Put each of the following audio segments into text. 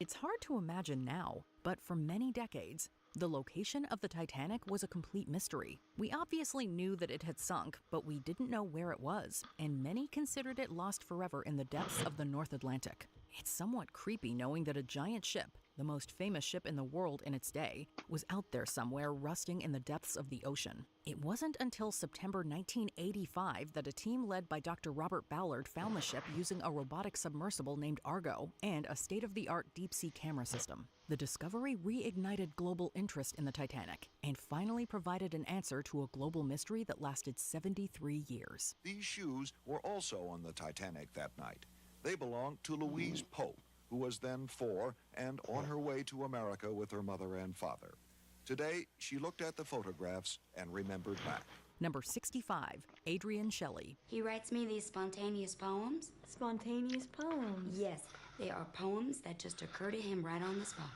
It's hard to imagine now, but for many decades, the location of the Titanic was a complete mystery. We obviously knew that it had sunk, but we didn't know where it was, and many considered it lost forever in the depths of the North Atlantic. It's somewhat creepy knowing that a giant ship, the most famous ship in the world in its day, was out there somewhere rusting in the depths of the ocean. It wasn't until September 1985 that a team led by Dr. Robert Ballard found the ship using a robotic submersible named Argo and a state-of-the-art deep-sea camera system. The discovery reignited global interest in the Titanic and finally provided an answer to a global mystery that lasted 73 years. These shoes were also on the Titanic that night. They belonged to Louise Pope, who was then 4 and on her way to America with her mother and father. Today, she looked at the photographs and remembered back. Number 65, Adrian Shelley. He writes me these spontaneous poems. Spontaneous poems? Yes, they are poems that just occur to him right on the spot.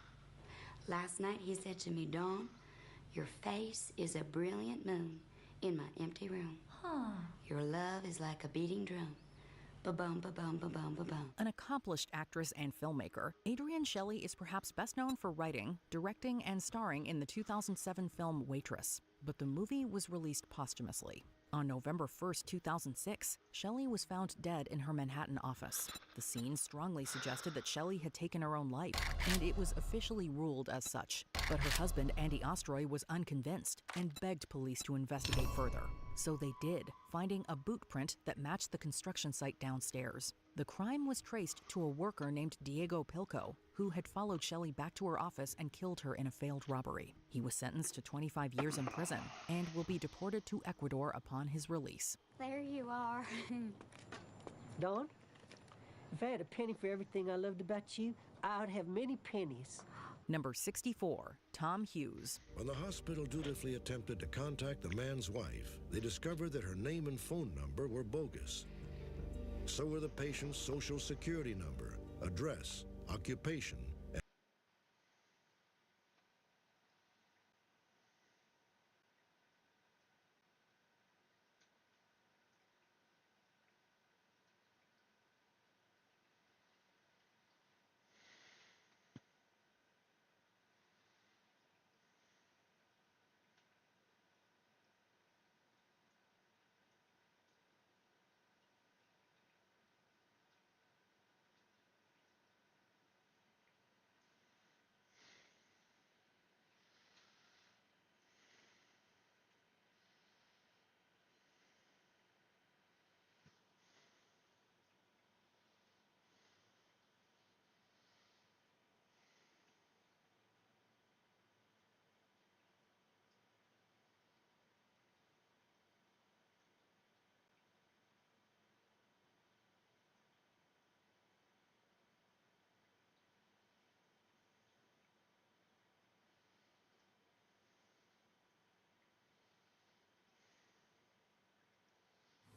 Last night he said to me, Dawn, your face is a brilliant moon in my empty room. Your love is like a beating drum. Ba-bum, ba-bum, ba-bum, ba-bum. An accomplished actress and filmmaker, Adrian Shelley is perhaps best known for writing, directing, and starring in the 2007 film Waitress. But the movie was released posthumously. On November 1st, 2006, Shelley was found dead in her Manhattan office. The scene strongly suggested that Shelley had taken her own life, and it was officially ruled as such. But her husband, Andy Ostroy, was unconvinced and begged police to investigate further. So they did, finding a boot print that matched the construction site downstairs. The crime was traced to a worker named Diego Pilco, who had followed Shelley back to her office and killed her in a failed robbery. He was sentenced to 25 years in prison and will be deported to Ecuador upon his release. There you are. Dawn, if I had a penny for everything I loved about you, I would have many pennies. Number 64, Tom Hughes. When the hospital dutifully attempted to contact the man's wife, they discovered that her name and phone number were bogus. So were the patient's social security number, address, occupation, and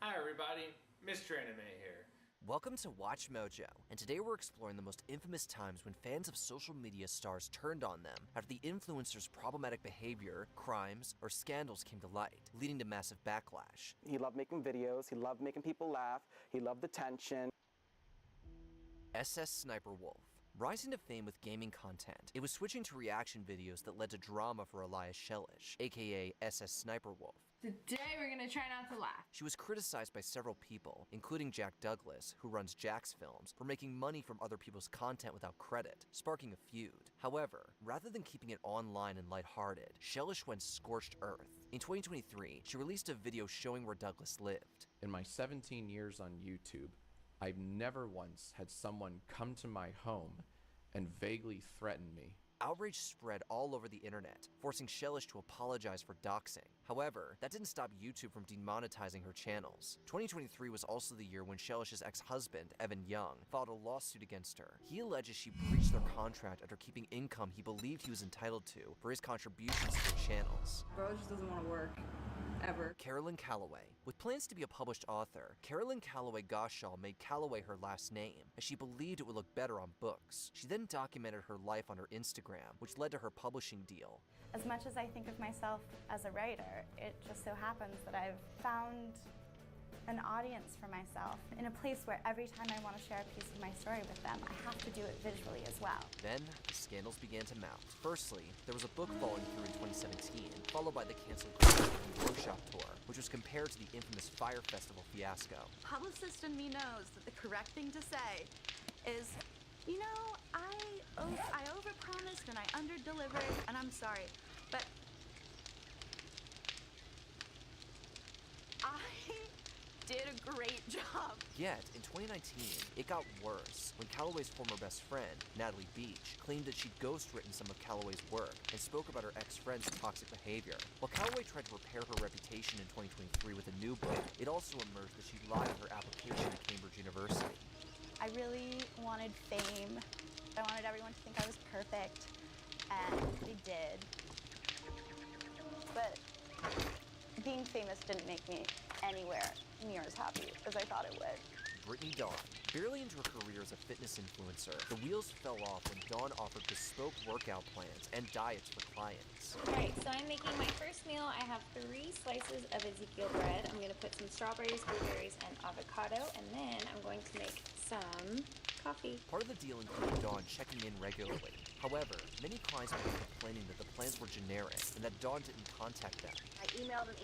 Hi everybody, Mr. Anime here. Welcome to Watch Mojo, and today we're exploring the most infamous times when fans of social media stars turned on them after the influencer's problematic behavior, crimes, or scandals came to light, leading to massive backlash. He loved making videos, he loved making people laugh, he loved the tension. SS Sniper Wolf. Rising to fame with gaming content, it was switching to reaction videos that led to drama for Elias Shelish, aka SS Sniper Wolf. Today we're gonna try not to laugh. She was criticized by several people, including Jack Douglas, who runs Jack's Films, for making money from other people's content without credit, sparking a feud. However, rather than keeping it online and lighthearted, Shelish went scorched earth. In 2023, she released a video showing where Douglas lived. In my 17 years on YouTube, I've never once had someone come to my home and vaguely threaten me. Outrage spread all over the internet, forcing Shelish to apologize for doxing. However, that didn't stop YouTube from demonetizing her channels. 2023 was also the year when Shelish's ex-husband, Evan Young, filed a lawsuit against her. He alleges she breached their contract after keeping income he believed he was entitled to for his contributions to their channels. Bro just doesn't want to work. Ever. Carolyn Calloway. With plans to be a published author, Carolyn Calloway Goshall made Calloway her last name, as she believed it would look better on books. She then documented her life on her Instagram, which led to her publishing deal. As much as I think of myself as a writer, it just so happens that I've found an audience for myself in a place where every time I want to share a piece of my story with them, I have to do it visually as well. Then, the scandals began to mount. Firstly, there was a book falling through in 2017, followed by the canceled workshop tour, which was compared to the infamous Fire Festival fiasco. Publicist in me knows that the correct thing to say is, you know, I overpromised and I underdelivered, and I'm sorry, but I did a great job. Yet, in 2019, it got worse when Calloway's former best friend, Natalie Beach, claimed that she'd ghostwritten some of Calloway's work and spoke about her ex-friend's toxic behavior. While Calloway tried to repair her reputation in 2023 with a new book, it also emerged that she'd lied on her application at Cambridge University. I really wanted fame. I wanted everyone to think I was perfect, and they did. But being famous didn't make me anywhere near as happy as I thought it would. Brittany Dawn. Barely into her career as a fitness influencer, the wheels fell off when Dawn offered bespoke workout plans and diets for clients. Alright, so I'm making my first meal. I have 3 slices of Ezekiel bread. I'm going to put some strawberries, blueberries, and avocado, and then I'm going to make some coffee. Part of the deal included Dawn checking in regularly. However, many clients began complaining that the plans were generic and that Dawn didn't contact them. I emailed and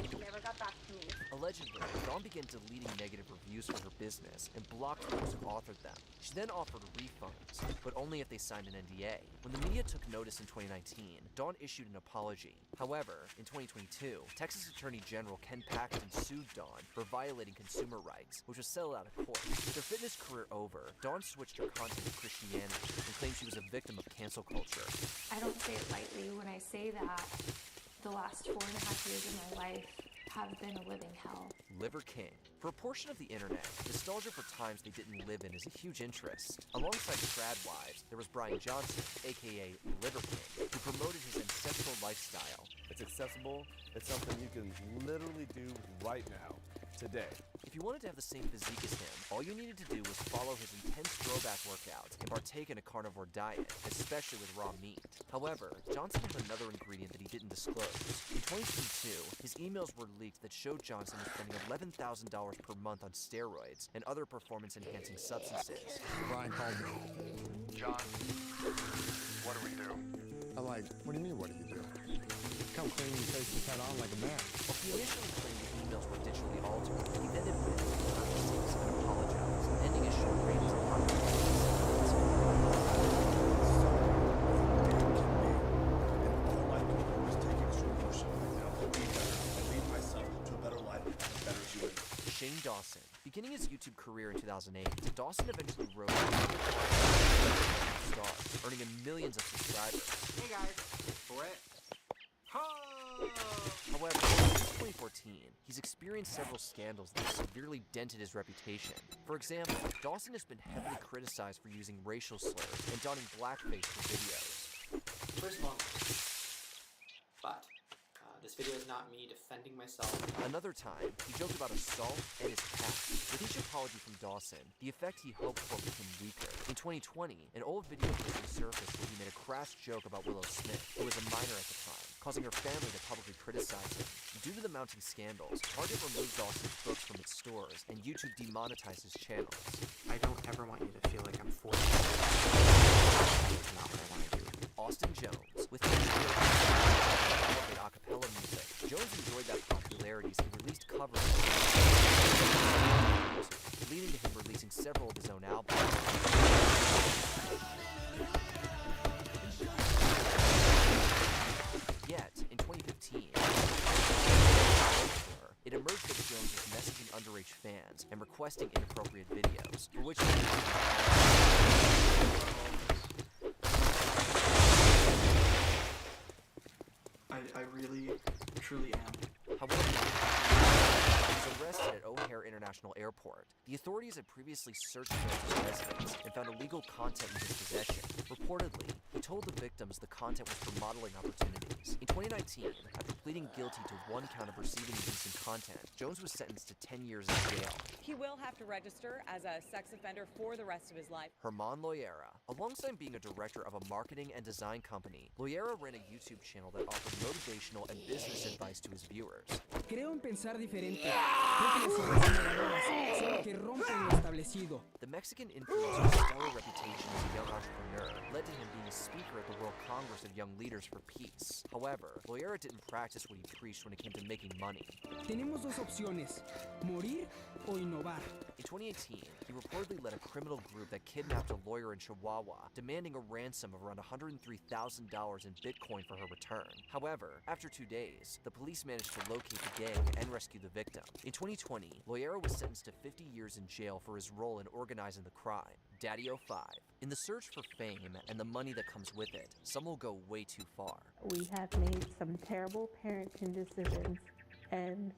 she never got back to me. Allegedly, Dawn began deleting negative reviews for her business and blocked those who authored them. She then offered refunds, but only if they signed an NDA. When the media took notice in 2019, Dawn issued an apology. However, in 2022, Texas Attorney General Ken Paxton sued Dawn for violating consumer rights, which was settled out of court. With her fitness career over, Dawn switched her content to Christianity and claimed she was a victim of cancel culture. I don't say it lightly when I say that the last 4.5 years of my life have been a living hell. Liver King. For a portion of the internet, nostalgia for times they didn't live in is a huge interest. Alongside Trad Wives, there was Brian Johnson, aka Liver King, who promoted his ancestral lifestyle. It's accessible. It's something you can literally do right now, today. If you wanted to have the same physique as him, all you needed to do was follow his intense throwback workouts and partake in a carnivore diet, especially with raw meat. However, Johnson had another ingredient that he didn't disclose. In 2022, his emails were leaked that showed Johnson was spending $11,000 per month on steroids and other performance-enhancing substances. Brian called me. John, what do we do? I'm like, what do you mean, what do you do? Come clean and take his head on like a man. While he initially claimed the emails were digitally altered, he then admitted to purchases and apologized, ending his short reign as a Shane Dawson. Beginning his YouTube career in 2008, Dawson eventually rose to a star, earning him millions of subscribers. Hey guys, it's Rekt. However, since 2014, he's experienced several scandals that have severely dented his reputation. For example, Dawson has been heavily criticized for using racial slurs and donning blackface for videos. First moment. But this video is not me defending myself. Another time, he joked about assault and his past. With each apology from Dawson, the effect he hoped for became weaker. In 2020, an old video clip resurfaced where he made a crass joke about Willow Smith, who was a minor at the time, causing her family to publicly criticize him. Due to the mounting scandals, Target removed Dawson's books from its stores, and YouTube demonetized his channels. I don't ever want you to feel like I'm forced to do that. It's not what I want to do. Austin Jones, with his a cappella music. Jones enjoyed that popularity as he released covers, leading to him releasing several of his own albums. Yet, in 2015, it emerged that Jones was messaging underage fans and requesting inappropriate videos, for which I really, truly am. However, he was arrested at O'Hare International Airport. The authorities had previously searched Jones' residence and found illegal content in his possession. Reportedly, he told the victims the content was for modeling opportunities. In 2019, after pleading guilty to 1 count of receiving indecent content, Jones was sentenced to 10 years in jail. He will have to register as a sex offender for the rest of his life. Herman Loera. Alongside being a director of a marketing and design company, Loera ran a YouTube channel that offered motivational and business advice to his viewers. Creo en pensar diferente. Creo que las ideas innovadoras son lo que rompen lo establecido. The Mexican influencer's stellar reputation as a young entrepreneur led to him being a speaker at the World Congress of Young Leaders for Peace. However, Loera didn't practice what he preached when it came to making money. Tenemos dos opciones, morir o innovar. In 2018, he reportedly led a criminal group that kidnapped a lawyer in Chihuahua, demanding a ransom of around $103,000 in Bitcoin for her return. However, after 2 days, the police managed to locate the gang and rescue the victim. In 2020, Loera was sentenced to 50 years in jail for his role in organizing the crime. Daddy-O5. In the search for fame and the money that comes with it, some will go way too far. We have made some terrible parenting decisions, and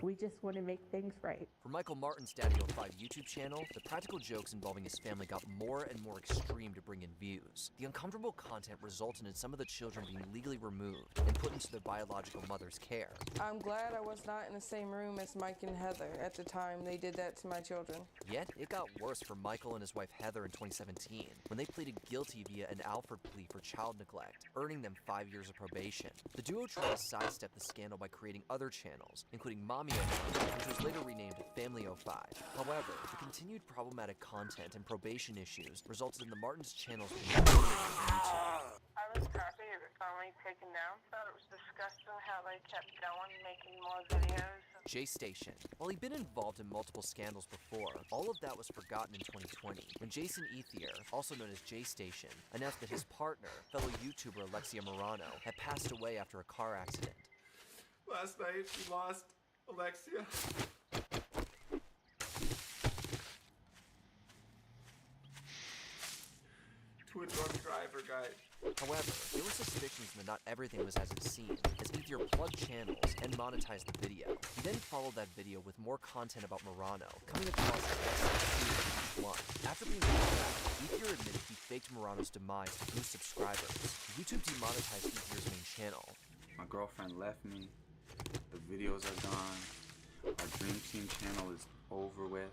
we just want to make things right. For Michael Martin's Daddy-O5 YouTube channel, the practical jokes involving his family got more and more extreme to bring in views. The uncomfortable content resulted in some of the children being legally removed and put into their biological mother's care. I'm glad I was not in the same room as Mike and Heather at the time they did that to my children. Yet, it got worse for Michael and his wife Heather in 2017, when they pleaded guilty via an Alford plea for child neglect, earning them 5 years of probation. The duo tried to sidestep the scandal by creating other channels, including Mommy-O5, which was later renamed Family-O5. However, the continued problematic content and probation issues resulted in the Martins' channels being eliminated from YouTube. I was happy it was finally taken down. Thought it was disgusting how they kept going, making more videos. J Station. While he'd been involved in multiple scandals before, all of that was forgotten in 2020 when Jason Ethier, also known as J Station, announced that his partner, fellow YouTuber Alexia Morano, had passed away after a car accident. Last night, we lost Alexia. To a drunk driver, guys. However, there were suspicions that not everything was as it seemed, as Ethier plugged channels and monetized the video. He then followed that video with more content about Morano, coming across as less sincere than each one. After being caught, Ethier admitted he faked Morano's demise to boost subscribers. YouTube demonetized Ethier's main channel. My girlfriend left me. The videos are gone. Our Dream Team channel is over with.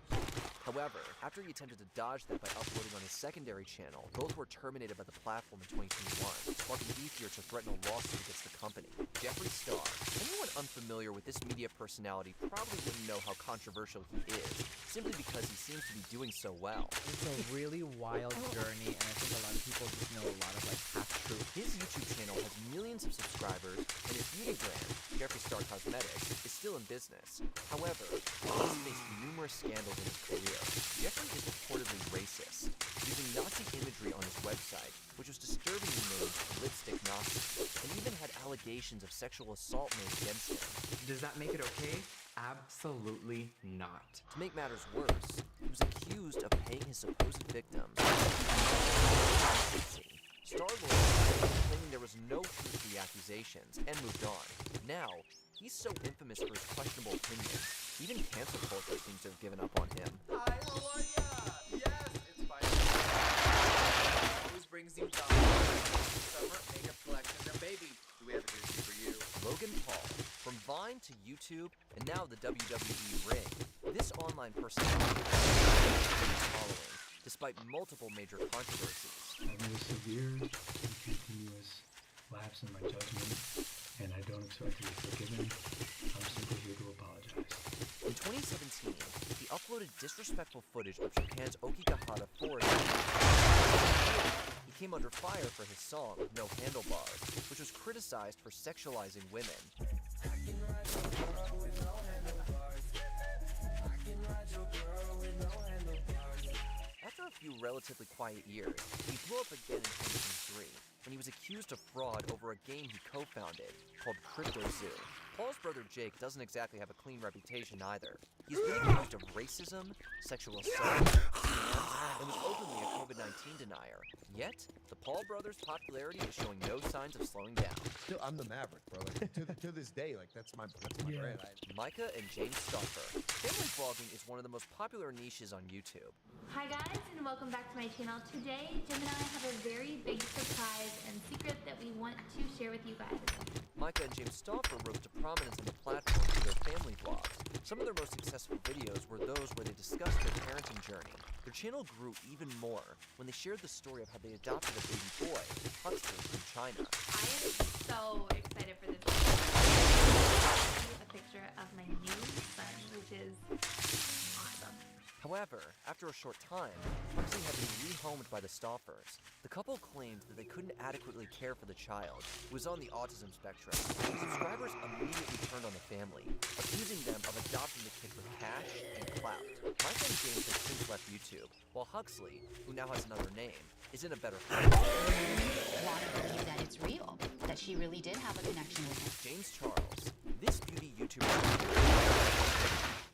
However, after he attempted to dodge that by uploading on his secondary channel, both were terminated by the platform in 2021, sparking Ethier to threaten a lawsuit against the company. Jeffree Star. Anyone unfamiliar with this media personality probably wouldn't know how controversial he is, simply because he seems to be doing so well. It's a really wild journey, and I think a lot of people just know a lot of half-truth. His YouTube channel has millions of subscribers, and his beauty brand, Jeffree Star Cosmetics, is still in business. However, he has faced numerous scandals in his career. Jeffree is reportedly racist, using Nazi imagery on his website, which was disturbingly named Lipstick Nazi, and even had allegations of sexual assault made against him. Does that make it okay? Absolutely not. To make matters worse, he was accused of paying his supposed victim. Star-Lord claiming there was no truth to the accusations and moved on. Now, he's so infamous for his questionable opinions, even cancel culture seems to have given up on him. Hi, how are ya? Yes, it's fine. Always brings you summer makeup collections, and baby, do we have a juicy for you? Logan Paul, from Vine to YouTube, and now the WWE ring. This online personality has following, despite multiple major controversies. I've made a severe and continuous lapse in my judgment, and I don't expect to be forgiven. I'm simply here to apologize. In 2017, he uploaded disrespectful footage of Japan's Okigahara forest. He came under fire for his song, No Handlebars, which was criticized for sexualizing women. After a few relatively quiet years, he blew up again in 2023 when he was accused of fraud over a game he co-founded called Crypto Zoo. Paul's brother Jake doesn't exactly have a clean reputation either. He's been accused of racism, sexual assault, scams, and was openly a COVID-19 denier. Yet, the Paul brothers' popularity is showing no signs of slowing down. Still, I'm the Maverick, bro. Like, to this day, like that's my brand. Micah and James Stauffer. Family vlogging is one of the most popular niches on YouTube. Hi guys, and welcome back to my channel. Today, Jim and I have a very big surprise Stauffer rose to prominence on the platform through their family vlogs. Some of their most successful videos were those where they discussed their parenting journey. Their channel grew even more when they shared the story of how they adopted a baby boy, Huxley, from China. I am so excited for this. A picture of my new son, which is awesome. However, after a short time, Huxley had been rehomed by the Stauffers. The couple claimed that they couldn't adequately care for the child, who was on the autism spectrum. Subscribers immediately turned on the family, accusing them of adopting the kid for cash and clout. My friend James has since left YouTube, while Huxley, who now has another name, is in a better place. Want to believe that it's real, that she really did have a connection with him. James Charles, this beauty YouTuber,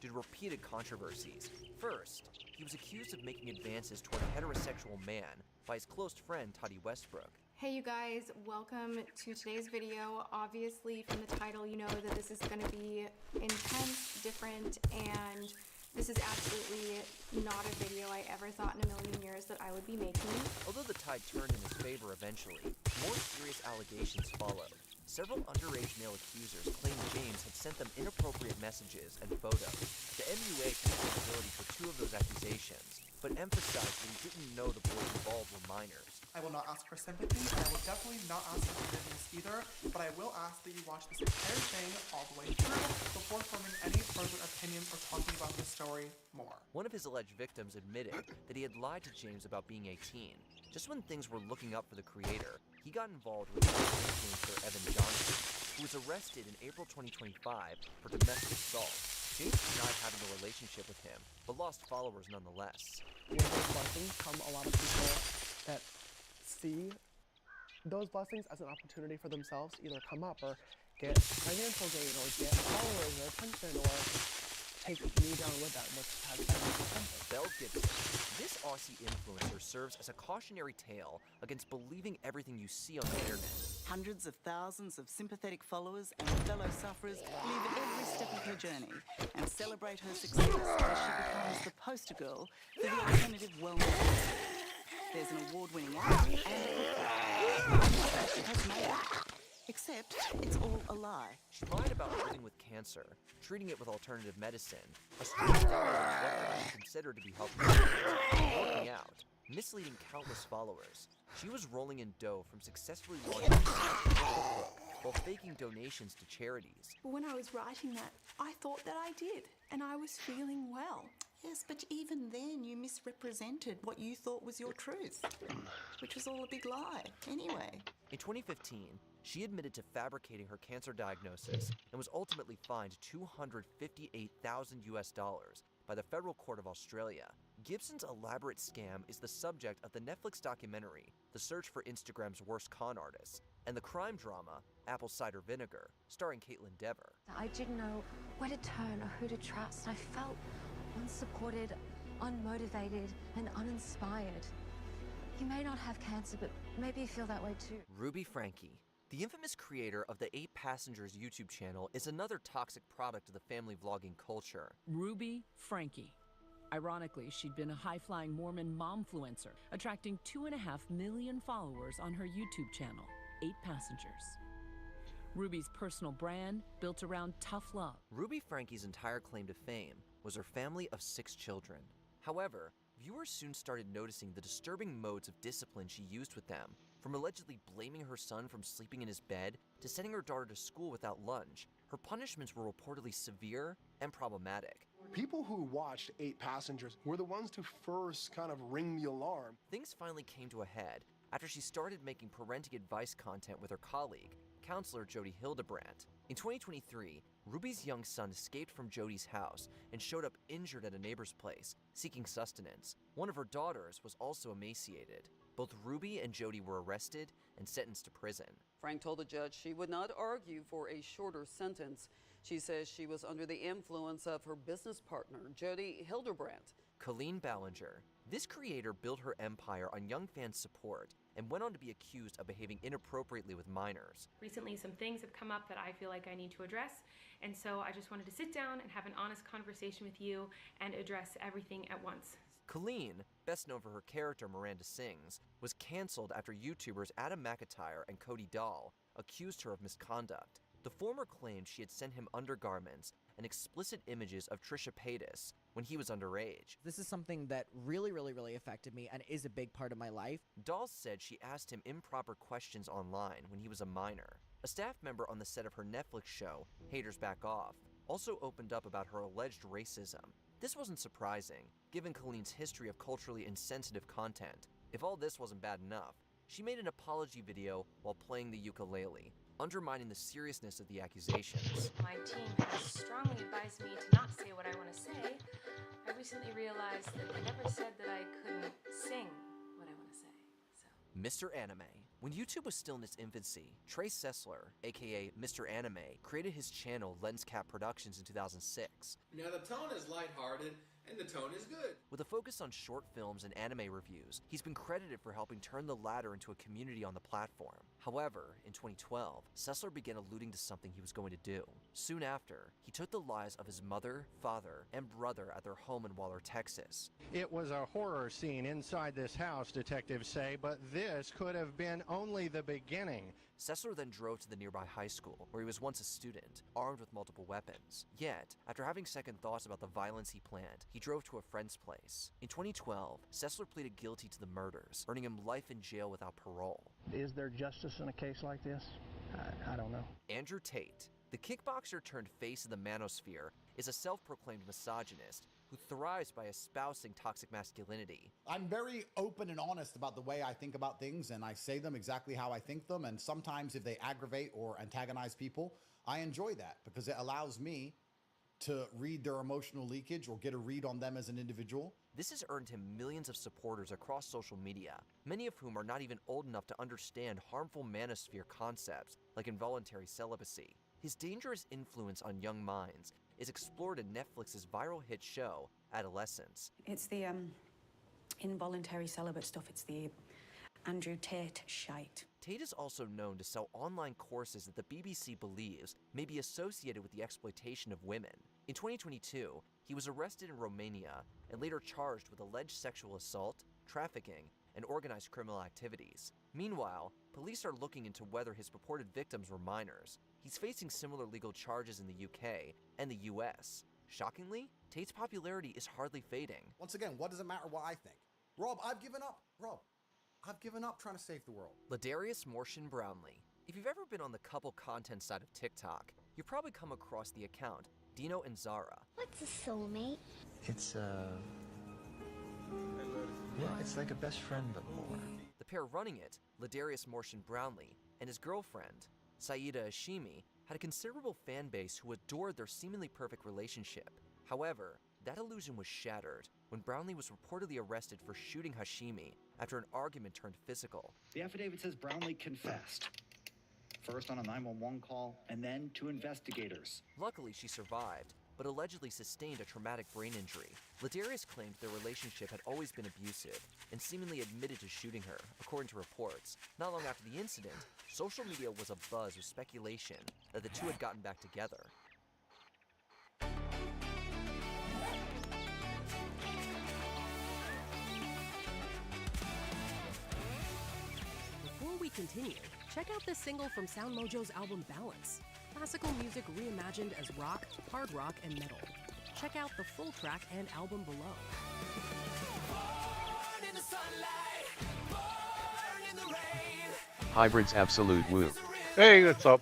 due to repeated controversies. First, he was accused of making advances toward a heterosexual man by his close friend Toddy Westbrook. Hey you guys, welcome to today's video. Obviously from the title you know that this is going to be intense, different, and this is absolutely not a video I ever thought in a million years that I would be making. Although the tide turned in his favor eventually, more serious allegations followed. Several underage male accusers claimed James had sent them inappropriate messages and photos. The MUA took responsibility for 2 of those accusations, but emphasized that he didn't know the boys involved were minors. I will not ask for sympathy, and I will definitely not ask for forgiveness either, but I will ask that you watch this entire thing all the way through before forming any further opinions or talking about the story more. One of his alleged victims admitted that he had lied to James about being 18. Just when things were looking up for the creator, he got involved with influencer Evan Johnson, who was arrested in April 2025 for domestic assault. James denied having a relationship with him, but lost followers nonetheless. With those blessings come a lot of people that see those blessings as an opportunity for themselves to either come up or get financial gain or get followers or attention or take me down with that, which has been something. Belle Gibson. This Aussie influencer serves as a cautionary tale against believing everything you see on the internet. Hundreds of thousands of sympathetic followers and fellow sufferers live every step of her journey and celebrate her success as she becomes the poster girl for the alternative wellness. There's an award-winning actor and a cookbook. She has made it. Except it's all a lie. She lied about living with cancer, treating it with alternative medicine, a strict diet of what she considered to be healthy, working out, misleading countless followers. She was rolling in dough from successfully launching a cookbook while faking donations to charities. When I was writing that, I thought that I did, and I was feeling well. Yes, but even then you misrepresented what you thought was your truth, which was all a big lie, anyway. In 2015, she admitted to fabricating her cancer diagnosis and was ultimately fined $258,000 by the Federal Court of Australia. Gibson's elaborate scam is the subject of the Netflix documentary, The Search for Instagram's Worst Con Artists, and the crime drama, Apple Cider Vinegar, starring Caitlin Dever. I didn't know where to turn or who to trust. I felt unsupported, unmotivated, and uninspired. You may not have cancer, but maybe you feel that way too. Ruby Franke. The infamous creator of the 8 Passengers YouTube channel is another toxic product of the family vlogging culture. Ruby Franke. Ironically, she'd been a high-flying Mormon momfluencer, attracting 2.5 million followers on her YouTube channel, 8 Passengers. Ruby's personal brand built around tough love. Ruby Franke's entire claim to fame was her family of 6 children. However, viewers soon started noticing the disturbing modes of discipline she used with them, from allegedly blaming her son from sleeping in his bed to sending her daughter to school without lunch. Her punishments were reportedly severe and problematic. People who watched 8 Passengers were the ones to first kind of ring the alarm. Things finally came to a head after she started making parenting advice content with her colleague, counselor Jody Hildebrandt. In 2023, Ruby's young son escaped from Jody's house and showed up injured at a neighbor's place, seeking sustenance. One of her daughters was also emaciated. Both Ruby and Jody were arrested and sentenced to prison. Frank told the judge she would not argue for a shorter sentence. She says she was under the influence of her business partner, Jody Hildebrandt. Colleen Ballinger. This creator built her empire on young fans' support and went on to be accused of behaving inappropriately with minors. Recently, some things have come up that I feel like I need to address, and so I just wanted to sit down and have an honest conversation with you and address everything at once. Colleen, best known for her character Miranda Sings, was canceled after YouTubers Adam McIntyre and Cody Dahl accused her of misconduct. The former claimed she had sent him undergarments and explicit images of Trisha Paytas when he was underage. This is something that really affected me and is a big part of my life. Dawes said she asked him improper questions online when he was a minor. A staff member on the set of her Netflix show, Haters Back Off, also opened up about her alleged racism. This wasn't surprising, given Colleen's history of culturally insensitive content. If all this wasn't bad enough, she made an apology video while playing the ukulele, undermining the seriousness of the accusations. My team has strongly advised me to not say what I want to say. I recently realized that they never said that I couldn't sing what I want to say. Mr. Anime. When YouTube was still in its infancy, Trey Sessler, aka Mr. Anime, created his channel Lenscap Productions in 2006. Now the tone is lighthearted and the tone is good. With a focus on short films and anime reviews, he's been credited for helping turn the latter into a community on the platform. However, in 2012, Sessler began alluding to something he was going to do. Soon after, he took the lives of his mother, father, and brother at their home in Waller, Texas. It was a horror scene inside this house, detectives say, but this could have been only the beginning. Sessler then drove to the nearby high school, where he was once a student, armed with multiple weapons. Yet, after having second thoughts about the violence he planned, he drove to a friend's place. In 2012, Sessler pleaded guilty to the murders, earning him life in jail without parole. Is there justice in a case like this? I don't know. Andrew Tate, the kickboxer turned face of the manosphere, is a self-proclaimed misogynist who thrives by espousing toxic masculinity. I'm very open and honest about the way I think about things, and I say them exactly how I think them, and sometimes if they aggravate or antagonize people, I enjoy that because it allows me to read their emotional leakage or get a read on them as an individual. This has earned him millions of supporters across social media, many of whom are not even old enough to understand harmful manosphere concepts like involuntary celibacy. His dangerous influence on young minds is explored in Netflix's viral hit show, Adolescence. It's the involuntary celibate stuff. It's the Andrew Tate shite. Tate is also known to sell online courses that the BBC believes may be associated with the exploitation of women. In 2022, he was arrested in Romania and later charged with alleged sexual assault, trafficking, and organized criminal activities. Meanwhile, police are looking into whether his purported victims were minors. He's facing similar legal charges in the UK and the US. Shockingly, Tate's popularity is hardly fading. Once again, what does it matter what I think? Rob, I've given up. Rob, I've given up trying to save the world. Ladarius Mortian Brownlee. If you've ever been on the couple content side of TikTok, you've probably come across the account Dino and Zara. What's a soulmate? It's it's like a best friend, but more. The pair running it, Ladarius Mortian Brownlee and his girlfriend, Saida Hashimi, had a considerable fan base who adored their seemingly perfect relationship. However, that illusion was shattered when Brownlee was reportedly arrested for shooting Hashimi after an argument turned physical. The affidavit says Brownlee confessed. First on a 911 call, and then to investigators. Luckily, she survived, but allegedly sustained a traumatic brain injury. Ladarius claimed their relationship had always been abusive and seemingly admitted to shooting her, according to reports. Not long after the incident, social media was abuzz with speculation that the two had gotten back together. Before we continue, check out this single from Sound Mojo's album Balance. Classical music reimagined as rock, hard rock, and metal. Check out the full track and album below. Hybrid's absolute woo. Hey, what's up?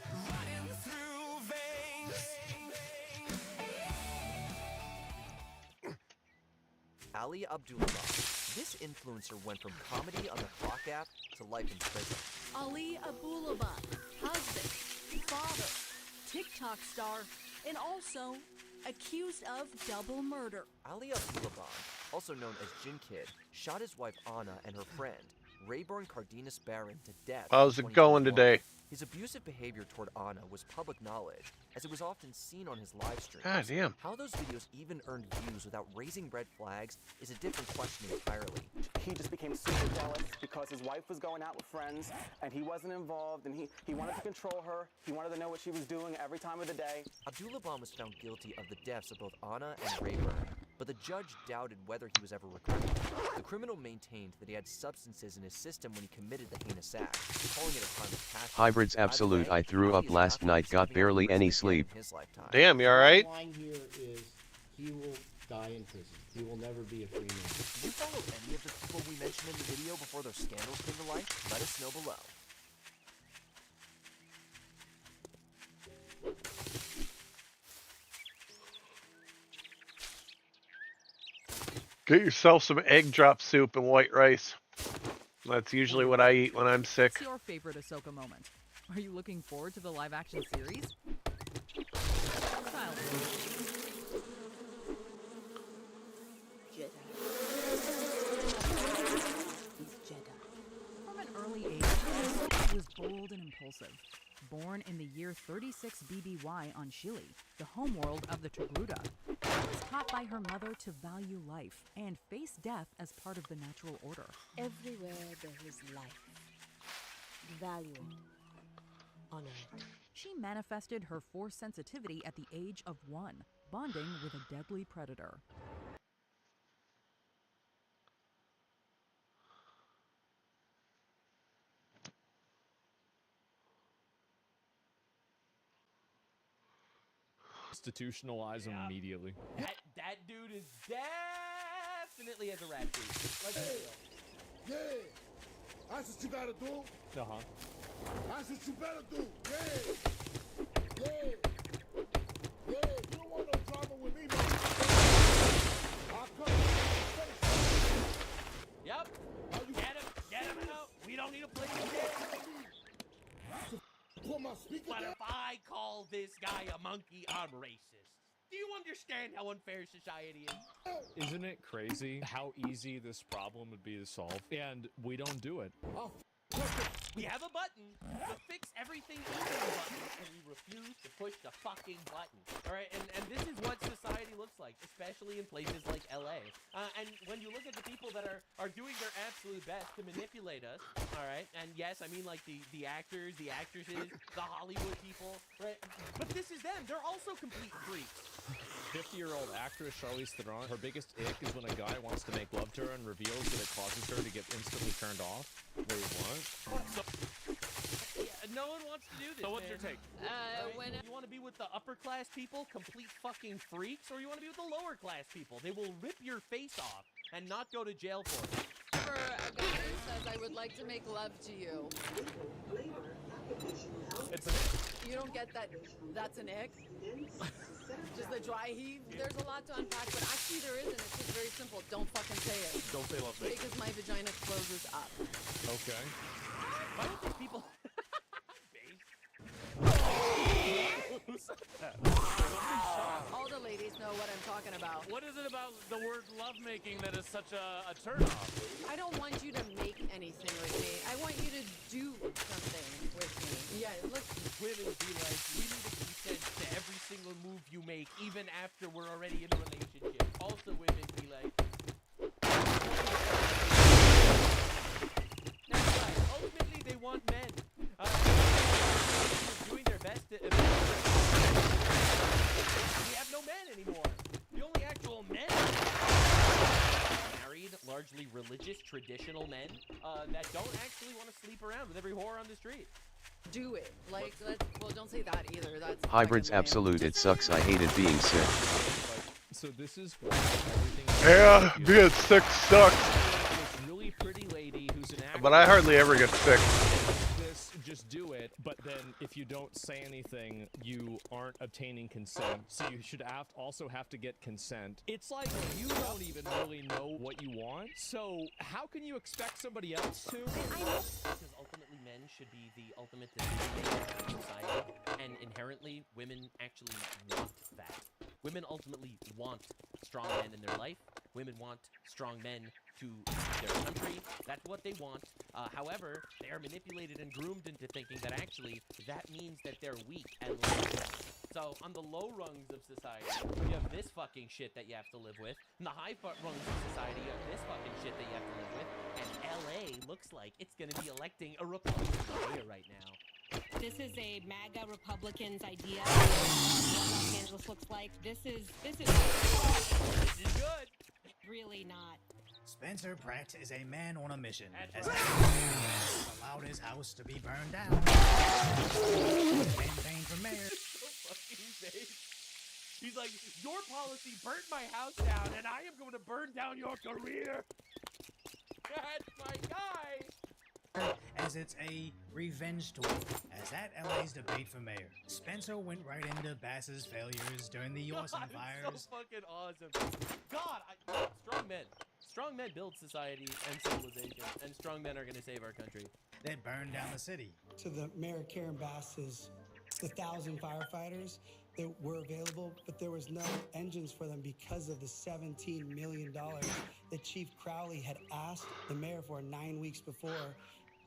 Ali Abdullah. This influencer went from comedy on the Clock app to life in prison. Ali Abulaba, husband, father, TikTok star, and also accused of double murder. Ali Abdullah, also known as Jin Kid, shot his wife Anna and her friend, Rayburn Cardenas Barron, to death. How's it going today? His abusive behavior toward Anna was public knowledge, as it was often seen on his live streams. God damn. How those videos even earned views without raising red flags is a different question entirely. He just became super jealous because his wife was going out with friends and he wasn't involved, and he wanted to control her. He wanted to know what she was doing every time of the day. Abdullah was found guilty of the deaths of both Anna and Rayburn. but the judge doubted whether he was ever recruited. The criminal maintained that he had substances in his system when he committed the heinous act, calling it a crime of passion. Hybrids absolute. I threw up last night, got barely any sleep. Damn, you alright? The line here is he will die in prison. He will never be a free man. Did you follow any of the people we mentioned in the video before their scandals came to light? Let us know below. Get yourself some egg drop soup and white rice. That's usually what I eat when I'm sick. What's your favorite Ahsoka moment? Are you looking forward to the live-action series? From an early age, Ahsoka was bold and impulsive. Born in the year 36 BBY on Shili, the homeworld of the Togruta, she was taught by her mother to value life and face death as part of the natural order. Everywhere there is life, value it, honor it. She manifested her Force sensitivity at the age of 1, bonding with a deadly predator. Institutionalize him immediately. That dude is definitely has a rat suit. Let's be real. Yeah, that's what you gotta do. Uh-huh. That's what you better do. Yeah, yeah, yeah. You don't want no drama with me, man. I'll come in your face. Yep. Get him out. We don't need to play this game. Put my speaker But down. if I call this guy a monkey, I'm racist. Do you understand how unfair society is? Isn't it crazy how easy this problem would be to solve? And we don't do it. We have a button to fix everything easy button, and we refuse to push the fucking button. All right, and this is what society looks like, especially in places like LA. And when you look at the people that are doing their absolute best to manipulate us, all right, and yes, I mean like the actors, the actresses, the Hollywood people, right? But this is them. They're also complete freaks. 50-year-old actress Charlize Theron, her biggest ick is when a guy wants to make love to her and reveals that it causes her to get instantly turned off. Wait, what? No one wants to do this. So what's man. your take? When you want to be with the upper class people, complete fucking freaks, or you want to be with the lower class people? They will rip your face off and not go to jail for it. For a guy who says, I would like to make love to you. It's an ick. You don't get that? That's an ick? Just the dry heave? There's a lot to unpack, but actually there isn't. It's just very simple. Don't fucking say it. Don't say love me. Because my vagina closes up. Okay. Why don't these people... All the ladies know what I'm talking about. What is it about the word lovemaking that is such a turnoff? I don't want you to make anything with me. I want you to do something with me. Yeah, listen. Women be like, we need to consent to every single move you make, even after we're already in a relationship. Also, women be like... That's right. Ultimately, they want men. Doing their best to... We have no men anymore. The only actual men married, largely religious, traditional men that don't actually want to sleep around with every whore on the street. Do it. Like, well, don't say that either. That's Hybrids absolute. It sucks. I hated being sick. So this is why everything... Yeah, being sick sucks. This really pretty lady who's an actor... But I hardly ever get sick. This, just do it, but then if you don't say anything, you aren't obtaining consent. So you should also have to get consent. It's like you don't even really know what you want, so how can you expect somebody else to? Because ultimately men should be the ultimate decision makers in society, and inherently women actually want that. Women ultimately want strong men in their life. Women want strong men to their country. That's what they want. However, they are manipulated and groomed into thinking that actually that means that they're weak and lazy. So on the low rungs of society, you have this fucking shit that you have to live with. In the high rungs of society, you have this fucking shit that you have to live with. And LA looks like it's going to be electing a Republican mayor right now. This is a MAGA Republican's idea of what Los Angeles looks like. This is good. Really not. Spencer Pratt is a man on a mission. That's As right. allowed his house to be burned down. Campaign for mayor. He's like, your policy burnt my house down, and I am going to burn down your career. That's my guy. As it's a revenge tour. As at LA's debate for mayor, Spencer went right into Bass's failures during the Orson fires. So fucking awesome. God, strong men. Strong men build society and civilization, and strong men are going to save our country. They burned down the city. To the Mayor Karen Bass's, the 1,000 firefighters that were available, but there was no engines for them because of the $17 million that Chief Crowley had asked the mayor for 9 weeks before,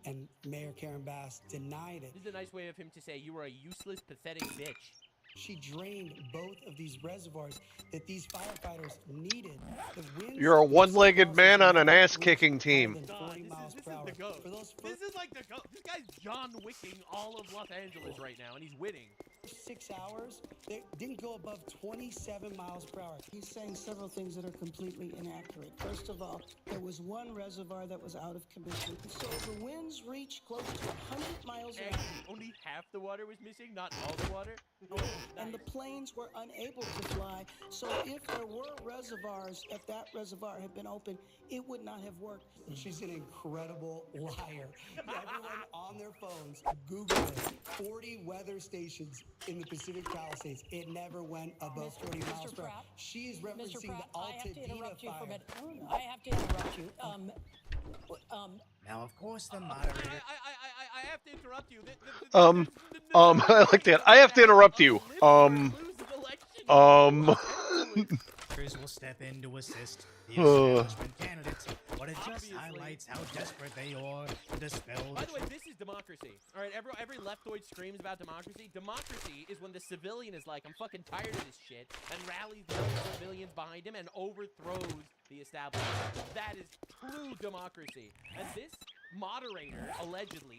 and Mayor Karen Bass denied it. This is a nice way of him to say you were a useless, pathetic bitch. She drained both of these reservoirs that these firefighters needed. You're a one-legged man on an ass-kicking team. God, this is the GOAT. This is like the GOAT. This guy's John Wicking all of Los Angeles right now, and he's winning. 6 hours, they didn't go above 27 miles per hour. He's saying several things that are completely inaccurate. First of all, there was one reservoir that was out of commission. So the winds reached close to 100 miles an hour. Only half the water was missing, not all the water. And the planes were unable to fly. So if there were reservoirs, if that reservoir had been open, it would not have worked. She's an incredible liar. Everyone on their phones, Google it. 40 weather stations in the Pacific Palisades. It never went above 40 miles per hour. She is referencing the Altadena fire. I have to interrupt you. Now, of course, the moderator. I have to interrupt you. I like that. I have to interrupt you. Will step in to assist the establishment candidates, but it just highlights how desperate they are to dispel. By the way, this is democracy. All right, every leftoid screams about democracy. Democracy is when the civilian is like, I'm fucking tired of this shit, and rallies the civilians behind him and overthrows the establishment. That is true democracy. And this moderator,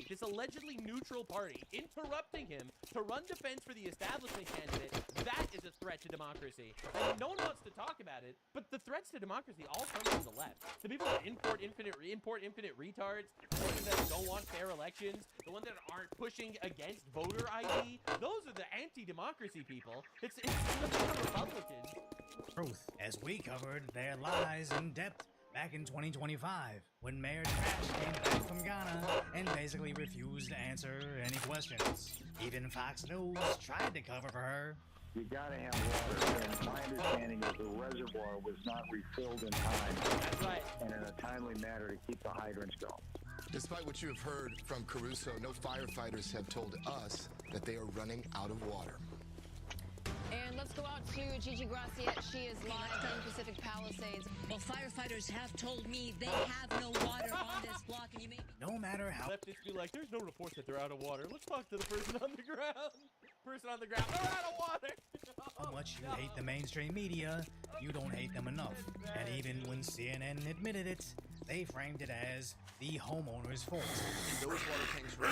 this allegedly neutral party, interrupting him to run defense for the establishment candidate, that is a threat to democracy. And no one wants to talk about it, but the threats to democracy all come from the left. The people that import infinite retards, the ones that don't want fair elections, the ones that aren't pushing against voter ID, those are the anti-democracy people. It's the Republicans. Truth, as we covered their lies in depth back in 2025, when Mayor Trash came back from Ghana and basically refused to answer any questions. Even Fox News tried to cover for her. You gotta have water, and my understanding is the reservoir was not refilled in time. That's right. And in a timely manner to keep the hydrants going. Despite what you have heard from Caruso, no firefighters have told us that they are running out of water. And let's go out to Gigi Graciette. She is live from Pacific Palisades. Well, firefighters have told me they have no water on this block, and you may... No matter how... Leftists be like, there's no reports that they're out of water. Let's talk to the person on the ground. They're out of water. How much you hate the mainstream media, you don't hate them enough. And even when CNN admitted it, they framed it as the homeowner's fault. Those water tanks were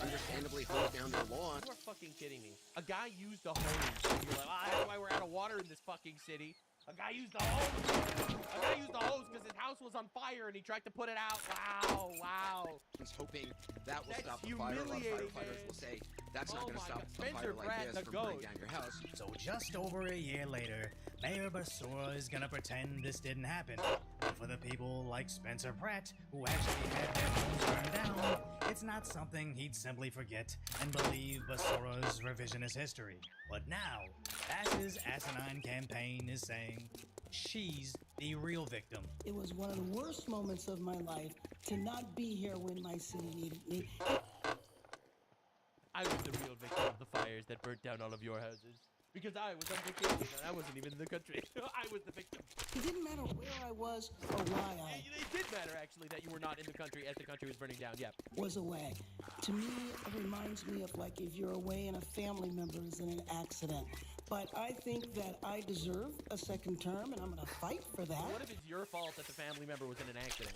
understandably hosed down their lawn. You are fucking kidding me. A guy used a hose. And you're like, that's why we're out of water in this fucking city. A guy used the hose because his house was on fire and he tried to put it out. Wow. He's hoping that will stop the fire. A lot of firefighters will say that's not going to stop a fire like this from burning down your house. So just over a year later, Mayor Basura is going to pretend this didn't happen. But for the people like Spencer Pratt, who actually had their homes burned down, it's not something he'd simply forget and believe Basura's revisionist history. But now, Bass's asinine campaign is saying she's the real victim. It was one of the worst moments of my life to not be here when my city needed me. I was the real victim of the fires that burnt down all of your houses. Because I was on vacation and I wasn't even in the country. I was the victim. It didn't matter where I was or why I... It did matter, actually, that you were not in the country as the country was burning down, yeah. Was away. To me, it reminds me of like if you're away and a family member is in an accident. But I think that I deserve a second term and I'm going to fight for that. What if it's your fault that the family member was in an accident?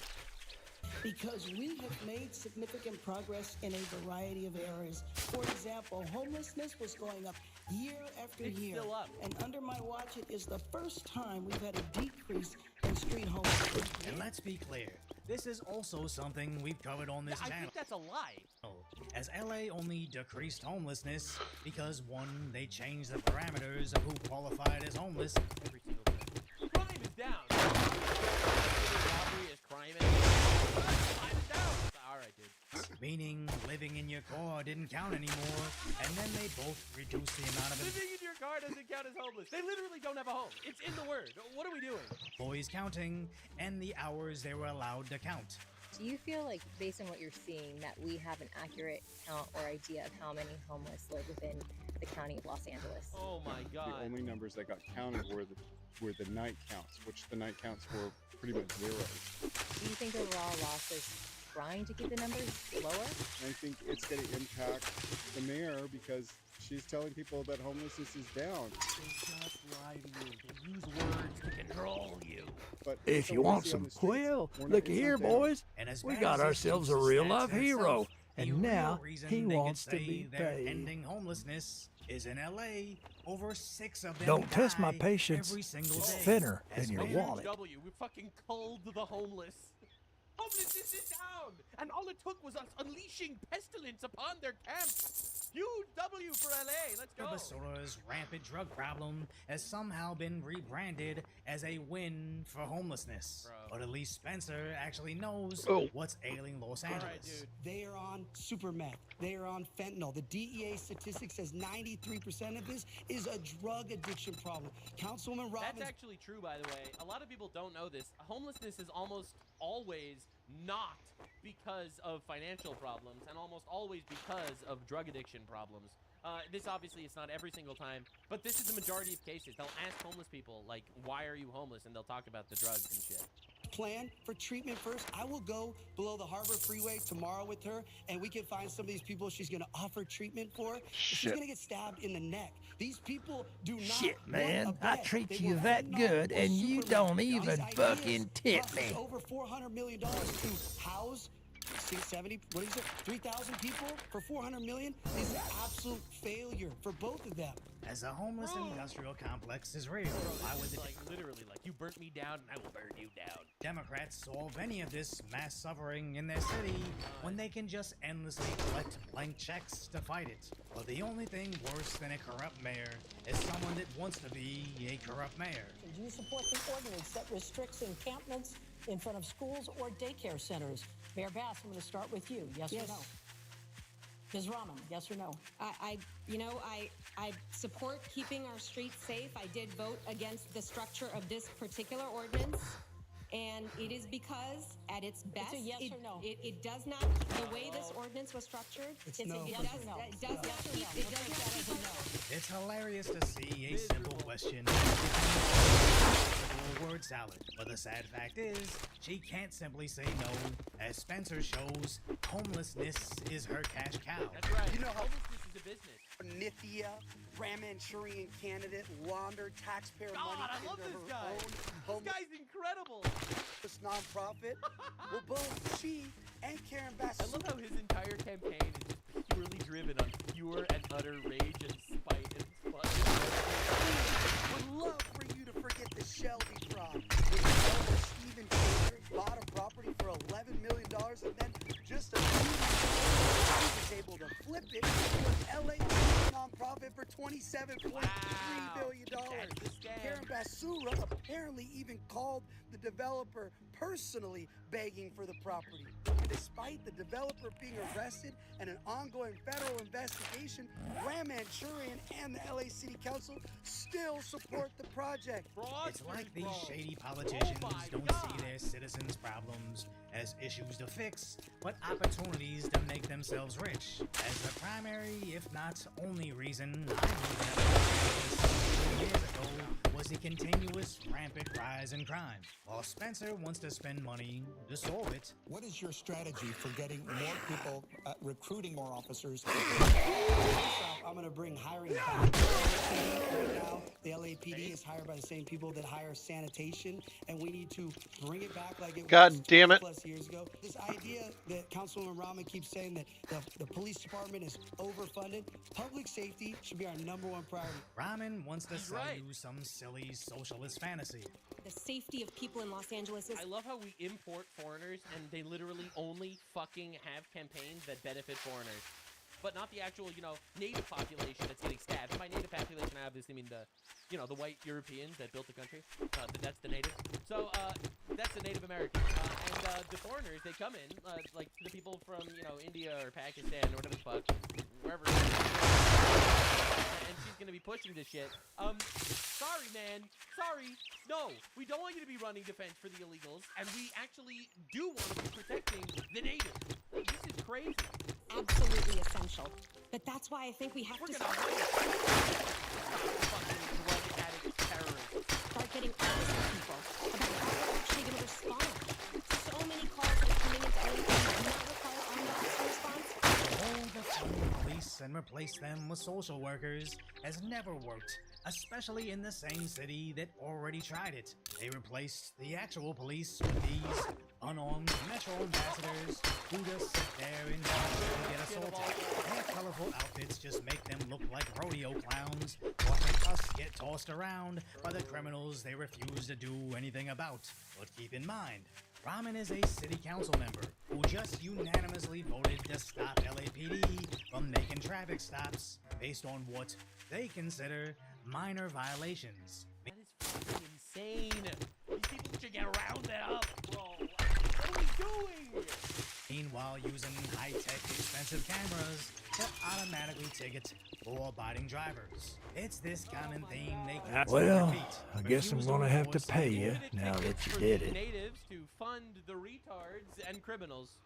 because we have made significant progress in a variety of areas. For example, homelessness was going up year after year. Still up. And under my watch, it is the first time we've had a decrease in street homelessness. And let's be clear, this is also something we've covered on this I channel. think that's a lie. As LA only decreased homelessness because one, they changed the parameters of who qualified as homeless. Every single time. Crime is down. Robbery is crime. Crime is down. All right, dude. Meaning living in your car didn't count anymore, and then they both reduced the amount of Living in your car doesn't count as homeless. They literally don't have a home. It's in the word. What are we doing? employees counting and the hours they were allowed to count. Do you feel like, based on what you're seeing, that we have an accurate count or idea of how many homeless live within the county of Los Angeles? Oh my God. The only numbers that got counted were the night counts, which the night counts were pretty much zeros. Do you think overall Los is trying to keep the numbers lower? I think it's going to impact the mayor because she's telling people that homelessness is down. They just lie to you. They use words to control you. But If you want some, well, look here, boys. We got ourselves a real-life hero, and now he wants to be paid. Ending homelessness is in LA. Over 6 of them Don't test my die patience. every single It's day. thinner As than your Mayor wallet. We fucking culled the homeless. Homelessness is down, and all it took was us unleashing pestilence upon their camps. Huge W for LA. Let's go. Basura's rampant drug problem has somehow been rebranded as a win for homelessness. But at least Spencer actually knows what's ailing Los Angeles. They are on super meth. They are on fentanyl. The DEA statistic says 93% of this is a drug addiction problem. Councilwoman Robbins. That's actually true, by the way. A lot of people don't know this. Homelessness is almost always not because of financial problems and almost always because of drug addiction problems. This obviously it's not every single time, but this is the majority of cases. They'll ask homeless people, like, why are you homeless? And they'll talk about the drugs and shit. Plan for treatment first. I will go below the Harbor Freeway tomorrow with her, and we can find some of these people she's going to offer treatment for. She's going to get stabbed in the neck. These people do not Shit, want a man. I bed. treat They you want that fentanyl good, or and you super don't meth. even These ideas fucking tip cost me. us over $400 million to house 70, what is it, 3,000 people for $400 million is an absolute failure for both of them. As a homeless industrial complex is real, why would the literally, you burnt me down and I will burn you down. Democrats solve any of this mass suffering in their city when they can just endlessly collect blank checks to fight it? But the only thing worse than a corrupt mayor is someone that wants to be a corrupt mayor. Do you support the ordinance that restricts encampments in front of schools or daycare centers? Mayor Bass, I'm going to start with you. Yes, or no? Ms. Rahman, yes or no? I support keeping our streets safe. I did vote against the structure of this particular ordinance. And it is because, at its best, It's a yes or no. it does not, the way this ordinance was structured, It's it no. does, Yes or no? it does not keep, it does not keep our It's hilarious to see a simple question a word salad, but the sad fact is, she can't simply say no. As Spencer shows, homelessness is her cash cow. That's right. You know how homelessness is a business. Nithya, Manchurian candidate, laundered taxpayer money God, I love into this her guy. own This guy's incredible. this nonprofit. Well, both she and Karen Bass. I love how his entire campaign is just purely driven on pure and utter rage and spite and fun. Would love for you to forget the Shelby fraud. When Stephen Taylor bought a property for $11 million and then just a few years later, he was able to flip it to an LA nonprofit for $27.3 billion. Karen Basura apparently even called the developer personally begging for the property. And despite the developer being arrested and an ongoing federal investigation, Ram Manchurian and the LA City Council still support the project. It's like these shady politicians don't see their citizens' problems as issues to fix, but opportunities to make themselves rich. As the primary, if not only reason I moved out of Los Angeles 2 years ago was the continuous rampant rise in crime, while Spencer wants to spend money to solve it. What is your strategy for getting more people, recruiting more officers? I'm going to bring hiring back. Right now, the LAPD is hired by the same people that hire sanitation, and we need to bring it back like it was God damn it. 20+ years ago. This idea that Councilwoman Rahman keeps saying that the police department is overfunded, public safety should be our #1 priority. Rahman wants to sell you some silly socialist fantasy. The safety of people in Los Angeles is... I love how we import foreigners and they literally only fucking have campaigns that benefit foreigners. But not the actual, native population that's getting stabbed. And by native population, I obviously mean the white Europeans that built the country. That's the natives. So, that's the Native Americans. And the foreigners, they come in, like the people from, India or Pakistan or whatever the fuck, wherever. And she's gonna be pushing this shit. Sorry, man. Sorry. No, we don't want you to be running defense for the illegals, and we actually do want to be protecting the natives. This is crazy. Absolutely essential. But that's why I think we have to start getting honest with people about how they're actually going to respond. So many calls that are coming into LAPD do not require armed officer response. Hold the phone police and replace them with social workers has never worked, especially in the same city that already tried it. They replaced the actual police with these unarmed Metro ambassadors who just sit there and get assaulted. Their colorful outfits just make them look like rodeo clowns, watching us get tossed around by the criminals they refuse to do anything about. But keep in mind, Rahman is a city council member who just unanimously voted to stop LAPD from making traffic stops based on what they consider minor violations. That is fucking insane. These people should get rounded up, bro. What are we doing? Meanwhile, using high-tech, expensive cameras to automatically ticket law-abiding drivers. It's this common theme they keep Well, repeat. I guess I'm gonna have to pay you now that you did it. Natives to fund the retards and criminals.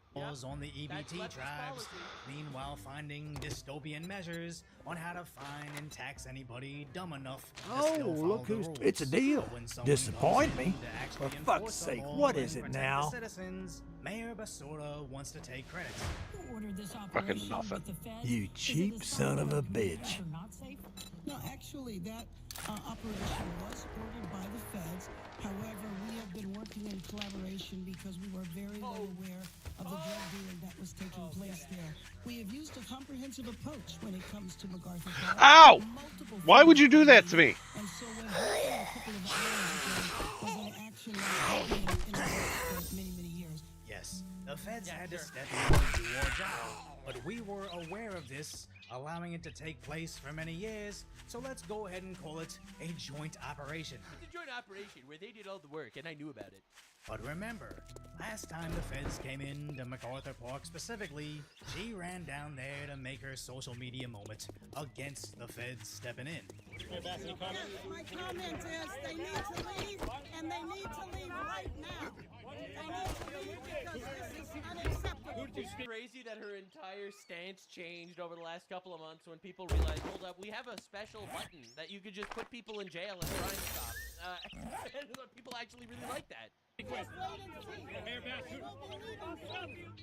On the EBT tribes, meanwhile finding dystopian measures on how to fine and tax anybody dumb enough to still follow look the who's... rules. It's a deal. When someone Disappoint goes me? in to For actually fuck's enforce the sake, law what and is it protect now? the citizens, Mayor Basura wants to take credit. Who ordered this Fucking operation nothing. with the feds? You Is it cheap a son of a sign that the bitch. feds are not safe? No, actually, that operation was ordered by the feds. However, we have been working in collaboration because we were very well aware of the drug dealing that was taking place there. We have used a comprehensive approach when it comes to MacArthur Park. Ow! Multiple Why would you do that to me? And so when hopefully a couple of hours ago was an action like that in the works for many, many years. Yes, the feds had to step in and do our job, but we were aware of this, allowing it to take place for many years, so let's go ahead and call it a joint operation. It's a joint operation where they did all the work and I knew about it. But remember, last time the feds came in to MacArthur Park specifically, she ran down there to make her social media moment against the feds stepping in. My comment is they need to leave, and they need to leave right now. They need to leave because this is unacceptable. It's crazy that her entire stance changed over the last couple of months when people realized, hold up, we have a special button that you could just put people in jail and crime stop. And people actually really like that.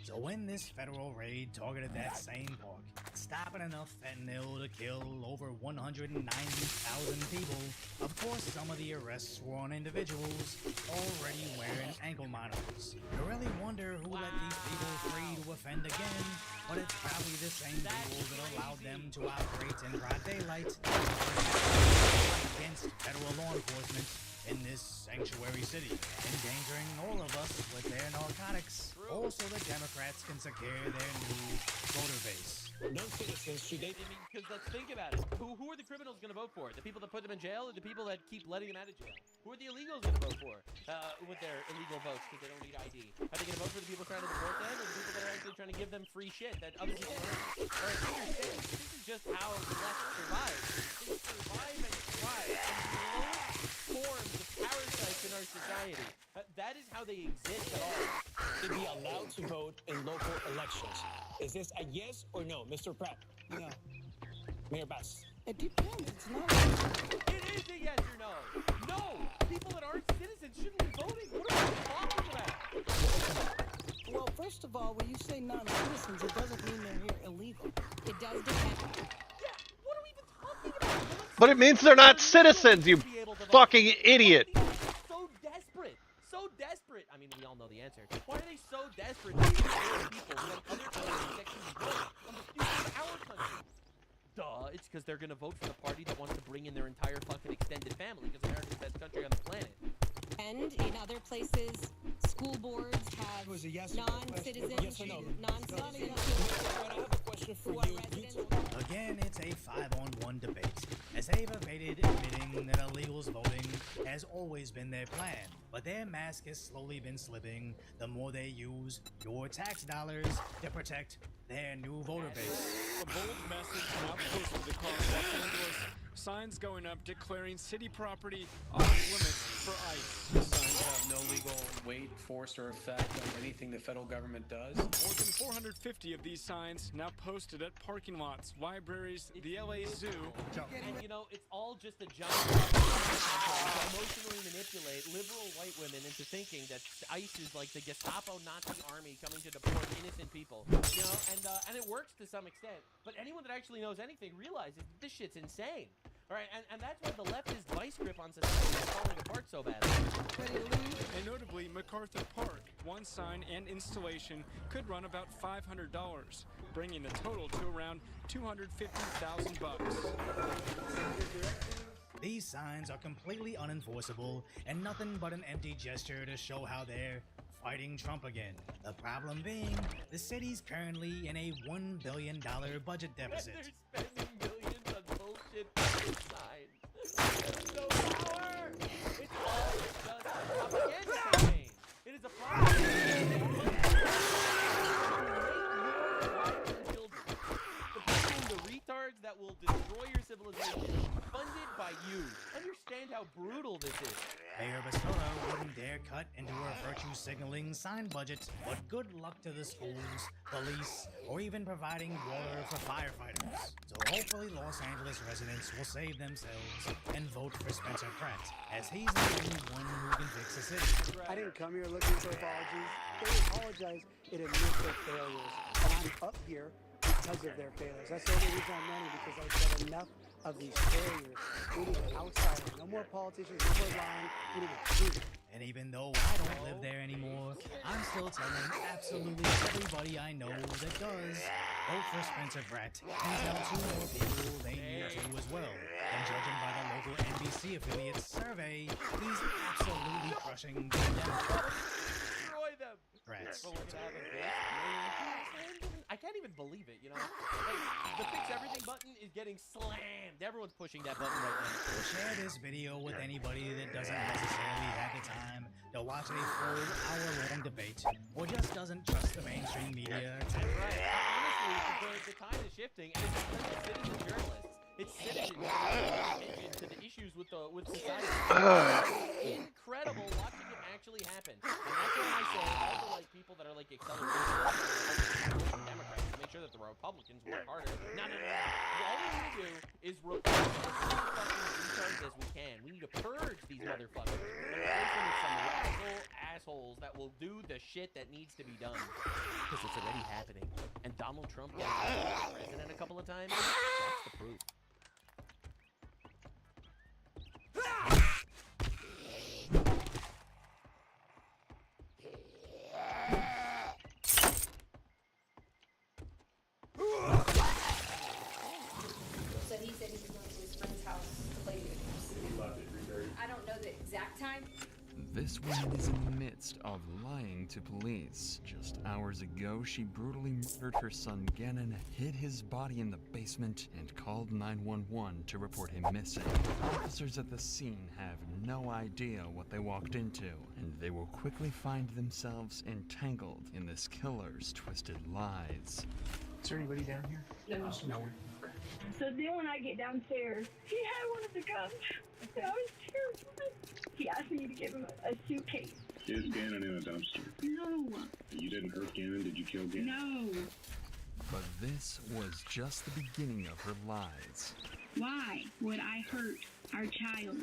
So when this federal raid targeted that same park, stopping enough fentanyl to kill over 190,000 people, of course some of the arrests were on individuals already wearing ankle monitors. You really wonder who let these people free to offend again, but it's probably the same people that allowed them to operate in broad daylight against federal law enforcement in this sanctuary city, endangering all of us with their narcotics. Also, the Democrats can secure their new voter base. No citizens should they... Because let's think about it. Who are the criminals going to vote for? The people that put them in jail or the people that keep letting them out of jail? Who are the illegals going to vote for with their illegal votes because they don't need ID? Are they going to vote for the people trying to deport them or the people that are actually trying to give them free shit that other people don't? All right, understand, this is just how the left survives. They survive and thrive in forms of parasites in our society. That is how they exist at all. To be allowed to vote in local elections. Is this a yes or no, Mr. Pratt? No. Mayor Bass? It depends. It's not. It is a yes or no. No, people that aren't citizens shouldn't be voting. What are we talking about? Well, first of all, when you say non-citizens, it doesn't mean they're here illegal. It does depend. Yeah, what are we even talking about? But it means they're not citizens, you fucking idiot. So desperate. So desperate. I mean, we all know the answer. Why are they so desperate to scare people from other countries that can vote on the future of our country? Duh, it's because they're going to vote for the party that wants to bring in their entire fucking extended family because America's the best country on the planet. And in other places, school boards have non-citizen Again, it's a 5-on-1 debate, as they've evaded admitting that illegals voting has always been their plan, but their mask has slowly been slipping the more they use your tax dollars to protect their new voter base. A bold message now posted across Los Angeles. Signs going up declaring city property off limits for ICE. The signs have no legal weight, force, or effect on anything the federal government does. More than 450 of these signs now posted at parking lots, libraries, the LA Zoo. And you know, it's all just a giant to emotionally manipulate liberal white women into thinking that ICE is like the Gestapo Nazi army coming to deport innocent people. You know, and it works to some extent. But anyone that actually knows anything realizes that this shit's insane. All right, and that's why the leftist vice grip on society is falling apart so badly. And notably, MacArthur Park, one sign and installation could run about $500, bringing the total to around $250,000. These signs are completely unenforceable and nothing but an empty gesture to show how they're fighting Trump again. The problem being, the city's currently in a $1 billion budget deficit. They're spending millions on bullshit signs. There's no power! It's all just a propaganda campaign. It is a propaganda the retards that will destroy your civilization, funded by you. Understand how brutal this is. Mayor Bastono wouldn't dare cut into her virtue signaling sign budget, but good luck to the schools, police, or even providing water for firefighters. So hopefully Los Angeles residents will save themselves and vote for Spencer Pratt, as he's the only one who can fix the city. I didn't come here looking for apologies. They apologize, it admits their failures. And I'm up here because of their failures. That's the only reason I'm running, because I've said enough of these failures. We need an outsider. No more politicians, no more lying. We need a truth. And even though I don't live there anymore, I'm still telling absolutely everybody I know that does vote for Spencer Pratt and tell 2 more people they need to as well. And judging by the local NBC affiliate's survey, he's absolutely crushing the Democrats. Destroy them! Rats. I can't even believe it, you know? Like, the fix everything button is getting slammed. Everyone's pushing that button right now. Share this video with anybody that doesn't necessarily have the time to watch a full hour-long debate, or just doesn't trust the mainstream media. Right. Honestly, the tide is shifting, and it's because of citizen journalists. It's citizens attention to the issues with society. It's incredible watching it actually happen. And that's why I say all the like people that are like accelerating Democrats to make sure that the Republicans work harder. No. All we need to do is replace as many fucking retards as we can. We need to purge these motherfuckers and replace them with some radical assholes that will do the shit that needs to be done. Because it's already happening. And Donald Trump getting president a couple of times, that's the proof. So he said he was going to his friend's house to play video games. I don't know the exact time. This woman is in the midst of lying to police. Just hours ago, she brutally murdered her son Gannon, hid his body in the basement, and called 911 to report him missing. Officers at the scene have no idea what they walked into, and they will quickly find themselves entangled in this killer's twisted lies. Is there anybody down here? No. No. So then when I get downstairs, he had one of the guns. I was terrified. He asked me to give him a suitcase. Is Gannon in a dumpster? No. You didn't hurt Gannon? Did you kill Gannon? No. But this was just the beginning of her lies. Why would I hurt our child?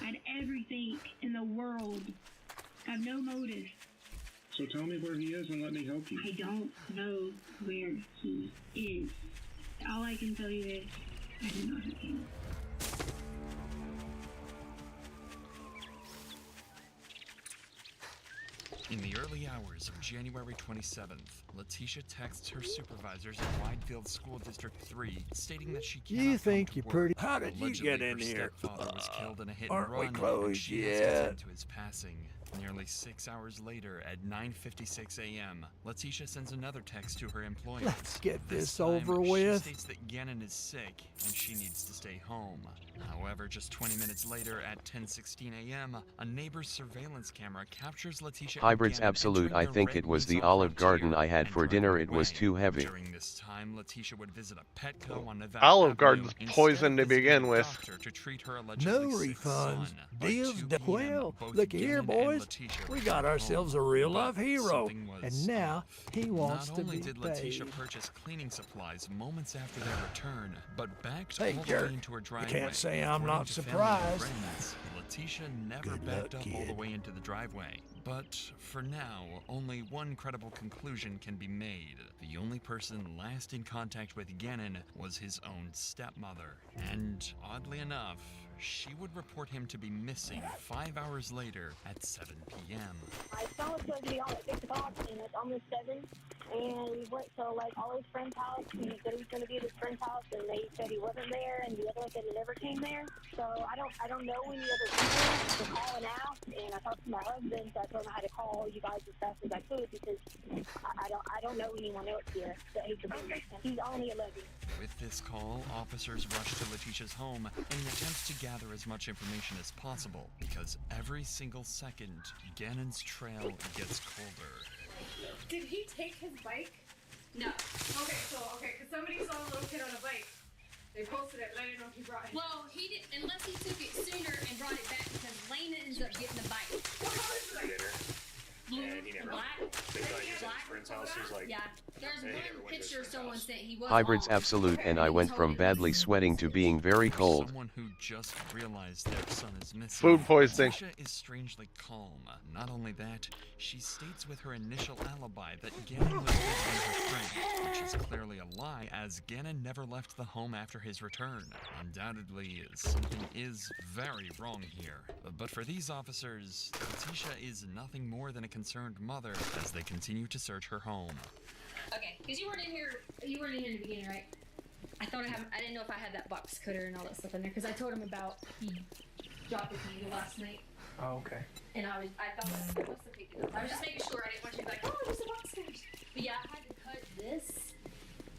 I had everything in the world. I have no motive. So tell me where he is and let me help you. I don't know where he is. All I can tell you is I do not hurt him. In the early hours of January 27th, Letitia texts her supervisors at Widefield School District 3 stating that she cannot You think come to you're work. pretty? How did you Allegedly, get in her here? Stepfather was killed in a hit Aren't and we run, and closed she has yet? consent to his passing. Nearly 6 hours later, at 9:56 a.m., Letitia sends another text to her employer. Let's get this time, over She with. states that Gannon is sick and she needs to stay home. However, just 20 minutes later, at 10:16 a.m., a neighbor's surveillance camera captures Letitia. Hybrids and Gannon absolute. entering I their think red it was the Nissan Olive Frontier Garden I had and for driving dinner. It was away. too heavy. During this time, Letitia would visit a Petco on Nevada Olive Avenue Garden's instead poison of to visiting begin a with. doctor to treat her No allegedly sick refunds. son. By Deals 2 done. p.m., Well, both look here, Gannon and boys. Letitia We returned got ourselves home. a real But life hero. something was And now off. he wants Not to only be did Letitia paid. purchase cleaning supplies moments after their return, but backed Hey, all the jerk. way into her You driveway. can't say I'm According not to family and surprised. friends, Letitia never Good backed luck, up all the kid. way into the driveway. But for now, only one credible conclusion can be made. The only person last in contact with Gannon was his own stepmother. And oddly enough, she would report him to be missing 5 hours later at 7 p.m. My son was supposed to be on at 6 o'clock, and it's almost 7. And we went to, like, all his friends' house. He said he was going to be at his friend's house, and they said he wasn't there, and the other one said he never came there. So I don't know any other people to call and ask. And I talked to my husband, so I told him I had to call you guys as fast as I could because I don't know anyone else here that he could be. He's only 11. With this call, officers rushed to Letitia's home in an attempt to gather as much information as possible, because every single second, Gannon's trail gets colder. Did he take his bike? No. Okay, because somebody saw a little kid on a bike. They posted it, but I didn't know if he brought it. Well, he didn't, unless he took it sooner and brought it back because Lena ends up getting the bike. Blue And he and never. black. They thought he was at his friend's house. He's like, Yeah, there's "Hey, he never one went to his picture friend's someone house." sent he was Hybrids off. absolute. And I went from badly sweating to being very For cold. someone who just realized their son is missing, Food poisoning. Letitia is strangely calm. Not only that, she states with her initial alibi that Gannon was visiting her friend, which is clearly a lie, as Gannon never left the home after his return. Undoubtedly, something is very wrong here. But for these officers, Letitia is nothing more than a concerned mother as they continue to search her home. Okay, because you weren't in here in the beginning, right? I didn't know if I had that box cutter and all that stuff in there because I told him about he dropped it to you last night. Oh, okay. And I thought that was the big deal. I was just making sure I didn't want you to be like, oh, there's a box cutter. But yeah, I had to cut this,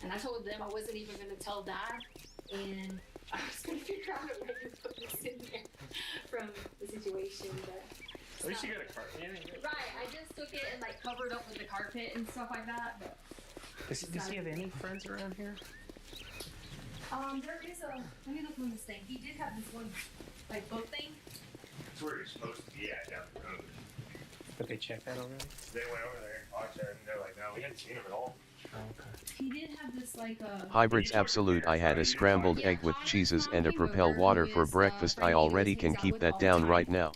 and I told them I wasn't even going to tell Dad, and I was going to figure out a way to put this in there from the situation, but. At least you got a carpet. Right, I just took it and like covered up with the carpet and stuff like that. But Does he have any friends around here? There is a. Let me look on this thing. He did have this one, like boat thing. That's where you're supposed to be at down the road. But they checked that already? They went over there and watched it, and they're like, no, we hadn't seen him at all. Oh, okay. He did have this like Hybrids absolute. I had a scrambled egg with cheeses and a Propel water for breakfast. I already can keep that down right now.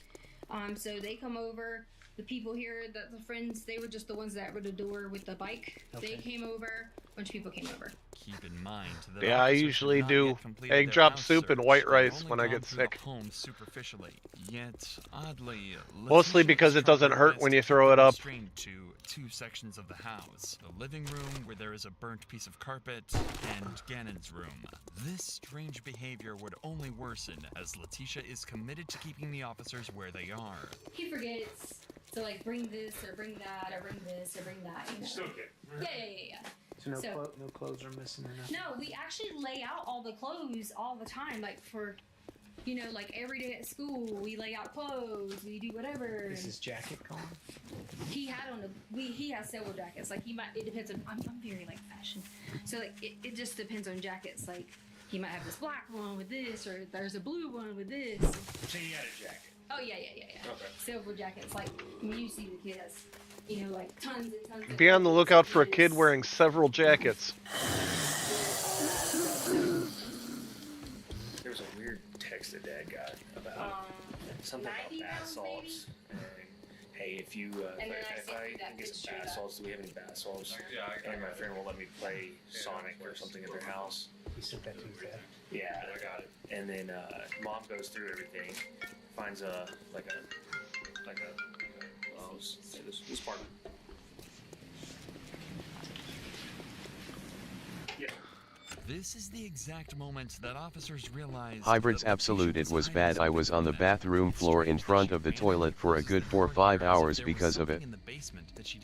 So they come over. The people here, the friends, they were just the ones that were the door with the bike. Okay. They came over. A bunch of people came over. Keep in mind that Yeah, I officers usually have not do yet completed egg their drop house soup and search. white They've rice only when I gone get through the sick. home superficially. Yet, oddly, Mostly Letitia because has it doesn't tried her hurt when best you to throw keep it up. restrained to two sections of the house: the living room, where there is a burnt piece of carpet, and Gannon's room. This strange behavior would only worsen as Letitia is committed to keeping the officers where they are. He forgets to like bring this or bring that or bring this or bring that. You know. Still good. Yeah. So no clothes are missing or nothing? No, we actually lay out all the clothes all the time, like for, like every day at school, we lay out clothes, we do whatever. Is his jacket gone? He had he has several jackets. Like it depends on. I'm very like fashion, so like it just depends on jackets. Like he might have this black one with this, or there's a blue one with this. So you had a jacket. Oh yeah. Okay. Silver jackets. Like when you see the kid has, like tons and tons. Of Be on the clothes lookout for a with kid this. wearing several jackets. text the dead guy about something about bath salts. And, hey, if you if I can get some bath salts, do we have any bath salts? And my friend will let me play Sonic or something at their house. You sent that to his dad? Yeah, I got it. And then mom goes through everything, finds this part. Yeah. This is the exact moment that officers realized Hybrids absolute, it was bad. I was on the bathroom floor in front of the toilet for a good 4 or 5 hours because of it.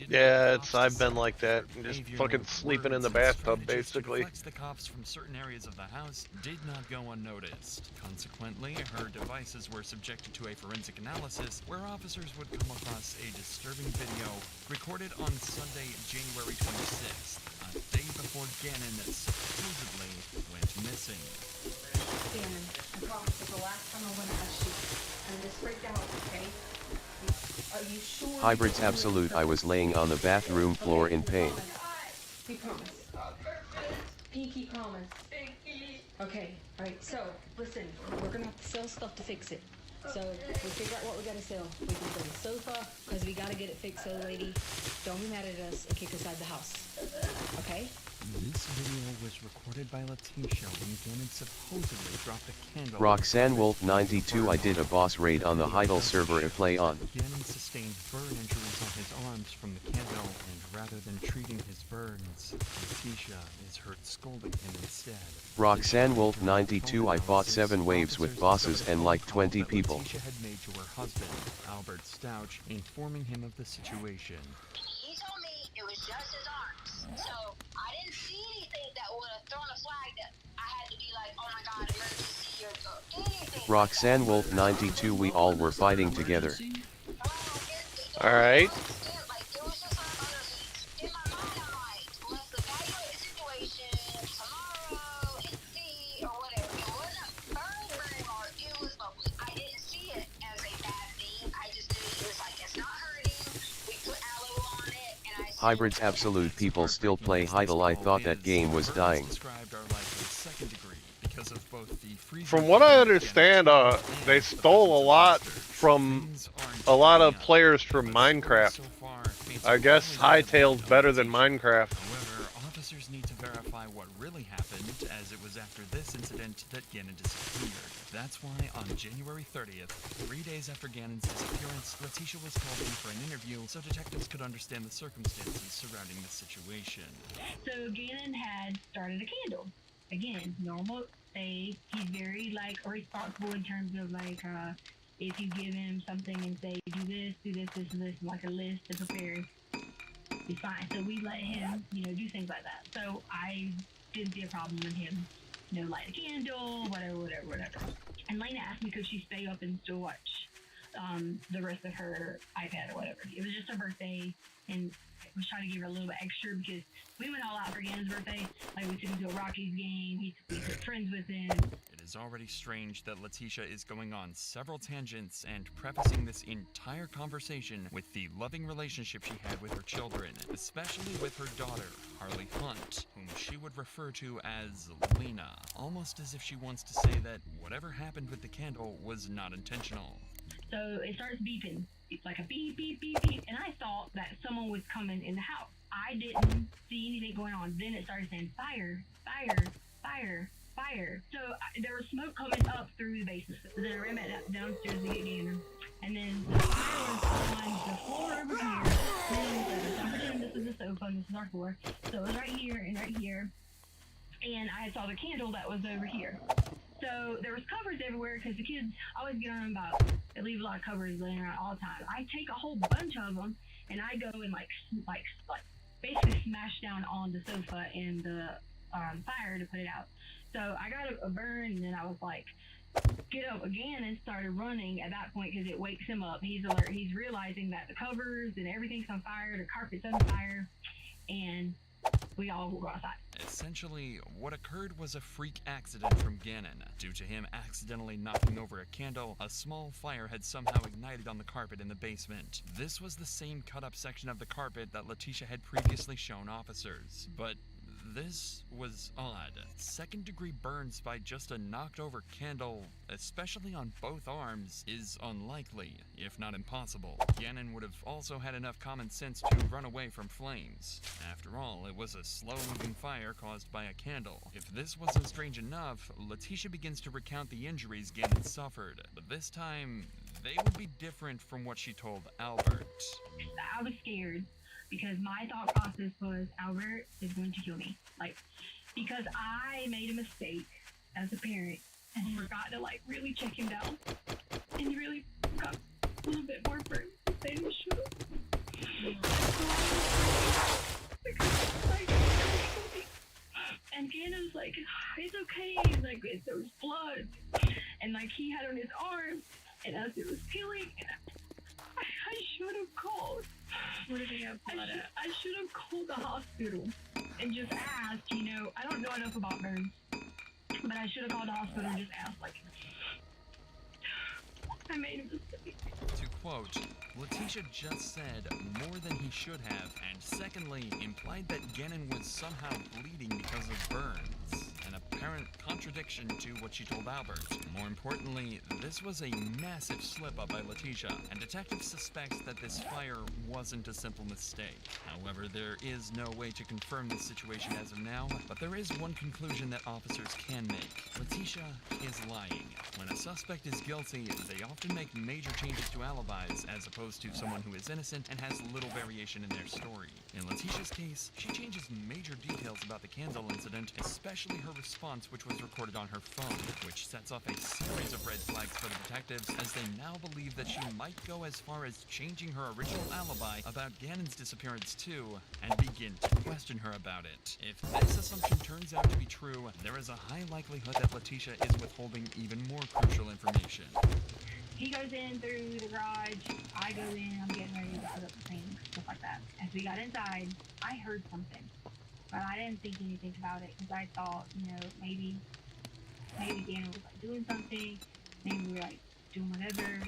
Yeah, I've been like that, just fucking sleeping in the bathtub basically. The cops from certain areas of the house did not go unnoticed. Consequently, her devices were subjected to a forensic analysis where officers would come across a disturbing video recorded on Sunday, January 26th, a day before Gannon supposedly went missing. Gannon, I promise it's the last time I'm gonna ask you. I'm just freaked out, okay? Are you sure? Hybrids absolute, I was laying on the bathroom floor in pain. We promise. Pinky promise. Okay, alright, so, listen, we're gonna have to sell stuff to fix it. So, we'll figure out what we gotta sell. We can sell the sofa, because we gotta get it fixed, so lady, don't be mad at us and kick us out of the house. Okay? This video was recorded by Letitia when Gannon supposedly dropped a candle. Roxanne Wolf 92, I did a boss raid on the Heidel server and play on. Gannon sustained burn injuries on his arms from the candle, and rather than treating his burns, Letitia is hurt scolding him instead. Roxanne Wolf 92, I fought 7 waves with bosses and like 20 people. Letitia had made to her husband, Albert Stouch, informing him of the situation. He told me it was just his arms. So I didn't see anything that would have thrown a flag that I had to be like, oh my god, emergency or anything. Roxanne Wolf 92, we all were fighting together. Alright. Hybrids absolute, people still play Heidel. I thought that game was dying. From what I understand, they stole a lot from a lot of players from Minecraft. I guess Hightail's better than Minecraft. However, officers need to verify what really happened, as it was after this incident that Gannon disappeared. That's why on January 30th, 3 days after Gannon's disappearance, Letitia was called in for an interview so detectives could understand the circumstances surrounding the situation. So Gannon had started a candle. Again, normal. He's very responsible in terms of if you give him something and say do this, and this, like a list to prepare, he's fine. So we let him, do things like that. So I didn't see a problem with him, light a candle, whatever. And Lena asked me could she stay up and still watch the rest of her iPad or whatever. It was just her birthday, and I was trying to give her a little bit extra because we went all out for Gannon's birthday. Like, we took him to a Rockies game, we took friends with him. It is already strange that Letitia is going on several tangents and prefacing this entire conversation with the loving relationship she had with her children, especially with her daughter, Harley Hunt, whom she would refer to as Lena, almost as if she wants to say that whatever happened with the candle was not intentional. So it starts beeping. It's like a beep, beep, beep, beep. And I thought that someone was coming in the house. I didn't see anything going on. Then it started saying fire, fire, fire, fire. So there was smoke coming up through the basement. Then I ran back downstairs to get Gannon. And then the fire was on the floor over here. Then this is the sofa, and this is our floor. So it was right here and right here. And I saw the candle that was over here. So there was covers everywhere because the kids always get on them about, they leave a lot of covers laying around all the time. I take a whole bunch of them and I go and basically smash down on the sofa and the fire to put it out. So I got a burn, and then I was like, get up again, and started running at that point because it wakes him up. He's alert. He's realizing that the covers and everything's on fire, the carpet's on fire, and we all go outside. Essentially, what occurred was a freak accident from Gannon. Due to him accidentally knocking over a candle, a small fire had somehow ignited on the carpet in the basement. This was the same cut-up section of the carpet that Letitia had previously shown officers. But This was odd. Second-degree burns by just a knocked-over candle, especially on both arms, is unlikely, if not impossible. Gannon would have also had enough common sense to run away from flames. After all, it was a slow-moving fire caused by a candle. If this wasn't strange enough, Letitia begins to recount the injuries Gannon suffered, but this time, they would be different from what she told Albert. I was scared because my thought process was Albert is going to kill me. Like, because I made a mistake as a parent and forgot to like really check him down and really got a little bit more firm than we should have. And Gannon was like, it's okay, like there was blood, and like he had on his arm, and as it was healing, and I should have called. What did he have blood at? I should have called the hospital and just asked, you know, I don't know enough about burns, but I should have called the hospital and just asked, like, I made a mistake. To quote, Letitia just said more than he should have, and secondly, implied that Gannon was somehow bleeding because of burns. An apparent contradiction to what she told Albert. More importantly, this was a massive slip-up by Letitia, and detectives suspect that this fire wasn't a simple mistake. However, there is no way to confirm this situation as of now, but there is one conclusion that officers can make. Letitia is lying. When a suspect is guilty, they often make major changes to alibis, as opposed to someone who is innocent and has little variation in their story. In Letitia's case, she changes major details about the candle incident, especially her response, which was recorded on her phone, which sets off a series of red flags for the detectives, as they now believe that she might go as far as changing her original alibi about Gannon's disappearance too, and begin to question her about it. If this assumption turns out to be true, there is a high likelihood that Letitia is withholding even more crucial information. He goes in through the garage, I go in, I'm getting ready to gather up the things, stuff like that. As we got inside, I heard something, but I didn't think anything about it, because I thought, you know, maybe Gannon was like doing something, maybe we were like doing whatever.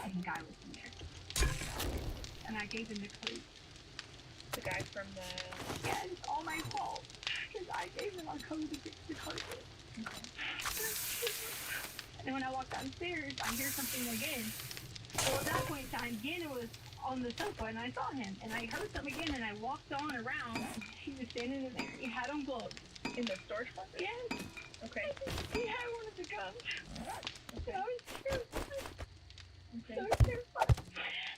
And the guy was in there. And I gave him the clue. The guy from the... Yeah, it's all my fault, because I gave him a code to get the carpet. And then when I walked downstairs, I hear something again. So at that point in time, Gannon was on the sofa, and I saw him, and I heard something again, and I walked on around. He was standing in there. He had on gloves. In the storage closet? Yes. Okay. He had one of the guns. Okay. I was terrified. Okay. So I was terrified.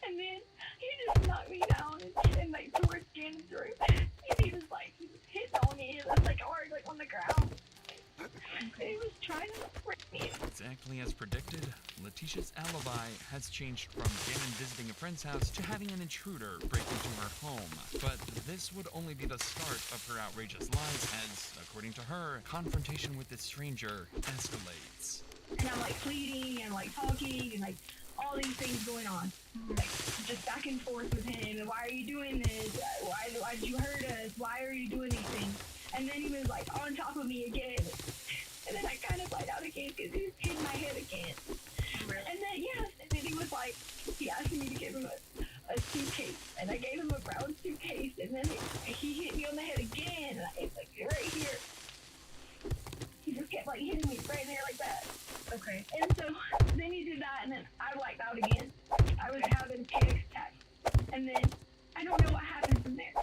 And then he just knocked me down and like tore Gannon through. And he was hitting on me. It was like hard, like on the ground. Okay. He was trying to break me. Exactly as predicted, Letitia's alibi has changed from Gannon visiting a friend's house to having an intruder break into her home. But this would only be the start of her outrageous lies as, according to her, confrontation with this stranger escalates. And I'm like pleading and like talking and like all these things going on. Like just back and forth with him, and why are you doing this? Why did you hurt us? Why are you doing these things? And then he was like on top of me again. And then I kind of lied out again because he was hitting my head again. Really? And then, yes, and then he was like, he asked me to give him a suitcase. And I gave him a brown suitcase. And then he hit me on the head again. And I was like, right here. He just kept like hitting me right there like that. Okay. And so then he did that, and then I blacked out again. I was having panic attacks. And then I don't know what happened from there.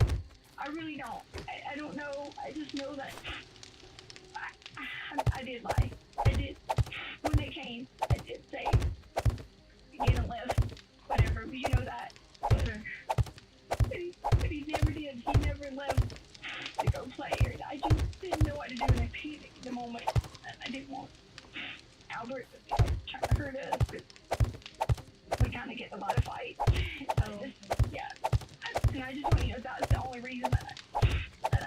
I really don't. I don't know. I just know that I did lie. I did. When they came, I did say, Gannon left, whatever, but you know that. But he never did. He never left to go play. I just didn't know what to do, and I panicked at the moment. I didn't want Albert to be trying to hurt us, but we kind of get a lot of fights. So, yeah. And I just want you to know that's the only reason that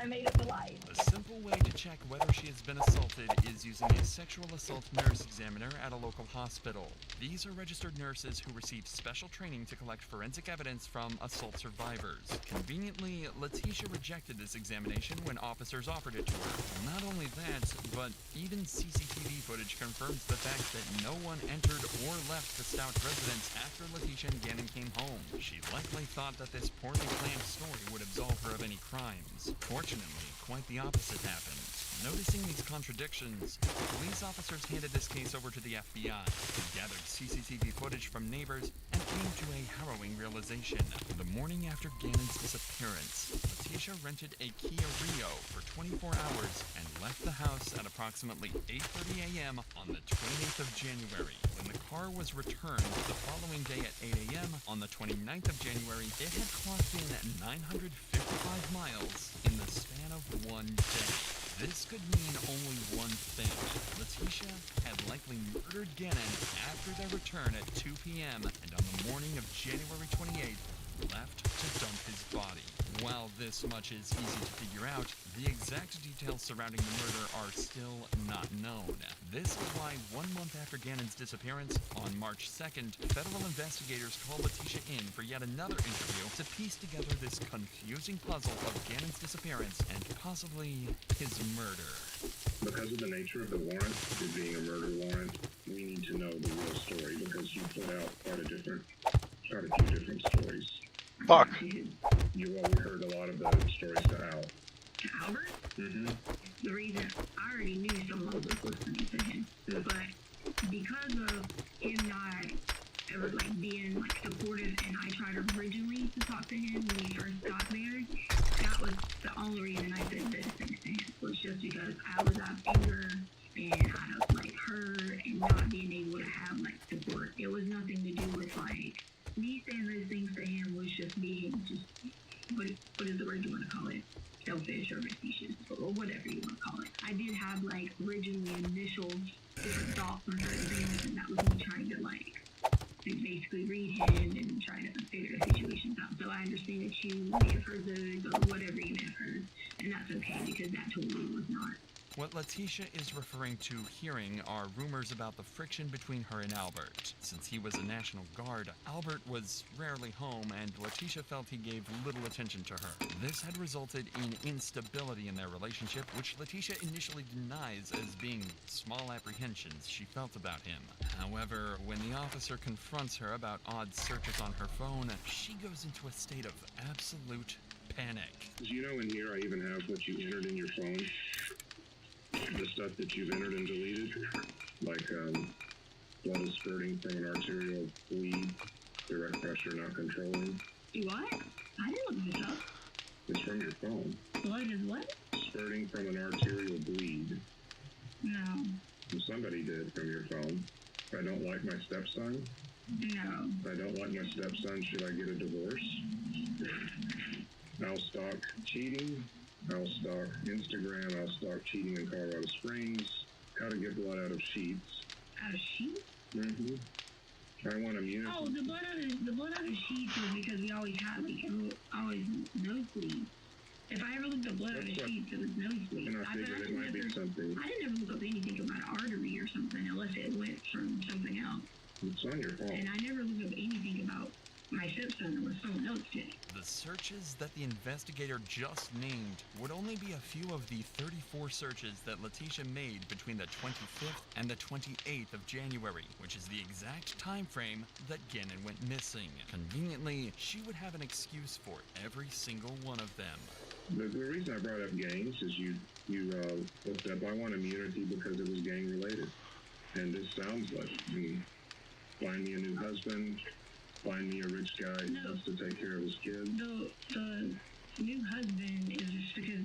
I made up the lie. The simple way to check whether she has been assaulted is using a sexual assault nurse examiner at a local hospital. These are registered nurses who receive special training to collect forensic evidence from assault survivors. Conveniently, Letitia rejected this examination when officers offered it to her. Not only that, but even CCTV footage confirms the fact that no one entered or left the Stout residence after Letitia and Gannon came home. She likely thought that this poorly planned story would absolve her of any crimes. Fortunately, quite the opposite happened. Noticing these contradictions, police officers handed this case over to the FBI, who gathered CCTV footage from neighbors and came to a harrowing realization. The morning after Gannon's disappearance, Letitia rented a Kia Rio for 24 hours and left the house at approximately 8:30 a.m. on the 28th of January. When the car was returned the following day at 8 a.m. on the 29th of January, it had clocked in 955 miles in the span of one day. This could mean only one thing. Letitia had likely murdered Gannon after their return at 2 p.m. and on the morning of January 28th, left to dump his body. While this much is easy to figure out, the exact details surrounding the murder are still not known. This is why 1 month after Gannon's disappearance, on March 2nd, federal investigators called Letitia in for yet another interview to piece together this confusing puzzle of Gannon's disappearance and possibly his murder. Because of the nature of the warrant, it being a murder warrant, we need to know the real story because you put out quite a few different stories. Fuck. You all heard a lot of the stories to Al. To Albert? Mm-hmm. The reason I already knew someone was listening to him, but because of him not ever being supportive, and I tried originally to talk to him when he first got there, that was the only reason I said those things to him, was just because I was out of anger and out of hurt and not being able to have support. It was nothing to do with me saying those things to him was just being what is the word you want to call it? Selfish or facetious or whatever you want to call it. I did have originally initial different thoughts on certain things, and that was me trying to basically read him and try to figure the situations out. So I understand that you may have heard those or whatever you may have heard, and that's okay because that totally was not. What Letitia is referring to hearing are rumors about the friction between her and Albert. Since he was a National Guard, Albert was rarely home, and Letitia felt he gave little attention to her. This had resulted in instability in their relationship, which Letitia initially denies as being small apprehensions she felt about him. However, when the officer confronts her about odd searches on her phone, she goes into a state of absolute panic. You know, in here I even have what you entered in your phone. The stuff that you've entered and deleted, blood is spurting from an arterial bleed, direct pressure not controlling. What? I didn't look this up. It's from your phone. Blood is what? Spurting from an arterial bleed. No. Somebody did from your phone. I don't like my stepson. No. I don't like my stepson. Should I get a divorce? I'll stalk cheating. I'll stalk Instagram. I'll stalk cheating in Colorado Springs. How to get blood out of sheets. Out of sheets? Mm-hmm. I want immunity. Oh, the blood out of sheets was because we always had always nosebleed. If I ever looked up blood out of sheets, it was nosebleed. And I figured it might be something. I didn't ever look up anything about artery or something unless it went from something else. It's on your phone. And I never looked up anything about my stepson unless someone else did. The searches that the investigator just named would only be a few of the 34 searches that Letitia made between the 25th and the 28th of January, which is the exact time frame that Gannon went missing. Conveniently, she would have an excuse for every single one of them. The reason I brought up gangs is you looked up, I want immunity because it was gang related. And this sounds like, find me a new husband, find me a rich guy who wants to take care of his kids. The new husband is just because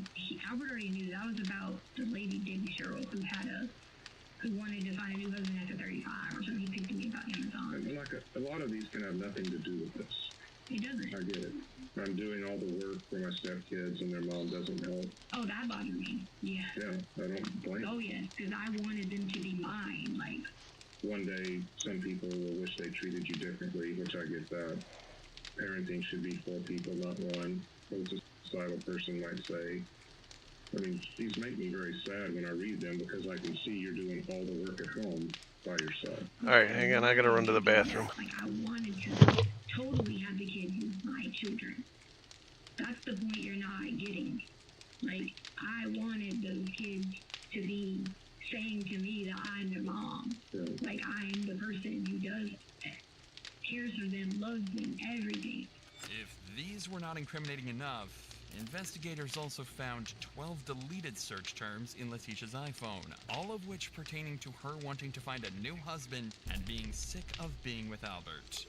Albert already knew that was about the lady Debbie Sherrill who wanted to find a new husband after 35 or something. He picked me about Amazon. And a lot of these can have nothing to do with this. It doesn't. I get it. I'm doing all the work for my stepkids and their mom doesn't help. Oh, that bothers me. Yeah. Yeah, I don't blame Oh, yes, because I wanted them to be mine. One day, some people will wish they treated you differently, which I get that. Parenting should be for people, not one. As a societal person might say, I mean, these make me very sad when I read them because I can see you're doing all the work at home by yourself. All right, hang on. I gotta run to the bathroom. Like, I wanted to totally have the kids as my children. That's the point you're not getting. Like, I wanted those kids to be saying to me that I'm their mom. Right. Like, I'm the person who does that, cares for them, loves them, everything. If these were not incriminating enough, investigators also found 12 deleted search terms in Letitia's iPhone, all of which pertaining to her wanting to find a new husband and being sick of being with Albert.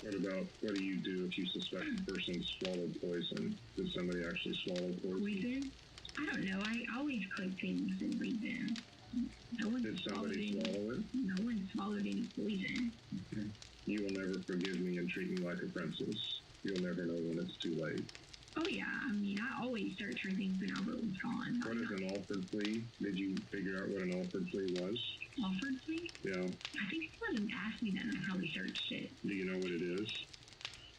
What do you do if you suspect a person swallowed poison? Did somebody actually swallow poison? Poison? I don't know. I always click things and read them. No one Did somebody swallow it? No one swallowed any poison. Okay. You will never forgive me and treat me like a princess. You'll never know when it's too late. Oh yeah, I mean, I always search for things when Albert was gone. What is an Alford plea? Did you figure out what an Alford plea was? Alford plea? Yeah. I think someone asked me that and I probably searched it. Do you know what it is?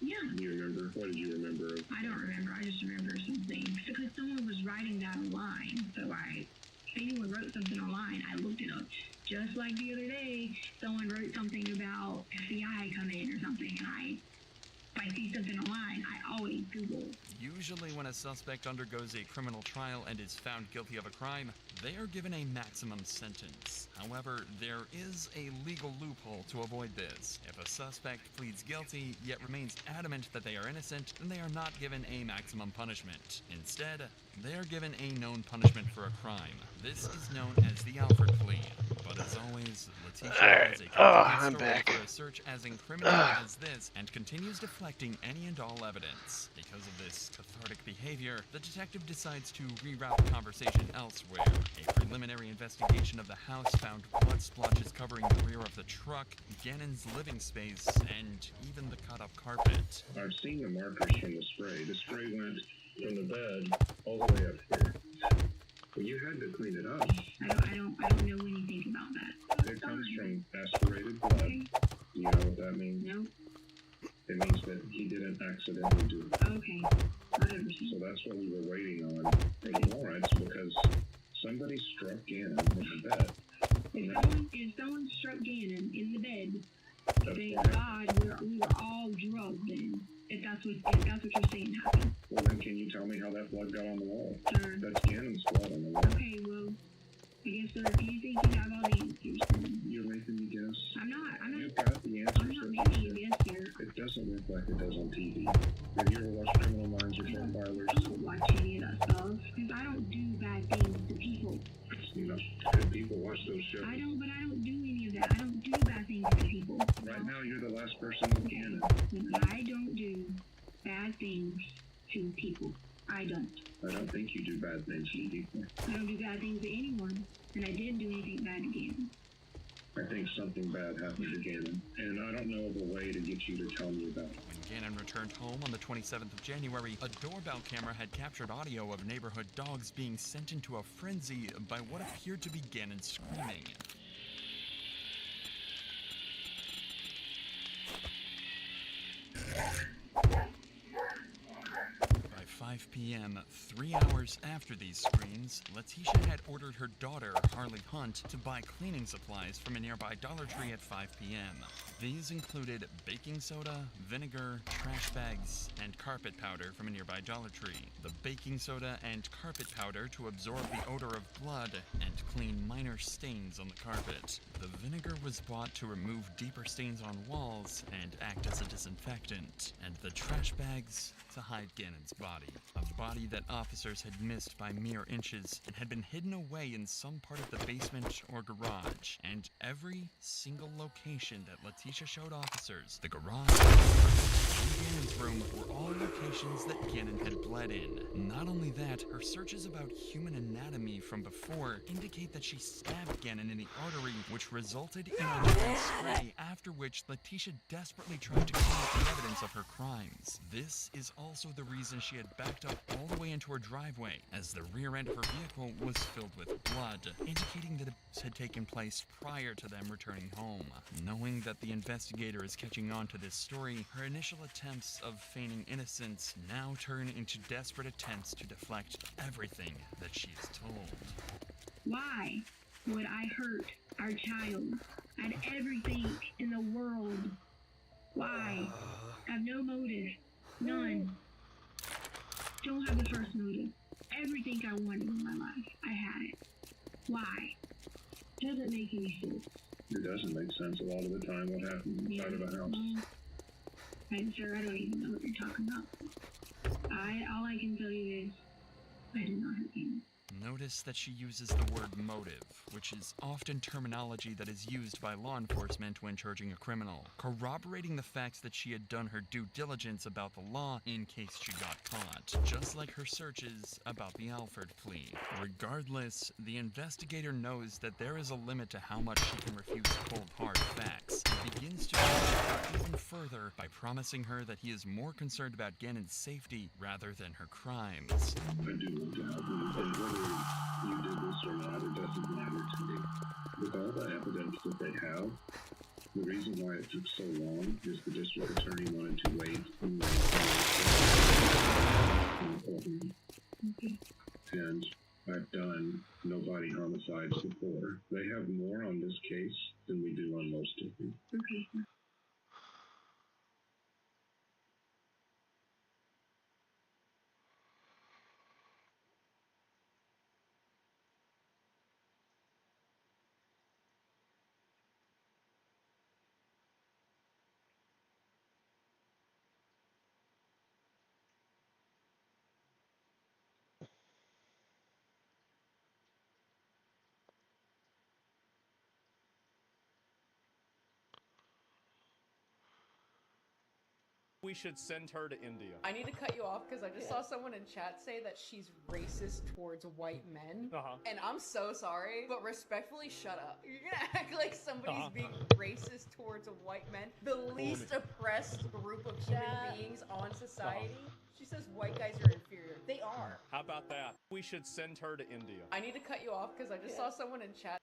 Yeah. Do you remember? What did you remember? I don't remember. I just remember something. Because someone was writing that online. So if anyone wrote something online, I looked it up. Just like the other day, someone wrote something about FBI coming or something, and if I see something online, I always Google. Usually when a suspect undergoes a criminal trial and is found guilty of a crime, they are given a maximum sentence. However, there is a legal loophole to avoid this. If a suspect pleads guilty, yet remains adamant that they are innocent, then they are not given a maximum punishment. Instead, they are given a known punishment for a crime. This is known as the Alford plea. But as always, Letitia has a complete story for a search as incriminating as this, and continues deflecting any and all evidence. Because of this cathartic behavior, the detective decides to reroute the conversation elsewhere. A preliminary investigation of the house found blood splotches covering the rear of the truck, Gannon's living space, and even the cut-up carpet. I've seen the markers from the spray. The spray went from the bed all the way up here. Well, you had to clean it up. I don't know anything about that. It comes from aspirated blood. Okay. Do you know what that means? No. It means that he didn't accidentally do it. Okay. Whatever. So that's what we were waiting on for the warrants, because somebody struck Gannon in the bed. If someone struck Gannon in the bed, thank God we were all drugged then. If that's what you're saying happened. Well, then can you tell me how that blood got on the wall? Sure. That's Gannon's blood on the wall. Okay, well, I guess so if you think you have all the answers, then... You're making me guess. I'm not. You've got the answers. I'm not making you guess here. It doesn't look like it does on TV. Have you ever watched Criminal Minds or Profiles? I don't watch any of that stuff, because I don't do bad things to people. You know, good people watch those shows. I don't do any of that. I don't do bad things to people. Right now, you're the last person with Gannon. I don't do bad things to people. I don't think you do bad things to people. I don't do bad things to anyone, and I didn't do anything bad to Gannon. I think something bad happened to Gannon, and I don't know of a way to get you to tell me about it. When Gannon returned home on the 27th of January, a doorbell camera had captured audio of neighborhood dogs being sent into a frenzy by what appeared to be Gannon screaming. By 5 p.m., 3 hours after these screams, Letitia had ordered her daughter, Harley Hunt, to buy cleaning supplies from a nearby Dollar Tree at 5 p.m. These included baking soda, vinegar, trash bags, and carpet powder from a nearby Dollar Tree. The baking soda and carpet powder to absorb the odor of blood and clean minor stains on the carpet. The vinegar was bought to remove deeper stains on walls and act as a disinfectant, and the trash bags to hide Gannon's body. A body that officers had missed by mere inches and had been hidden away in some part of the basement or garage. And every single location that Letitia showed officers, the garage, and Gannon's room, were all locations that Gannon had bled in. Not only that, her searches about human anatomy from before indicate that she stabbed Gannon in the artery, which resulted in a red spray, after which Letitia desperately tried to clean up the evidence of her crimes. This is also the reason she had backed up all the way into her driveway, as the rear end of her vehicle was filled with blood, indicating that it had taken place prior to them returning home. Knowing that the investigator is catching on to this story, her initial attempts of feigning innocence now turn into desperate attempts to deflect everything that she is told. Why would I hurt our child? I had everything in the world. Why? I have no motive. None. Don't have the first motive. Everything I wanted in my life, I had it. Why? Doesn't make any sense. It doesn't make sense a lot of the time what happens inside of a house. And sir, I don't even know what you're talking about. All I can tell you is, I did not hurt you. Notice that she uses the word motive, which is often terminology that is used by law enforcement when charging a criminal, corroborating the facts that she had done her due diligence about the law in case she got caught, just like her searches about the Alford plea. Regardless, the investigator knows that there is a limit to how much she can refuse cold hard facts, and begins to push her even further by promising her that he is more concerned about Gannon's safety rather than her crimes. I do want to help you, and whether you did this or not, it doesn't matter to me. With all the evidence that they have, the reason why it took so long is the district attorney wanted to wait and and I've done no body homicides before. They have more on this case than we do on most of them. Okay. We should send her to India. I need to cut you off because I just saw someone in chat say that she's racist towards white men. And I'm so sorry, but respectfully, shut up. You're gonna act like somebody's being racist towards white men, the least oppressed group of human beings on society. She says white guys are inferior. They are. How about that? We should send her to India. I need to cut you off because I just saw someone in chat.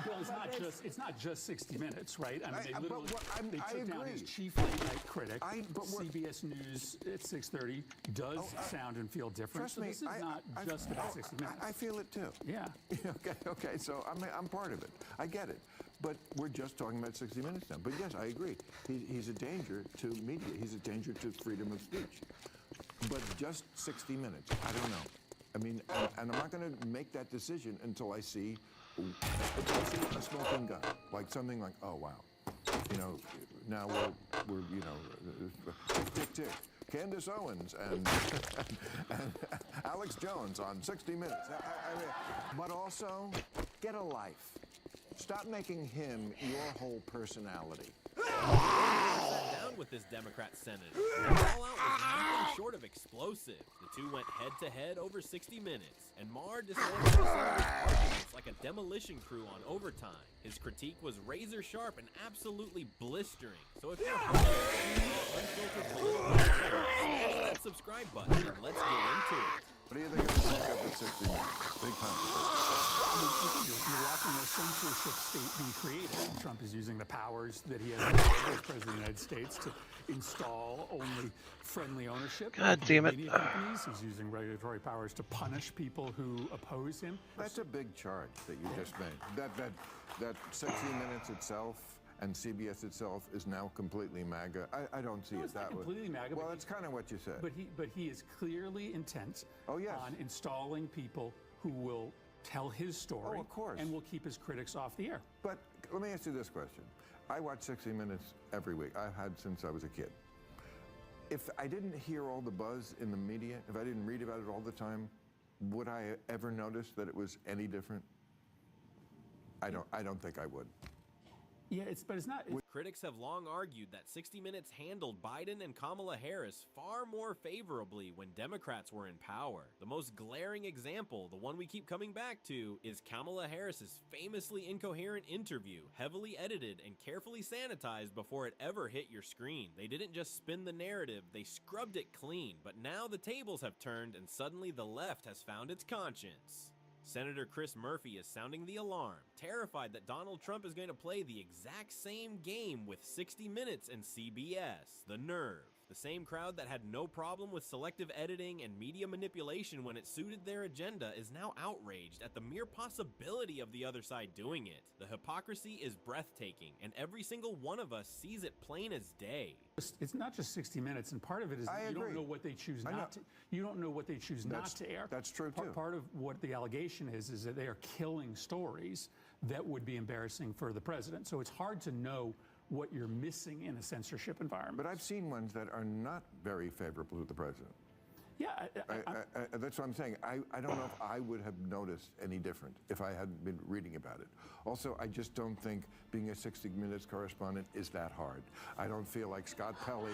Bill, it's not just 60 Minutes, right? I mean, they literally they took down his chief late-night critic. CBS News at 6:30 does sound and feel different. Trust me, this is not just about 60 Minutes. I feel it too. Yeah. Okay. So I'm part of it. I get it. But we're just talking about 60 Minutes now. But yes, I agree. He's a danger to media. He's a danger to freedom of speech. But just 60 Minutes, I don't know. I mean, and I'm not going to make that decision until I see a smoking gun, like something like, oh wow, you know, now we're you know, tick tick, Candace Owens and Alex Jones on 60 Minutes. I mean, but also get a life. Stop making him your whole personality. Sat down with this Democrat senator. The fallout was nothing short of explosive. The two went head-to-head over 60 minutes, and Maher dismantled the senator's arguments like a demolition crew on overtime. His critique was razor-sharp and absolutely blistering. So if you're unfiltered political, smash that subscribe button and let's get into it. What do you think of the up at 60 Minutes? Big controversy. You're watching a censorship state be created. Trump is using the powers that he has as President of the United States to install only friendly ownership. God damn it. Media companies. He's using regulatory powers to punish people who oppose him. That's a big charge that you just made. That 60 Minutes itself and CBS itself is now completely MAGA. I don't see it that way. Completely MAGA. Well, that's kind of what you said. But he is clearly intent on installing people who will tell his story. Oh, of course. And will keep his critics off the air. But let me ask you this question. I watch 60 Minutes every week. I've had since I was a kid. If I didn't hear all the buzz in the media, if I didn't read about it all the time, would I ever notice that it was any different? I don't think I would. Yeah, but it's not. Critics have long argued that 60 Minutes handled Biden and Kamala Harris far more favorably when Democrats were in power. The most glaring example, the one we keep coming back to, is Kamala Harris's famously incoherent interview, heavily edited and carefully sanitized before it ever hit your screen. They didn't just spin the narrative, they scrubbed it clean, but now the tables have turned and suddenly the left has found its conscience. Senator Chris Murphy is sounding the alarm, terrified that Donald Trump is going to play the exact same game with 60 Minutes and CBS. The nerve. The same crowd that had no problem with selective editing and media manipulation when it suited their agenda is now outraged at the mere possibility of the other side doing it. The hypocrisy is breathtaking, and every single one of us sees it plain as day. It's not just 60 Minutes, and part of it is that you don't know what they choose not to. You don't know what they choose not to air. That's true too. Part of what the allegation is that they are killing stories that would be embarrassing for the president. So it's hard to know what you're missing in a censorship environment. But I've seen ones that are not very favorable to the president. Yeah, that's what I'm saying. I don't know if I would have noticed any different if I hadn't been reading about it. Also, I just don't think being a 60 Minutes correspondent is that hard. I don't feel like Scott Pelley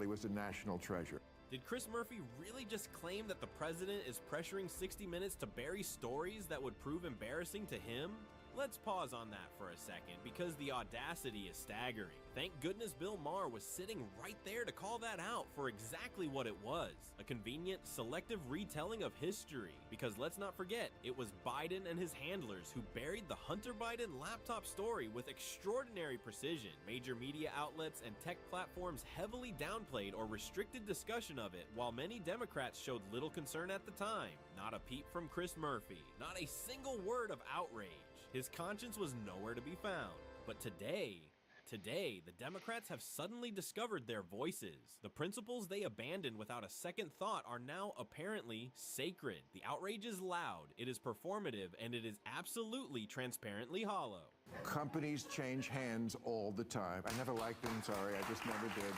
was a national treasure. Did Chris Murphy really just claim that the president is pressuring 60 Minutes to bury stories that would prove embarrassing to him? Let's pause on that for a second, because the audacity is staggering. Thank goodness Bill Maher was sitting right there to call that out for exactly what it was. A convenient, selective retelling of history. Because let's not forget, it was Biden and his handlers who buried the Hunter Biden laptop story with extraordinary precision. Major media outlets and tech platforms heavily downplayed or restricted discussion of it, while many Democrats showed little concern at the time. Not a peep from Chris Murphy. Not a single word of outrage. His conscience was nowhere to be found. But today, the Democrats have suddenly discovered their voices. The principles they abandoned without a second thought are now apparently sacred. The outrage is loud, it is performative, and it is absolutely transparently hollow. Companies change hands all the time. I never liked them, sorry, I just never did.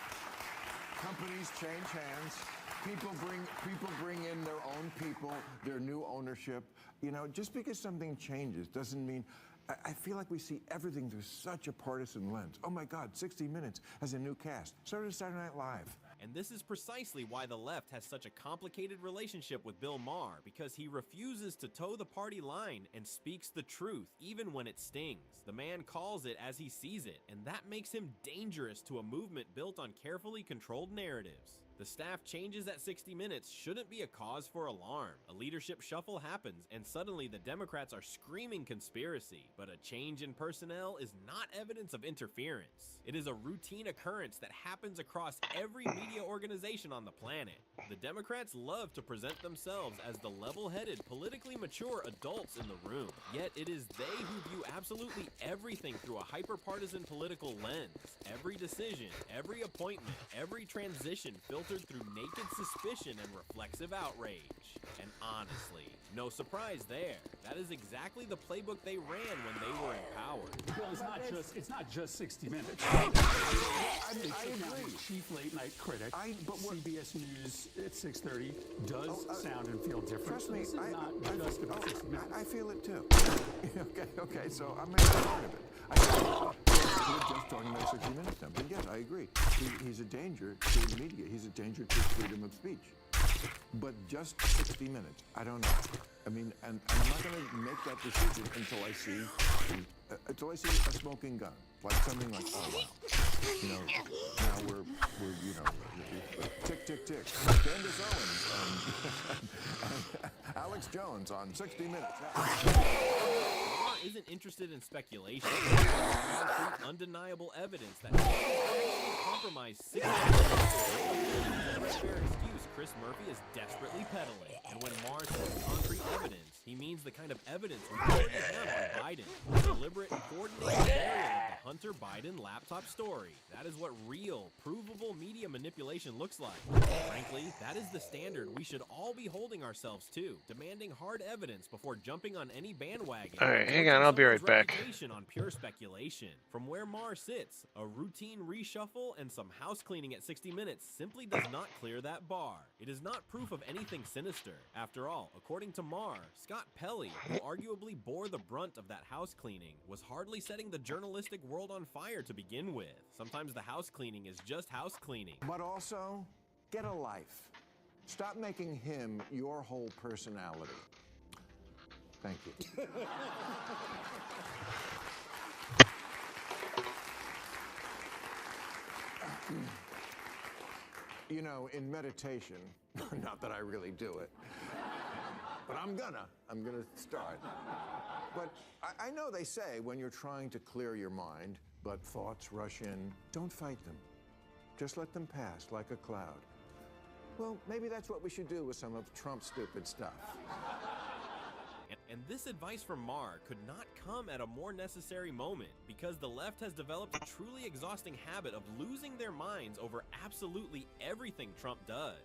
Companies change hands. People bring in their own people, their new ownership. You know, just because something changes doesn't mean. I feel like we see everything through such a partisan lens. Oh my God, 60 Minutes has a new cast. So does Saturday Night Live. And this is precisely why the left has such a complicated relationship with Bill Maher, because he refuses to toe the party line and speaks the truth, even when it stings. The man calls it as he sees it, and that makes him dangerous to a movement built on carefully controlled narratives. The staff changes at 60 Minutes shouldn't be a cause for alarm. A leadership shuffle happens, and suddenly the Democrats are screaming conspiracy. But a change in personnel is not evidence of interference. It is a routine occurrence that happens across every media organization on the planet. The Democrats love to present themselves as the level-headed, politically mature adults in the room. Yet it is they who view absolutely everything through a hyper-partisan political lens. Every decision, every appointment, every transition filtered through naked suspicion and reflexive outrage. And honestly, no surprise there. That is exactly the playbook they ran when they were in power. Well, it's not just 60 Minutes. I agree. Chief late night critic, CBS News at 6:30 does sound and feel different. Trust me, this is not just about 60 Minutes. I feel it too. okay, so I'm making part of it. We're just talking about 60 Minutes now, but yes, I agree. He's a danger to the media. He's a danger to freedom of speech. But just 60 Minutes, I don't know. I mean, and I'm not going to make that decision until I see a smoking gun, like something like, oh wow, you know, now we're you know, tick tick tick. Candace Owens and Alex Jones on 60 Minutes. Maher isn't interested in speculation. Concrete, undeniable evidence that compromised 60 Minutes. Excuse Chris Murphy is desperately peddling, and when Maher says concrete evidence, he means the kind of evidence we already have on Biden. The deliberate and coordinated burial of the Hunter Biden laptop story. That is what real, provable media manipulation looks like. Frankly, that is the standard we should all be holding ourselves to, demanding hard evidence before jumping on any bandwagon. All right, hang on, I'll be right back. On pure speculation. From where Maher sits, a routine reshuffle and some house cleaning at 60 Minutes simply does not clear that bar. It is not proof of anything sinister. After all, according to Maher, Scott Pelley, who arguably bore the brunt of that house cleaning, was hardly setting the journalistic world on fire to begin with. Sometimes the house cleaning is just house cleaning. But also, get a life. Stop making him your whole personality. Thank you. You know, in meditation, not that I really do it, but I'm gonna start. But I know they say when you're trying to clear your mind, but thoughts rush in, don't fight them. Just let them pass like a cloud. Well, maybe that's what we should do with some of Trump's stupid stuff. And this advice from Maher could not come at a more necessary moment, because the left has developed a truly exhausting habit of losing their minds over absolutely everything Trump does.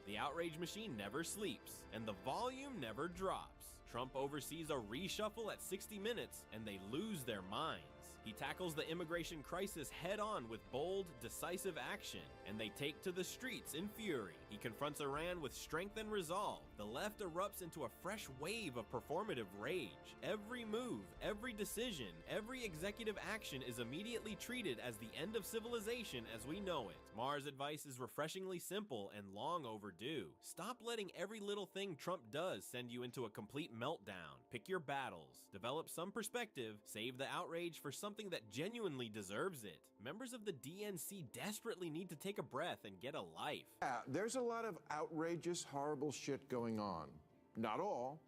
The outrage machine never sleeps, and the volume never drops. Trump oversees a reshuffle at 60 Minutes, and they lose their minds. He tackles the immigration crisis head-on with bold, decisive action, and they take to the streets in fury. He confronts Iran with strength and resolve. The left erupts into a fresh wave of performative rage. Every move, every decision, every executive action is immediately treated as the end of civilization as we know it. Maher's advice is refreshingly simple and long overdue. Stop letting every little thing Trump does send you into a complete meltdown. Pick your battles. Develop some perspective. Save the outrage for something that genuinely deserves it. Members of the DNC desperately need to take a breath and get a life. Yeah, there's a lot of outrageous, horrible shit going on. Not all.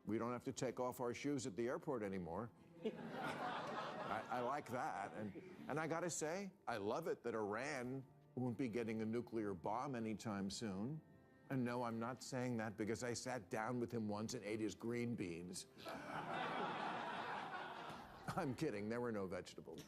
We don't have to take off our shoes at the airport anymore. I like that. And I gotta say, I love it that Iran won't be getting a nuclear bomb anytime soon. And no, I'm not saying that because I sat down with him once and ate his green beans. I'm kidding, there were no vegetables.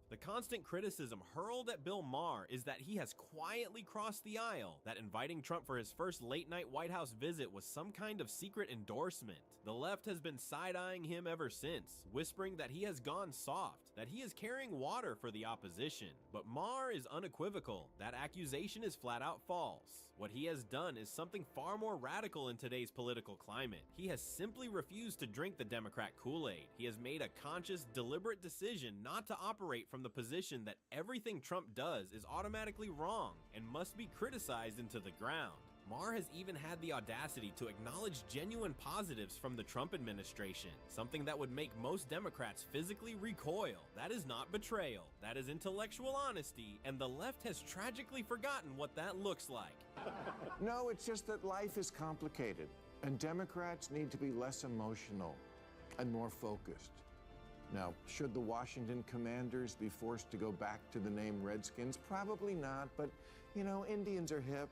The constant criticism hurled at Bill Maher is that he has quietly crossed the aisle, that inviting Trump for his first late-night White House visit was some kind of secret endorsement. The left has been side-eyeing him ever since, whispering that he has gone soft, that he is carrying water for the opposition. But Maher is unequivocal. That accusation is flat-out false. What he has done is something far more radical in today's political climate. He has simply refused to drink the Democrat Kool-Aid. He has made a conscious, deliberate decision not to operate from the position that everything Trump does is automatically wrong and must be criticized into the ground. Maher has even had the audacity to acknowledge genuine positives from the Trump administration, something that would make most Democrats physically recoil. That is not betrayal, that is intellectual honesty, and the left has tragically forgotten what that looks like. No, it's just that life is complicated, and Democrats need to be less emotional and more focused. Now, should the Washington Commanders be forced to go back to the name Redskins? Probably not, but, you know, Indians are hip.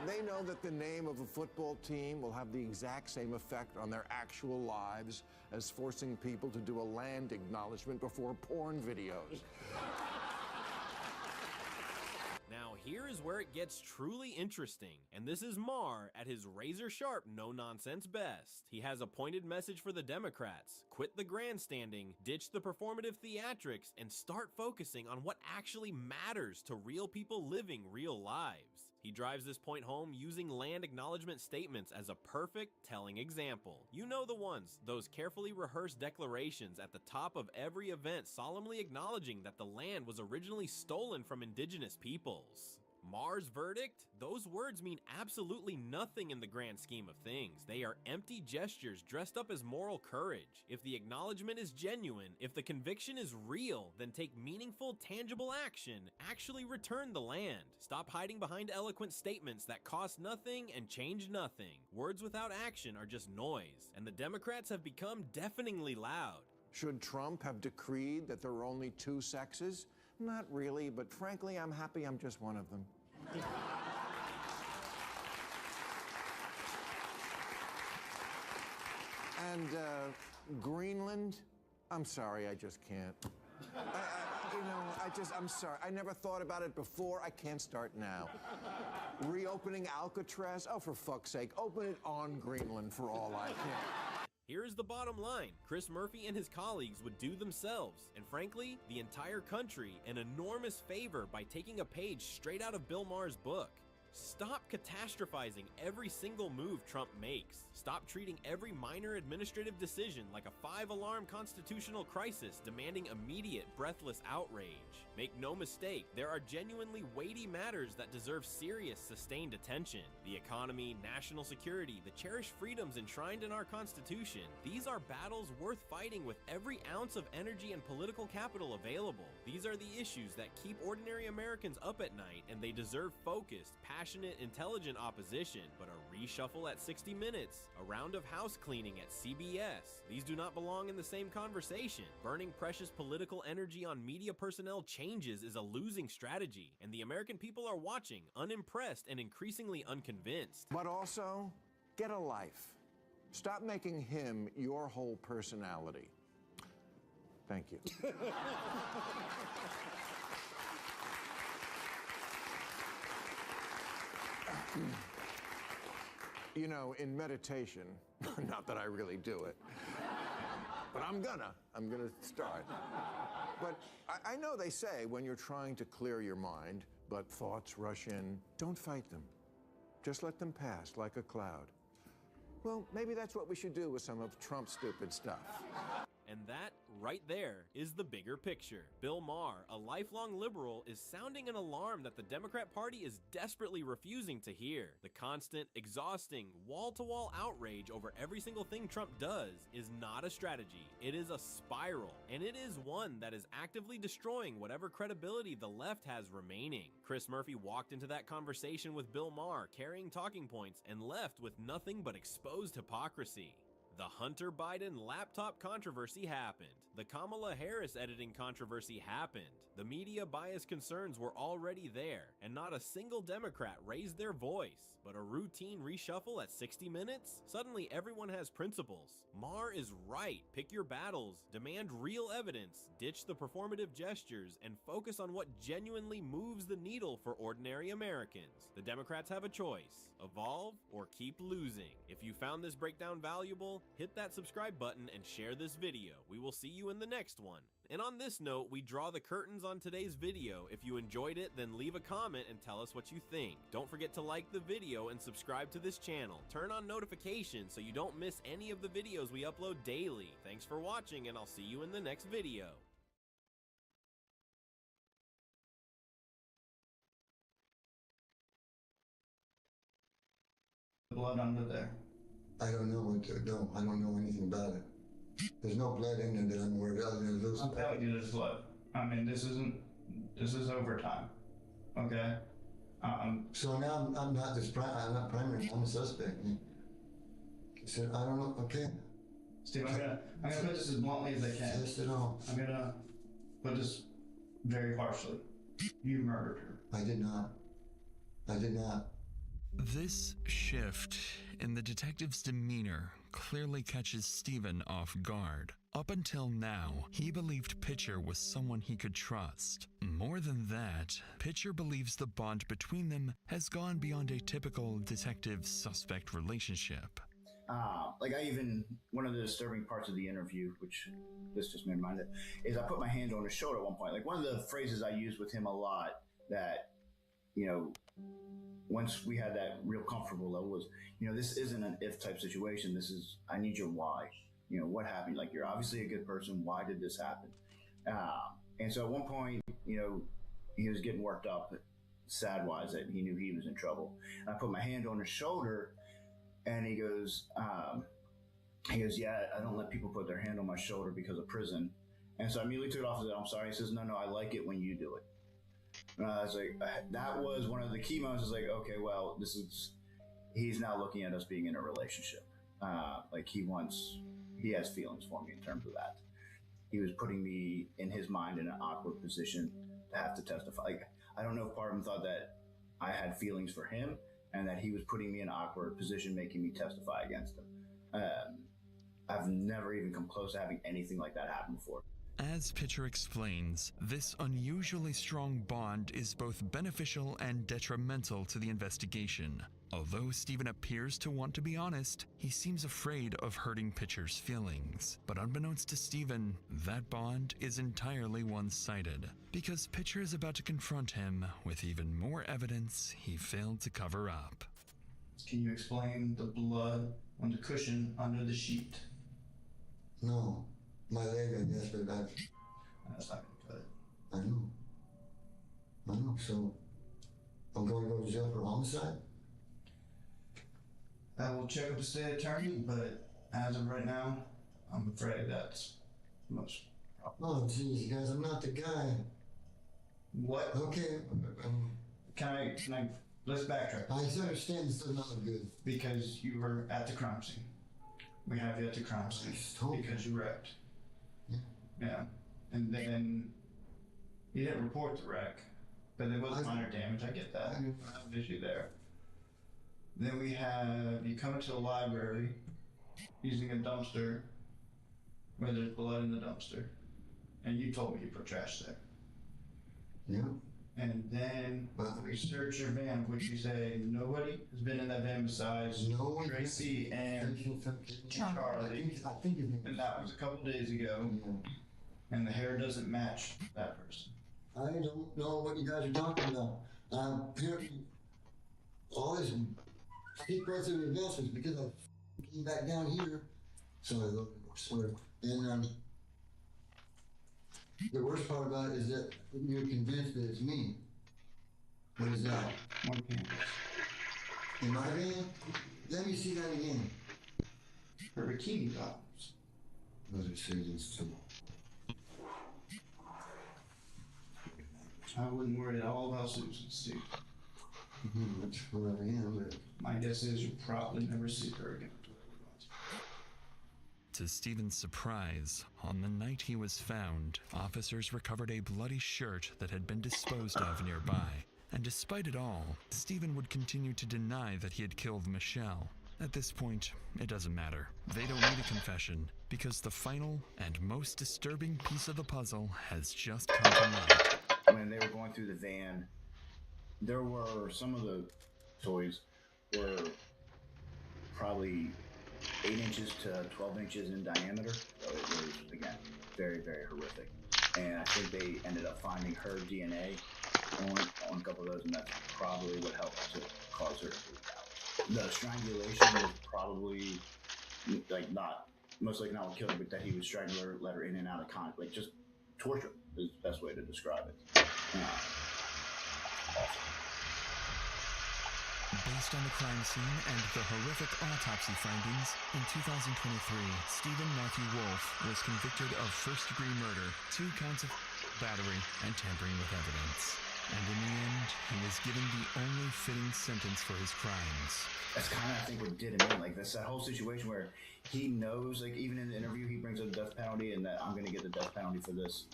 They know that the name of a football team will have the exact same effect on their actual lives as forcing people to do a land acknowledgement before porn videos. Now, here is where it gets truly interesting, and this is Maher at his razor-sharp, no-nonsense best. He has a pointed message for the Democrats: quit the grandstanding, ditch the performative theatrics, and start focusing on what actually matters to real people living real lives. He drives this point home using land acknowledgement statements as a perfect, telling example. You know the ones, those carefully rehearsed declarations at the top of every event solemnly acknowledging that the land was originally stolen from indigenous peoples. Maher's verdict? Those words mean absolutely nothing in the grand scheme of things. They are empty gestures dressed up as moral courage. If the acknowledgement is genuine, if the conviction is real, then take meaningful, tangible action. Actually return the land. Stop hiding behind eloquent statements that cost nothing and change nothing. Words without action are just noise, and the Democrats have become deafeningly loud. Should Trump have decreed that there are only two sexes? Not really, but frankly, I'm happy I'm just one of them. And Greenland? I'm sorry, I just can't. I'm sorry. I never thought about it before. I can't start now. Reopening Alcatraz? Oh, for fuck's sake, open it on Greenland for all I care. Here's the bottom line. Chris Murphy and his colleagues would do themselves, and frankly, the entire country, an enormous favor by taking a page straight out of Bill Maher's book. Stop catastrophizing every single move Trump makes. Stop treating every minor administrative decision like a 5-alarm constitutional crisis demanding immediate, breathless outrage. Make no mistake, there are genuinely weighty matters that deserve serious, sustained attention. The economy, national security, the cherished freedoms enshrined in our Constitution. These are battles worth fighting with every ounce of energy and political capital available. These are the issues that keep ordinary Americans up at night, and they deserve focused, passionate, intelligent opposition. But a reshuffle at 60 Minutes, a round of house cleaning at CBS, these do not belong in the same conversation. Burning precious political energy on media personnel changes is a losing strategy, and the American people are watching, unimpressed and increasingly unconvinced. But also, get a life. Stop making him your whole personality. Thank you. You know, in meditation, not that I really do it, but I'm gonna start. But I know they say when you're trying to clear your mind, but thoughts rush in, don't fight them. Just let them pass like a cloud. Well, maybe that's what we should do with some of Trump's stupid stuff. And that, right there, is the bigger picture. Bill Maher, a lifelong liberal, is sounding an alarm that the Democrat Party is desperately refusing to hear. The constant, exhausting, wall-to-wall outrage over every single thing Trump does is not a strategy. It is a spiral, and it is one that is actively destroying whatever credibility the left has remaining. Chris Murphy walked into that conversation with Bill Maher carrying talking points and left with nothing but exposed hypocrisy. The Hunter Biden laptop controversy happened. The Kamala Harris editing controversy happened. The media bias concerns were already there, and not a single Democrat raised their voice. But a routine reshuffle at 60 Minutes? Suddenly everyone has principles. Maher is right. Pick your battles, demand real evidence, ditch the performative gestures, and focus on what genuinely moves the needle for ordinary Americans. The Democrats have a choice: evolve or keep losing. If you found this breakdown valuable, hit that subscribe button and share this video. We will see you in the next one. And on this note, we draw the curtains on today's video. If you enjoyed it, then leave a comment and tell us what you think. Don't forget to like the video and subscribe to this channel. Turn on notifications so you don't miss any of the videos we upload daily. Thanks for watching, and I'll see you in the next video. Blood under there. I don't know what to do. I don't know anything about it. There's no blood in there that I'm aware of other than those. I'm telling you there's blood. I mean, this is overtime. Okay? So now I'm not primary, I'm a suspect. So I don't know, okay. Steve, I'm gonna put this as bluntly as I can. Test it all. I'm gonna put this very harshly. You murdered her. I did not. I did not. This shift in the detective's demeanor clearly catches Stephen off guard. Up until now, he believed Pitcher was someone he could trust. More than that, Pitcher believes the bond between them has gone beyond a typical detective-suspect relationship. One of the disturbing parts of the interview, which this just made me mind it, is I put my hand on his shoulder at one point. Like, one of the phrases I used with him a lot that, you know, once we had that real comfortable level was, you know, this isn't an if type situation. This is, I need your why. You know, what happened? Like, you're obviously a good person. Why did this happen? And so at one point, you know, he was getting worked up, sad-wise, that he knew he was in trouble. And I put my hand on his shoulder, and he goes, yeah, I don't let people put their hand on my shoulder because of prison. And so I immediately took it off and said, I'm sorry. He says, no, I like it when you do it. And I was like, that was one of the key moments. I was like, okay, well, he's now looking at us being in a relationship. Like, he has feelings for me in terms of that. He was putting me, in his mind, in an awkward position to have to testify. Like, I don't know if part of him thought that I had feelings for him and that he was putting me in an awkward position, making me testify against him. I've never even come close to having anything like that happen before. As Pitcher explains, this unusually strong bond is both beneficial and detrimental to the investigation. Although Steven appears to want to be honest, he seems afraid of hurting Pitcher's feelings. But unbeknownst to Steven, that bond is entirely one-sided, because Pitcher is about to confront him with even more evidence he failed to cover up. Can you explain the blood on the cushion under the sheet? No. My leg, I guess, but that's not going to cut it. I know. So, I'm going to go to jail for homicide? I will check with the state attorney, but as of right now, I'm afraid that's the most Oh, geez, guys, I'm not the guy. What? Okay. Can I, let's backtrack. I understand this does not look good. Because you were at the crime scene. We have you at the crime scene. Because you wrecked. Yeah. And then you didn't report the wreck, but there was minor damage. I get that. I have an issue there. Then we have you come into the library using a dumpster where there's blood in the dumpster. And you told me you put trash there. Yeah. And then we search your van, which you say nobody has been in that van besides Tracy and Charlie. I think his name. And that was a couple days ago. And the hair doesn't match that person. I don't know what you guys are talking about. Apparently, all this secrets of investments because I came back down here. So I look more swear. And the worst part about it is that you're convinced that it's me. What is that? One canvas. In my van? Let me see that again. Her bikini bottoms. Those are Susan's too. I wouldn't worry at all about Susan's too. That's where I am, but my guess is you'll probably never see her again. To Steven's surprise, on the night he was found, officers recovered a bloody shirt that had been disposed of nearby. And despite it all, Steven would continue to deny that he had killed Michelle. At this point, it doesn't matter. They don't need a confession, because the final and most disturbing piece of the puzzle has just come to light. When they were going through the van, there were some of the toys were probably 8 inches to 12 inches in diameter. So it was, again, very, very horrific. And I think they ended up finding her DNA on a couple of those, and that's probably what helped to cause her to bleed out. The strangulation was probably, most likely not what killed her, but that he would strangle her, let her in and out of contact, like just torture is the best way to describe it. Based on the crime scene and the horrific autopsy findings, in 2023, Stephen Matthew Wolf was convicted of first-degree murder, 2 counts of battery, and tampering with evidence. And in the end, he was given the only fitting sentence for his crimes. That's kind of, I think, what did him in. Like, that's that whole situation where he knows, like, even in the interview, he brings up the death penalty and that I'm going to get the death penalty for this.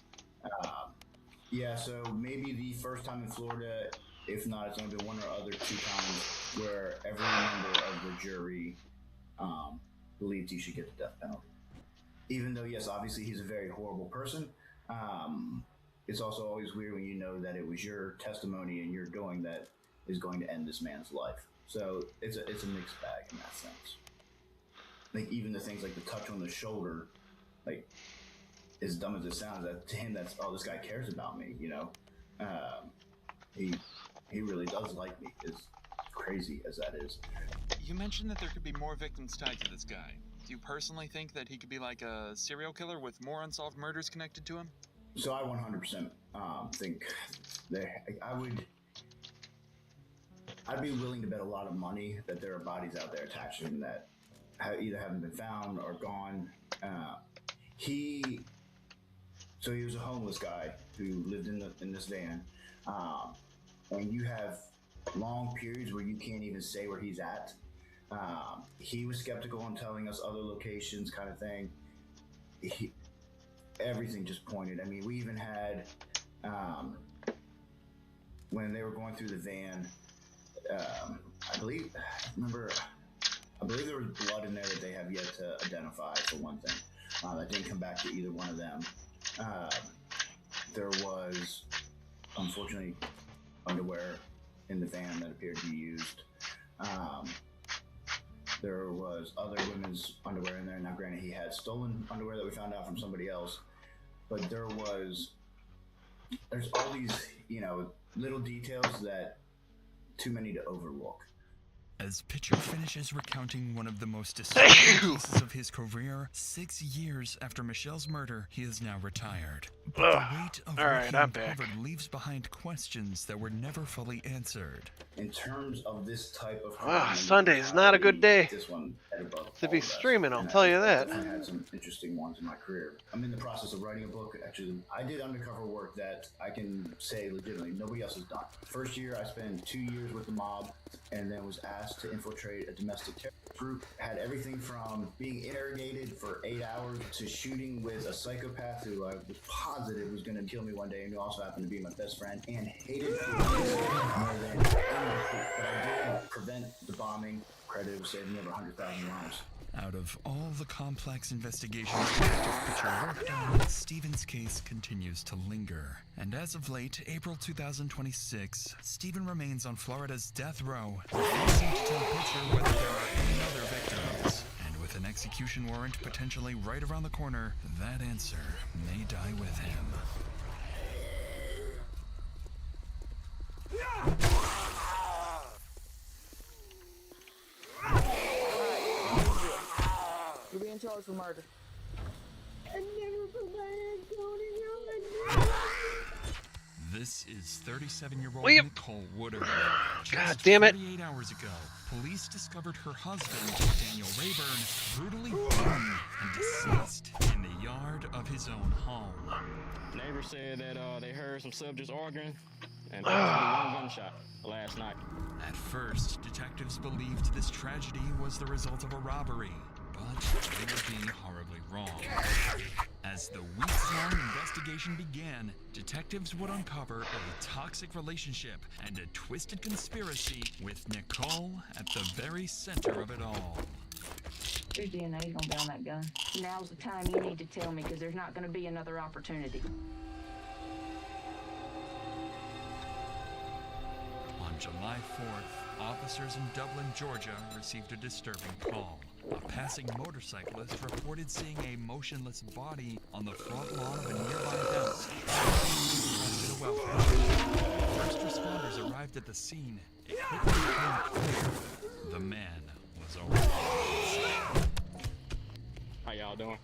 Yeah, so maybe the first time in Florida, if not, it's only been 1 or other 2 times where every member of the jury believed he should get the death penalty. Even though, yes, obviously he's a very horrible person, it's also always weird when you know that it was your testimony and your doing that is going to end this man's life. So it's a mixed bag in that sense. Like, even the things like the touch on the shoulder, like, as dumb as it sounds, that to him, that's, oh, this guy cares about me, you know? He really does like me, as crazy as that is. You mentioned that there could be more victims tied to this guy. Do you personally think that he could be like a serial killer with more unsolved murders connected to him? So I 100% think that I'd be willing to bet a lot of money that there are bodies out there attached to him that either haven't been found or gone. He was a homeless guy who lived in this van, and you have long periods where you can't even say where he's at. He was skeptical on telling us other locations, kind of thing. Everything just pointed. I mean, we even had when they were going through the van. I remember I believe there was blood in there that they have yet to identify, for one thing. That didn't come back to either one of them. There was, unfortunately, underwear in the van that appeared to be used. There was other women's underwear in there. Now, granted, he had stolen underwear that we found out from somebody else, but there's all these, little details that too many to overlook. As Pitcher finishes recounting one of the most disturbing pieces of his career, 6 years after Michelle's murder, he is now retired. But the weight of what he uncovered leaves behind questions that were never fully answered. In terms of this type of crime, Sunday is not a good day this one to be streaming, I'll tell you that. I've had some interesting ones in my career. I'm in the process of writing a book. Actually, I did undercover work that I can say legitimately nobody else has done. First year, I spent 2 years with the mob and then was asked to infiltrate a domestic terrorist group. Had everything from being interrogated for 8 hours to shooting with a psychopath who I was positive was going to kill me one day and who also happened to be my best friend and hated police more than anyone. But I did prevent the bombing. Credit was saving over 100,000 lives. Out of all the complex investigations Detective Pitcher worked on, Stephen's case continues to linger. And as of late, April 2026, Stephen remains on Florida's death row, refusing to tell Pitcher whether there are any other victims. And with an execution warrant potentially right around the corner, that answer may die with him. You're being charged for murder. I never put my hands on it. This is 37-year-old William. Nicole Woodard. God Just damn it. 48 hours ago, police discovered her husband, Daniel Rayburn, brutally beaten and deceased in the yard of his own home. Neighbors said that they heard some subjects arguing and there was one gunshot last night. At first, detectives believed this tragedy was the result of a robbery, but they were being horribly wrong. As the weeks-long investigation began, detectives would uncover a toxic relationship and a twisted conspiracy with Nicole at the very center of it all. Your DNA is gonna be on that gun. Now's the time you need to tell me, because there's not gonna be another opportunity. On July 4th, officers in Dublin, Georgia received a disturbing call. A passing motorcyclist reported seeing a motionless body on the front lawn of a nearby house. Requested a welfare. First responders arrived at the scene. It quickly became clear the man was already dead. How y'all doing?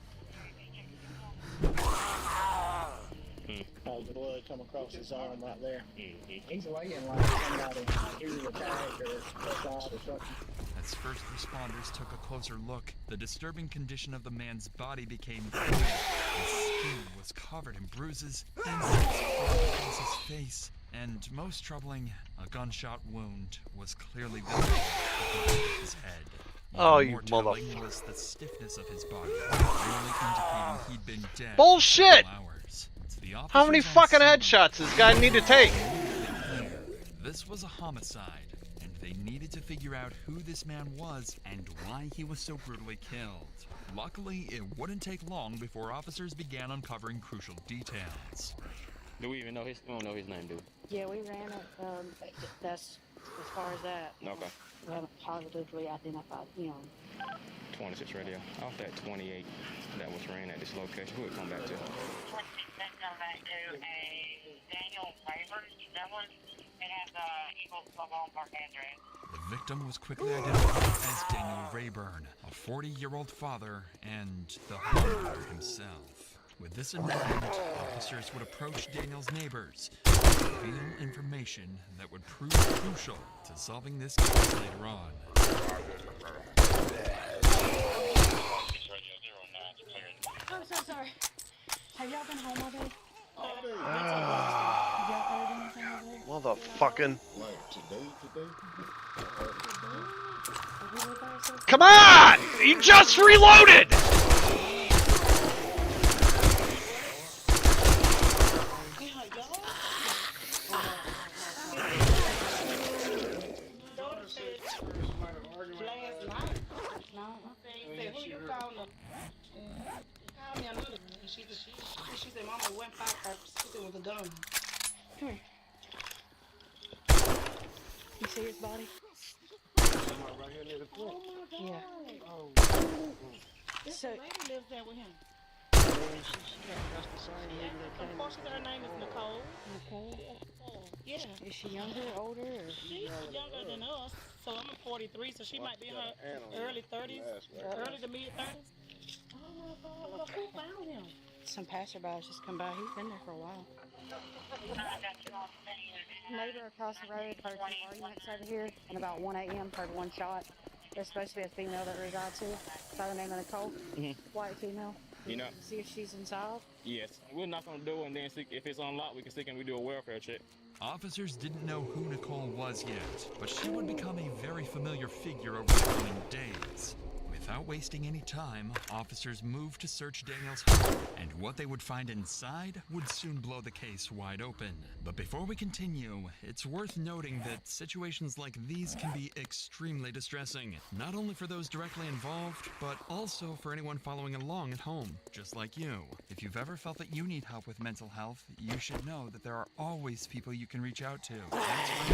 The blood come across his arm right there. He's laying like somebody either attacked or shot or something. As first responders took a closer look, the disturbing condition of the man's body became clear. His skin was covered in bruises, insects crawled across his face, and most troubling, a gunshot wound was clearly visible at the back of his head. Oh, Even you more telling motherfucker. was the stiffness of his body, clearly indicating he'd been dead Bullshit! for several hours. To the How many officers on fucking scene, headshots does this guy need to take? this was a homicide, and they needed to figure out who this man was and why he was so brutally killed. Luckily, it wouldn't take long before officers began uncovering crucial details. Do we even know his? We don't know his name, do we? Yeah, we ran it. That's as far as that. Okay. We haven't positively identified him. 26 radio. Off that 28 that was ran at this location. Who would come back to? 26 come back to a Daniel Rayburn. That one, it has Eagles Football Park address. The victim was quickly identified as Daniel Rayburn, a 40-year-old father and the homeowner himself. With this in mind, officers would approach Daniel's neighbors to reveal information that would prove crucial to solving this case later on. I'm so sorry. Have y'all been home all day? Motherfucking. Come on! He just reloaded! wasn't firecrackers. It was a gun. Come here. You see his body? Right here near the front. Yeah. Oh. This So- lady lives there with him. That's the same lady that came. Of course, her name is Nicole. Nicole? Yeah. Is she younger, older, or? She's younger than us. So I'm 43, so she might be in her early 30s, early to mid 30s. Oh, who found him? Some passerbys just come by. He's been there for a while. Neighbor across the road heard some arguments over here, and about 1 a.m. heard one shot. There's supposed to be a female that resides here by the name of Nicole. White female. You know? See if she's inside. Yes. We'll knock on the door, and then see if it's unlocked, we can see can we do a welfare check. Officers didn't know who Nicole was yet, but she would become a very familiar figure over the coming days. Without wasting any time, officers moved to search Daniel's home, and what they would find inside would soon blow the case wide open. But before we continue, it's worth noting that situations like these can be extremely distressing, not only for those directly involved, but also for anyone following along at home, just like you. If you've ever felt that you need help with mental health, you should know that there are always people you can reach out to. That's why I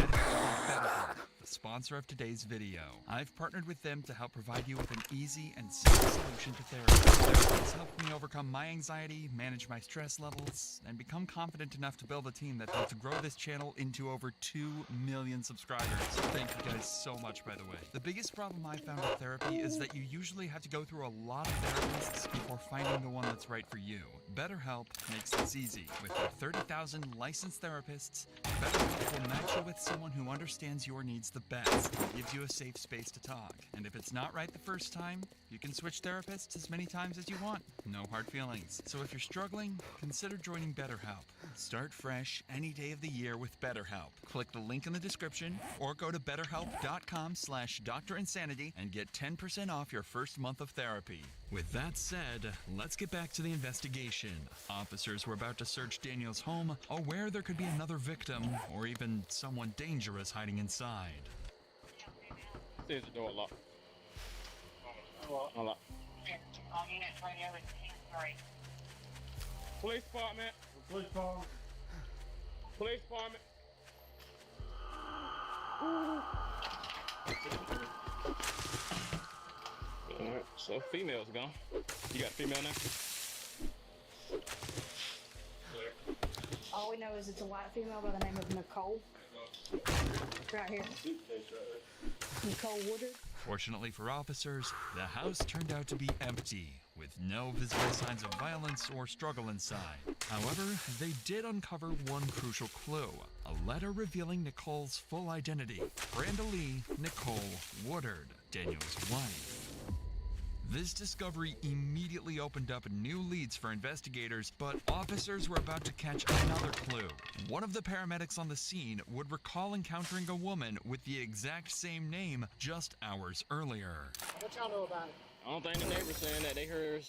have BetterHelp, the sponsor of today's video. I've partnered with them to help provide you with an easy and simple solution to therapy. Therapy has helped me overcome my anxiety, manage my stress levels, and become confident enough to build a team that helped grow this channel into over 2 million subscribers. Thank you guys so much, by the way. The biggest problem I found with therapy is that you usually have to go through a lot of therapists before finding the one that's right for you. BetterHelp makes this easy. With their 30,000 licensed therapists, BetterHelp will match you with someone who understands your needs the best and gives you a safe space to talk. And if it's not right the first time, you can switch therapists as many times as you want. No hard feelings. So if you're struggling, consider joining BetterHelp. Start fresh any day of the year with BetterHelp. Click the link in the description or go to betterhelp.com/DrInsanity and get 10% off your first month of therapy. With that said, let's get back to the investigation. Officers were about to search Daniel's home, aware there could be another victim or even someone dangerous hiding inside. There's the door locked. Unlocked. Police department. Police department. Police department. Alright, so female's gone. You got a female now? All we know is it's a white female by the name of Nicole. Right here. Nicole Woodard. Fortunately for officers, the house turned out to be empty, with no visible signs of violence or struggle inside. However, they did uncover one crucial clue, a letter revealing Nicole's full identity, Brenda Lee Nicole Woodard, Daniel's wife. This discovery immediately opened up new leads for investigators, but officers were about to catch another clue. One of the paramedics on the scene would recall encountering a woman with the exact same name just hours earlier. What y'all know about it? I don't think the neighbors saying that they heard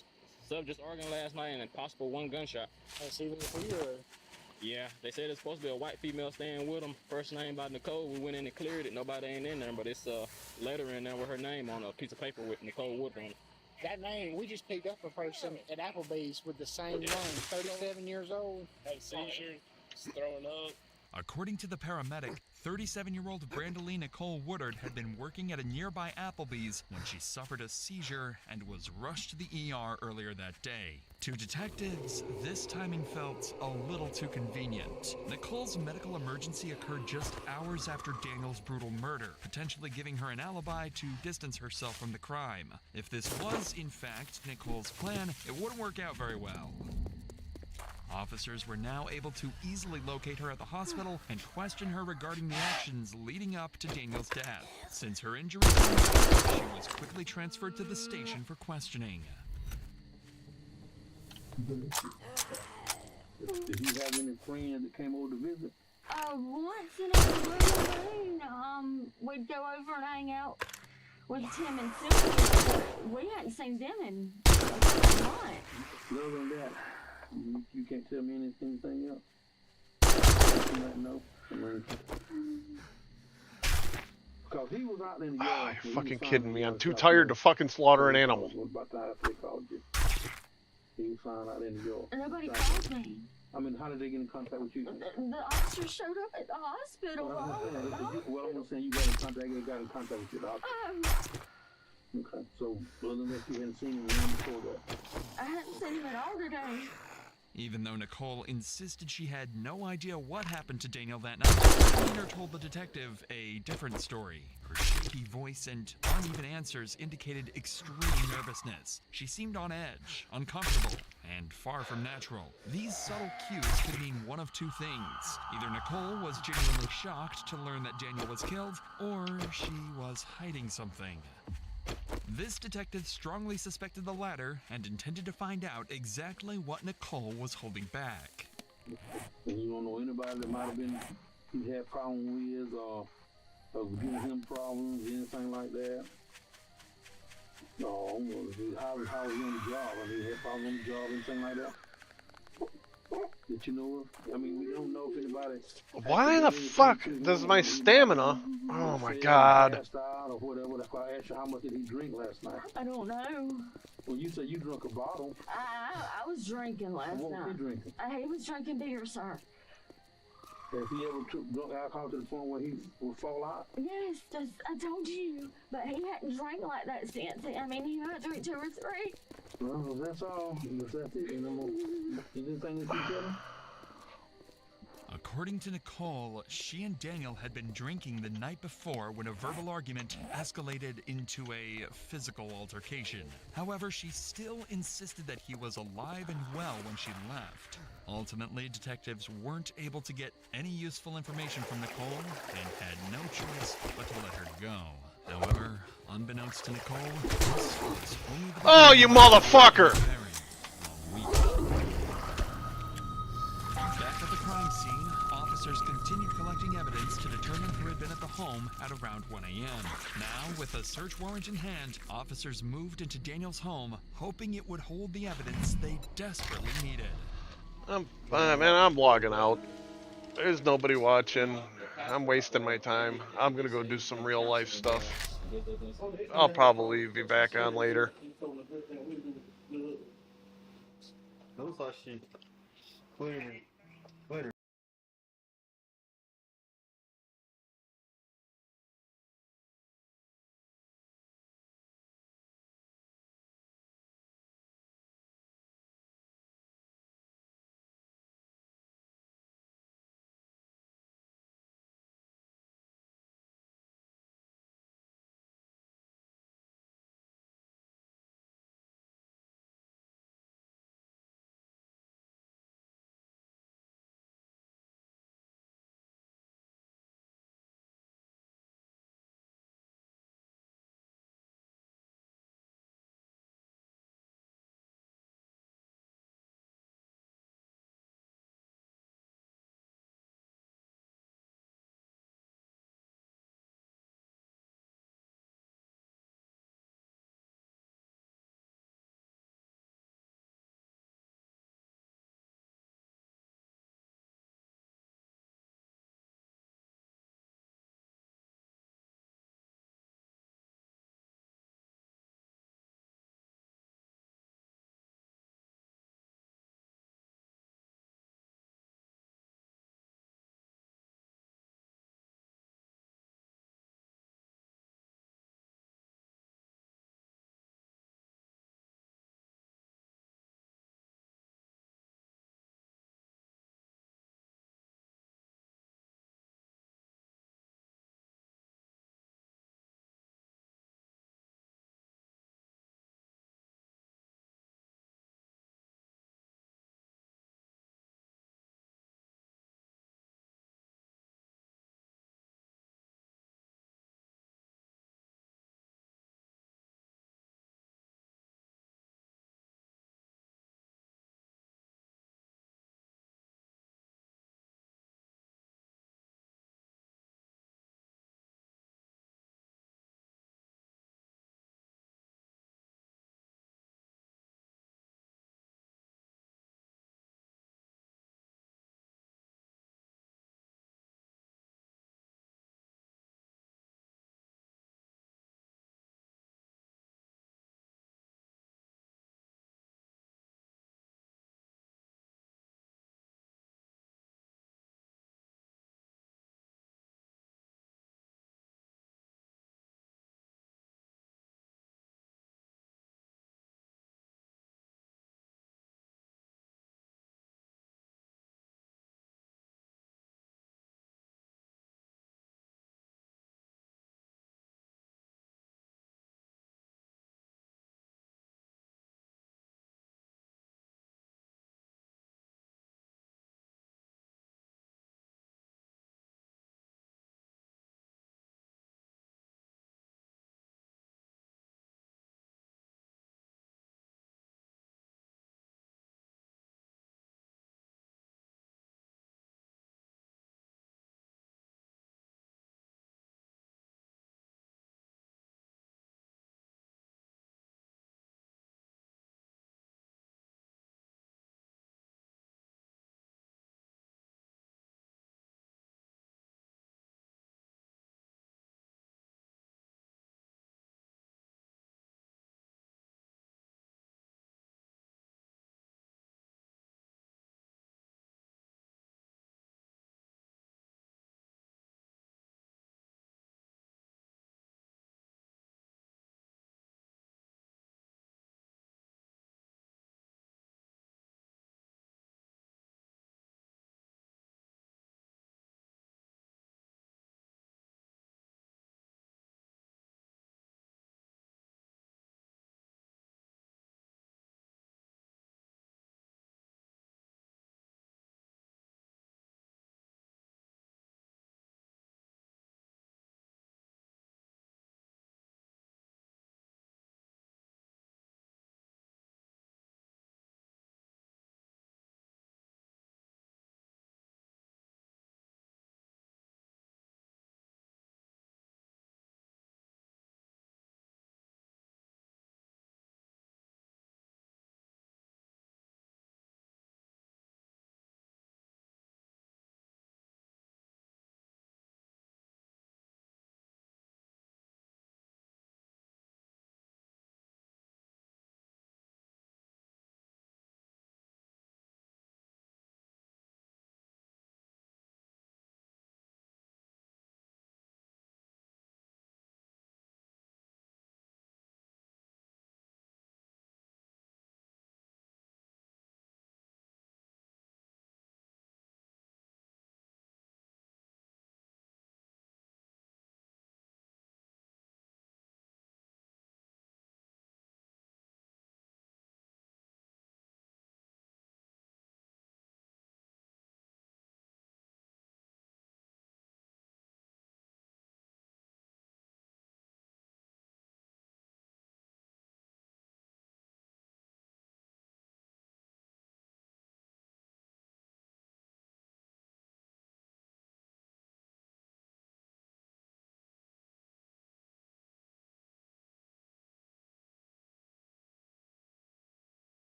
subjects arguing last night and a possible one gunshot. Yeah, they said it's supposed to be a white female staying with them. First name by Nicole. We went in and cleared it. Nobody ain't in there, but it's a letter in there with her name on a piece of paper with Nicole Wood on it. That name, we just picked up a person at Applebee's with the same name, 37 years old. Had a seizure, throwing up. According to the paramedic, 37-year-old Brenda Lee Nicole Woodard had been working at a nearby Applebee's when she suffered a seizure and was rushed to the ER earlier that day. To detectives, this timing felt a little too convenient. Nicole's medical emergency occurred just hours after Daniel's brutal murder, potentially giving her an alibi to distance herself from the crime. If this was, in fact, Nicole's plan, it wouldn't work out very well. Officers were now able to easily locate her at the hospital and question her regarding the actions leading up to Daniel's death. Since her injuries were mild, she was quickly transferred to the station for questioning. Did you have any friends that came over to visit? Once in a blue moon, we'd go over and hang out with Tim and Susie, but we hadn't seen them in a month. Other than that, you can't tell me anything else? You might know. Because he was out in the yard. You're fucking kidding me. I'm too tired to fucking slaughter an animal. What about the house they called you? He was found out in New York. Nobody called me. I mean, how did they get in contact with you? The officer showed up at the hospital. Well, I'm saying you got in contact. They got in contact with you. The hospital. Okay, so other than that, you hadn't seen him before that. I hadn't seen him at all today. Even though Nicole insisted she had no idea what happened to Daniel that night, Wiener told the detective a different story. Her shaky voice and uneven answers indicated extreme nervousness. She seemed on edge, uncomfortable, and far from natural. These subtle cues could mean one of two things. Either Nicole was genuinely shocked to learn that Daniel was killed, or she was hiding something. This detective strongly suspected the latter and intended to find out exactly what Nicole was holding back. And you don't know anybody that might have been he had problems with or giving him problems, anything like that? No, how was he on the job? I mean, he had problems on the job, anything like that? That you know of? I mean, we don't know if anybody. Why the fuck does my stamina? Oh my god. Passed out or whatever. That's why I asked you how much did he drink last night. I don't know. Well, you said you drank a bottle. I was drinking last night. What was he drinking? He was drinking beer, sir. Has he ever drunk alcohol to the point where he would fall out? Yes, I told you. But he hadn't drank like that since. I mean, he might drink 2 or 3. Well, that's all. That's it. Anything that you tell him? According to Nicole, she and Daniel had been drinking the night before when a verbal argument escalated into a physical altercation. However, she still insisted that he was alive and well when she left. Ultimately, detectives weren't able to get any useful information from Nicole and had no choice but to let her go. However, unbeknownst to Nicole, this was only the Oh, you motherfucker! Back at the crime scene, officers continued collecting evidence to determine who had been at the home at around 1 a.m. Now, with a search warrant in hand, officers moved into Daniel's home, hoping it would hold the evidence they desperately needed. I'm logging out. There's nobody watching. I'm wasting my time. I'm gonna go do some real life stuff. I'll probably be back on later. Looks like she cleared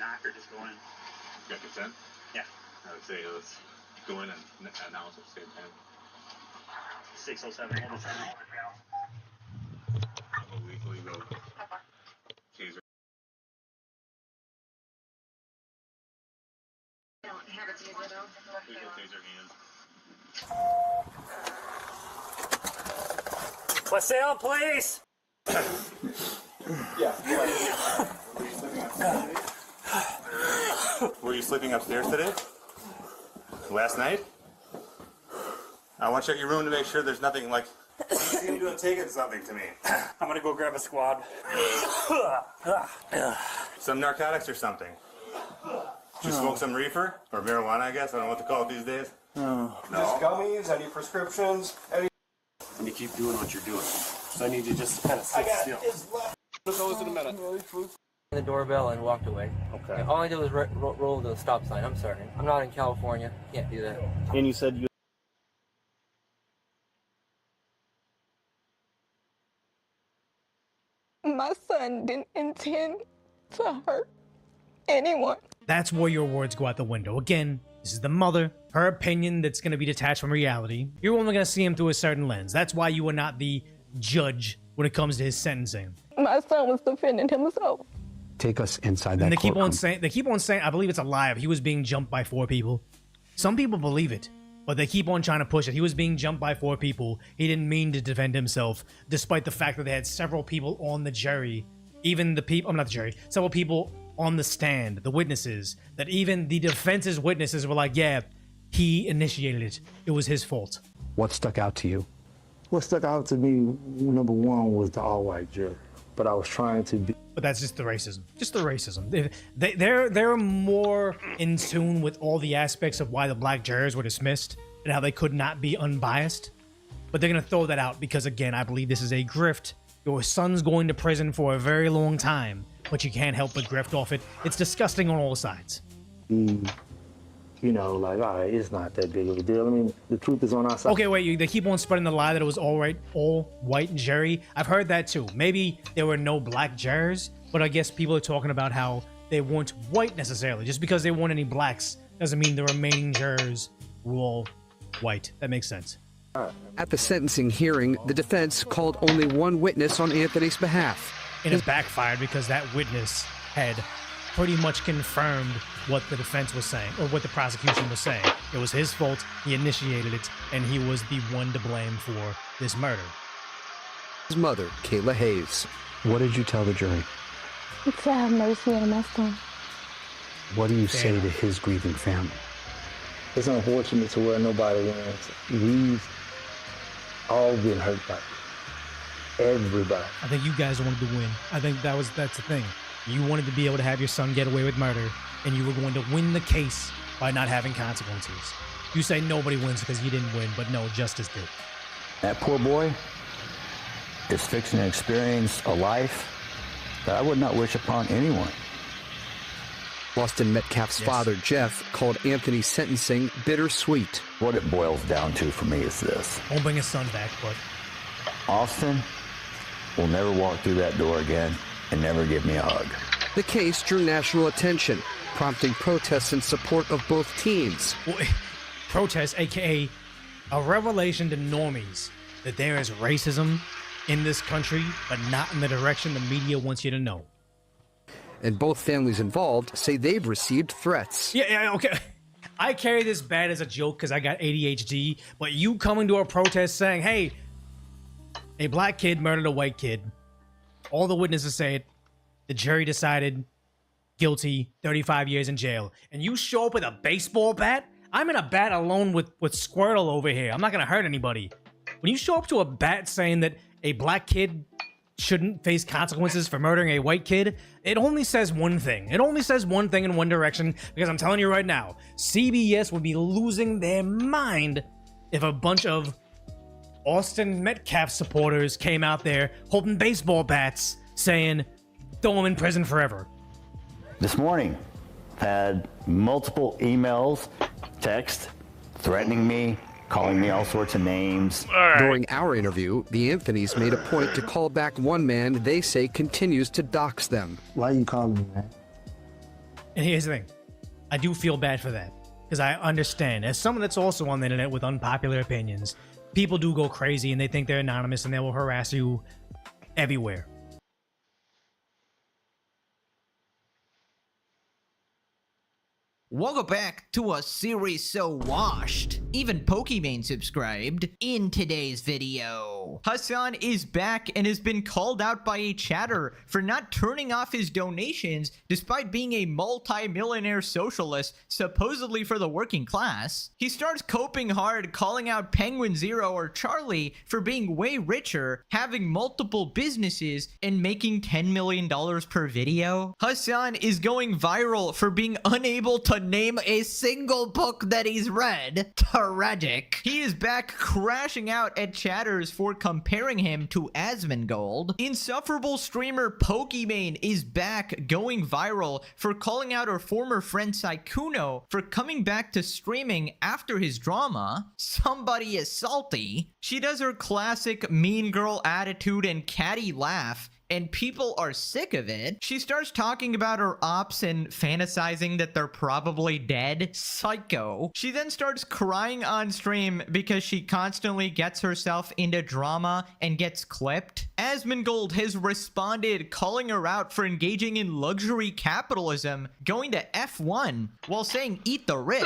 knock or just go in? Got consent? Yeah. I would say let's go in and announce at the same time. 607, hold this down. I'll legally go taser. I don't have a taser though. Legal taser hand. What's sale, please? Yeah. Were you sleeping upstairs today? Last night? I want to check your room to make sure there's nothing like. You seem to have taken something to me. I'm gonna go grab a squad. Some narcotics or something. Did you smoke some reefer? Or marijuana, I guess? I don't know what to call it these days. No. No. Gummies, any prescriptions, any... And you keep doing what you're doing. So I need you just kind of sit still. Look, I was in a minute. The doorbell and walked away. Okay. And all I did was roll the stop sign. I'm sorry. I'm not in California. Can't do that. And you said you... My son didn't intend to hurt anyone. That's where your words go out the window. Again, this is the mother, her opinion that's going to be detached from reality. You're only going to see him through a certain lens. That's why you are not the judge when it comes to his sentencing. My son was defending himself. Take us inside that And they keep courtroom. on saying, I believe it's a lie. He was being jumped by 4 people. Some people believe it, but they keep on trying to push it. He was being jumped by 4 people. He didn't mean to defend himself, despite the fact that they had several people on the jury, even the people, not the jury, several people on the stand, the witnesses, that even the defense's witnesses were like, yeah, he initiated it. It was his fault. What stuck out to you? What stuck out to me, number one, was the all-white jury. But I was trying to be... But that's just the racism. Just the racism. They're more in tune with all the aspects of why the black jurors were dismissed and how they could not be unbiased. But they're going to throw that out because, again, I believe this is a grift. Your son's going to prison for a very long time, but you can't help but grift off it. It's disgusting on all sides. You know, like, all right, it's not that big of a deal. I mean, the truth is on our side. Okay, wait, they keep on spreading the lie that it was all white jury. I've heard that too. Maybe there were no black jurors, but I guess people are talking about how they weren't white necessarily. Just because they weren't any blacks doesn't mean the remaining jurors were all white. That makes sense. At the sentencing hearing, the defense called only one witness on Anthony's behalf. And it backfired because that witness had pretty much confirmed what the defense was saying, or what the prosecution was saying. It was his fault, he initiated it, and he was the one to blame for this murder. His mother, Kayla Hayes. What did you tell the jury? To have mercy on my son. What do you say to his grieving family? It's unfortunate to where nobody wins. We've all been hurt by it. Everybody. I think you guys wanted to win. I think that's the thing. You wanted to be able to have your son get away with murder, and you were going to win the case by not having consequences. You say nobody wins because you didn't win, but no, justice did. That poor boy is fixing to experience a life that I would not wish upon anyone. Austin Metcalf's father, Jeff, called Anthony's sentencing bittersweet. What it boils down to for me is this. Won't bring his son back, but... Austin will never walk through that door again and never give me a hug. The case drew national attention, prompting protests in support of both teams. Well, protests, aka a revelation to normies that there is racism in this country, but not in the direction the media wants you to know. And both families involved say they've received threats. Yeah, okay. I carry this bad as a joke because I got ADHD, but you coming to a protest saying, hey, a black kid murdered a white kid. All the witnesses say it. The jury decided guilty, 35 years in jail. And you show up with a baseball bat? I'm in a bat alone with Squirtle over here. I'm not going to hurt anybody. When you show up to a bat saying that a black kid shouldn't face consequences for murdering a white kid, it only says one thing. It only says one thing in one direction, because I'm telling you right now, CBS would be losing their mind if a bunch of Austin Metcalf supporters came out there holding baseball bats saying, throw him in prison forever. This morning, I've had multiple emails, texts, threatening me, calling me all sorts of names. During our interview, the Anthonys made a point to call back one man they say continues to dox them. Why you calling me, man? And here's the thing. I do feel bad for that. Because I understand. As someone that's also on the internet with unpopular opinions, people do go crazy and they think they're anonymous and they will harass you everywhere. Welcome back to a series so washed, even Pokimane subscribed. In today's video, Hassan is back and has been called out by a chatter for not turning off his donations despite being a multi-millionaire socialist supposedly for the working class. He starts coping hard, calling out Penguin Zero or Charlie for being way richer, having multiple businesses, and making $10 million per video. Hassan is going viral for being unable to name a single book that he's read. Tragic. He is back crashing out at chatters for comparing him to Asmongold. Insufferable streamer Pokimane is back going viral for calling out her former friend Saikuno for coming back to streaming after his drama. Somebody is salty. She does her classic mean girl attitude and catty laugh, and people are sick of it. She starts talking about her ops and fantasizing that they're probably dead. Psycho. She then starts crying on stream because she constantly gets herself into drama and gets clipped. Asmongold has responded, calling her out for engaging in luxury capitalism, going to F1 while saying eat the rich.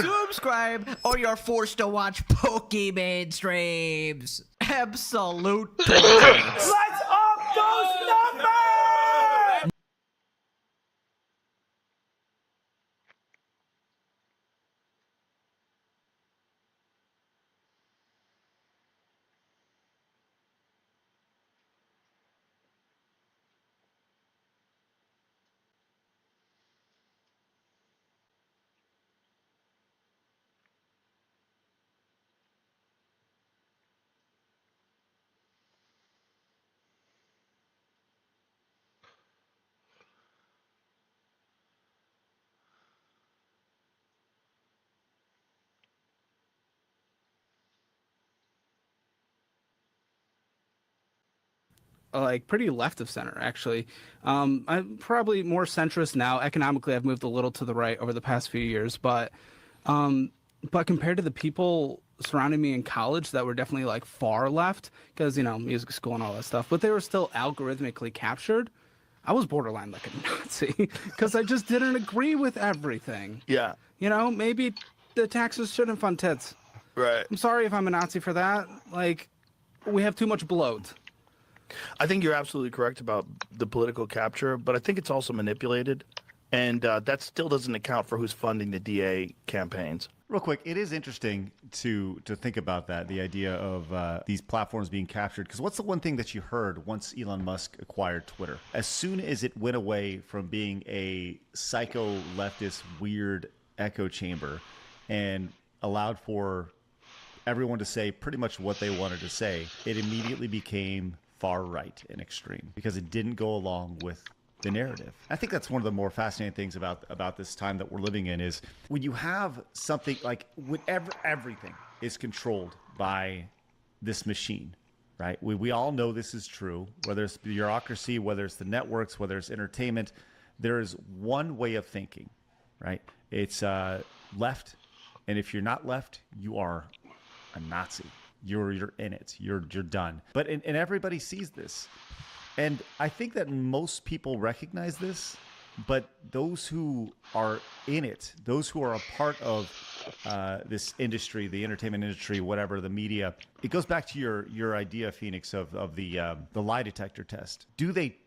Subscribe or you're forced to watch Pokimane streams. Absolute Let's up those numbers! Like pretty left of center, actually. I'm probably more centrist now. Economically, I've moved a little to the right over the past few years, but compared to the people surrounding me in college that were definitely like far left, because music school and all that stuff, but they were still algorithmically captured. I was borderline like a Nazi because I just didn't agree with everything. Yeah. Maybe the taxes shouldn't fund tits. Right. I'm sorry if I'm a Nazi for that. Like, we have too much bloat. I think you're absolutely correct about the political capture, but I think it's also manipulated, and that still doesn't account for who's funding the DA campaigns. Real quick, it is interesting to think about that, the idea of these platforms being captured, because what's the one thing that you heard once Elon Musk acquired Twitter? As soon as it went away from being a psycho leftist weird echo chamber and allowed for everyone to say pretty much what they wanted to say, it immediately became far right and extreme because it didn't go along with the narrative. I think that's one of the more fascinating things about this time that we're living in is when you have something like whenever everything is controlled by this machine, right? We all know this is true, whether it's bureaucracy, whether it's the networks, whether it's entertainment, there is one way of thinking, right? It's left, and if you're not left, you are a Nazi. You're in it. You're done. But and everybody sees this, and I think that most people recognize this. But those who are in it, those who are a part of this industry, the entertainment industry, whatever, the media, it goes back to your idea, Phoenix, of the lie detector test. Do they?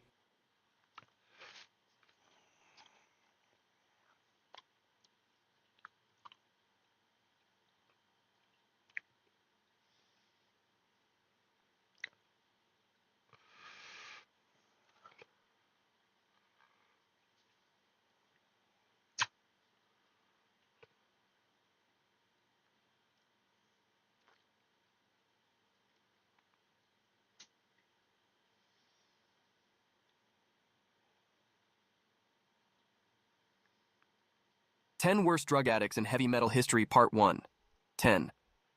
Ten Worst Drug Addicts in Heavy Metal History Part 1. 10.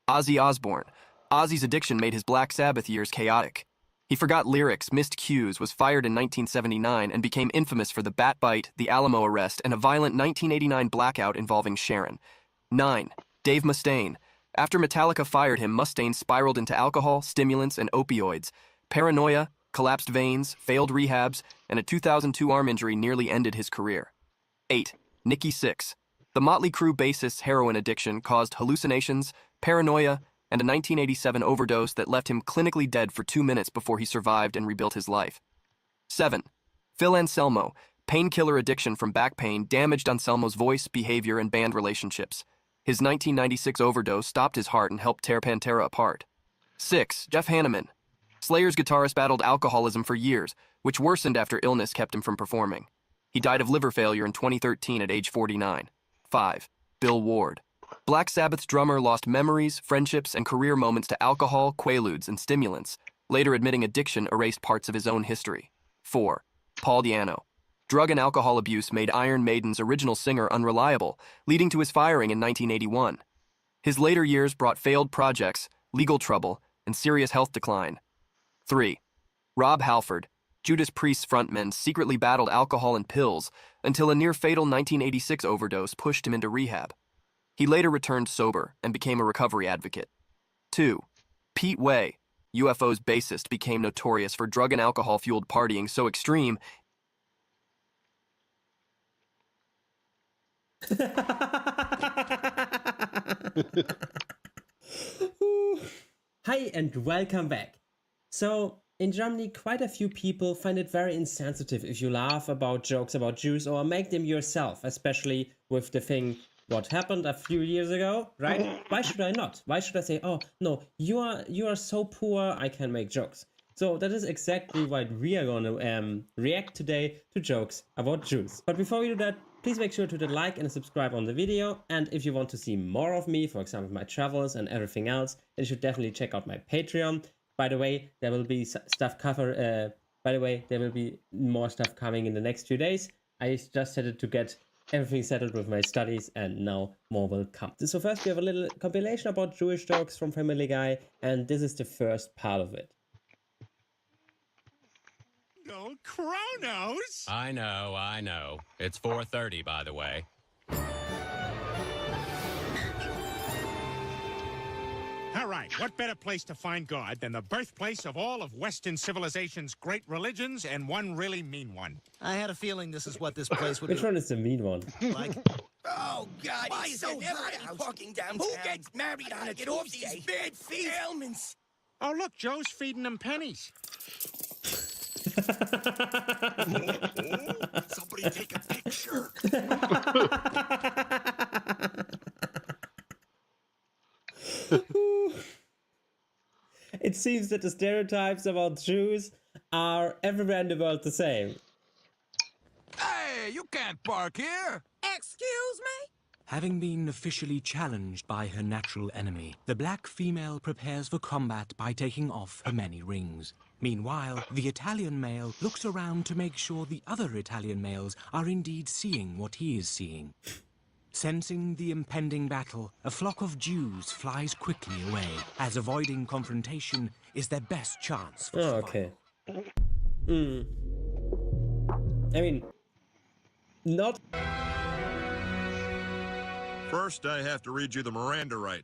Ozzy Osbourne. Ozzy's addiction made his Black Sabbath years chaotic. He forgot lyrics, missed cues, was fired in 1979, and became infamous for the bat bite, the Alamo arrest, and a violent 1989 blackout involving Sharon. 9. Dave Mustaine. After Metallica fired him, Mustaine spiraled into alcohol, stimulants, and opioids. Paranoia, collapsed veins, failed rehabs, and a 2002 arm injury nearly ended his career. 8. Nikki Sixx. The Motley Crue bassist's heroin addiction caused hallucinations, paranoia, and a 1987 overdose that left him clinically dead for 2 minutes before he survived and rebuilt his life. 7. Phil Anselmo. Painkiller addiction from back pain damaged Anselmo's voice, behavior, and band relationships. His 1996 overdose stopped his heart and helped tear Pantera apart. 6. Jeff Hanneman. Slayer's guitarist battled alcoholism for years, which worsened after illness kept him from performing. He died of liver failure in 2013 at age 49. 5. Bill Ward. Black Sabbath's drummer lost memories, friendships, and career moments to alcohol, quaaludes, and stimulants, later admitting addiction erased parts of his own history. 4. Paul Di'Anno. Drug and alcohol abuse made Iron Maiden's original singer unreliable, leading to his firing in 1981. His later years brought failed projects, legal trouble, and serious health decline. 3. Rob Halford. Judas Priest's frontman secretly battled alcohol and pills until a near-fatal 1986 overdose pushed him into rehab. He later returned sober and became a recovery advocate. 2. Pete Way. UFO's bassist became notorious for drug and alcohol-fueled partying so extreme Hi and welcome back. So, in Germany, quite a few people find it very insensitive if you laugh about jokes about Jews or make them yourself, especially with the thing what happened a few years ago, right? Why should I not? Why should I say, oh, no, you are so poor, I can make jokes. So that is exactly why we are going to react today to jokes about Jews. But before we do that, please make sure to hit like and subscribe on the video. And if you want to see more of me, for example, my travels and everything else, then you should definitely check out my Patreon. By the way, there will be there will be more stuff coming in the next few days. I just had to get everything settled with my studies, and now more will come. So first we have a little compilation about Jewish jokes from Family Guy, and this is the first part of it. No, Kronos! I know. It's 4:30, by the way. All right, what better place to find God than the birthplace of all of Western civilization's great religions and one really mean one? I had a feeling this is what this place would be. Which one is the mean one? Like, oh, God, Why it's is so everybody hot out. parking downtown? Who gets married on a Get off Tuesday? these bad feet ailments. Oh, look, Joe's feeding them pennies. Somebody take a picture. It seems that the stereotypes about Jews are everywhere in the world the same. Hey, you can't park here! Excuse me? Having been officially challenged by her natural enemy, the black female prepares for combat by taking off her many rings. Meanwhile, the Italian male looks around to make sure the other Italian males are indeed seeing what he is seeing. Sensing the impending battle, a flock of Jews flies quickly away, as avoiding confrontation is their best chance for survival. Okay. I mean, not... First, I have to read you the Miranda right.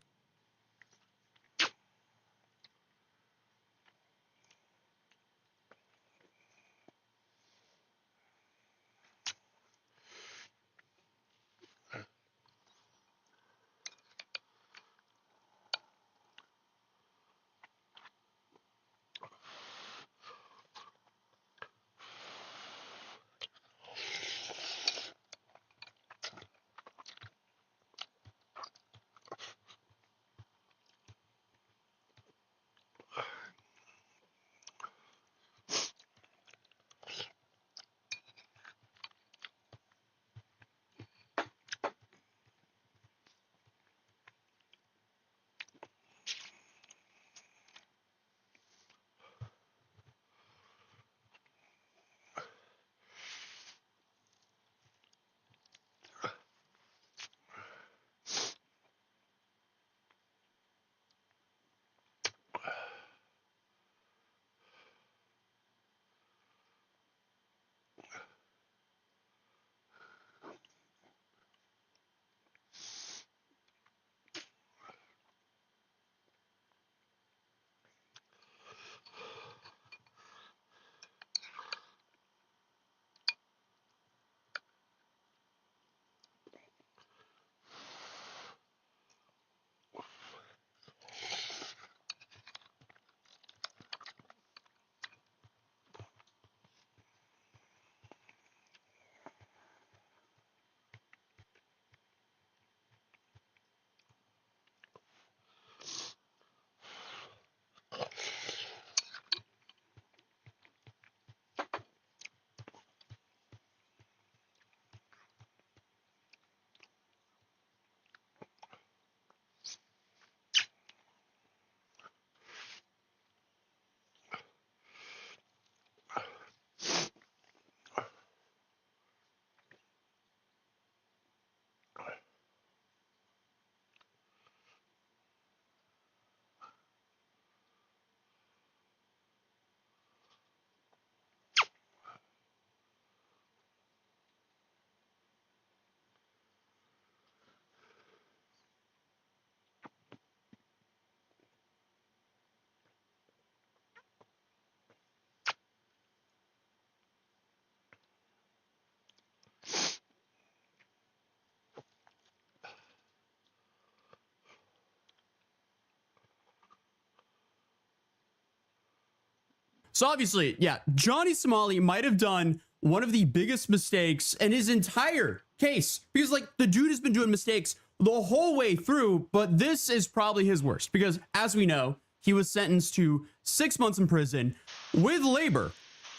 So obviously, yeah, Johnny Somali might have done one of the biggest mistakes in his entire case, because like the dude has been doing mistakes the whole way through, but this is probably his worst because, as we know, he was sentenced to 6 months in prison with labor,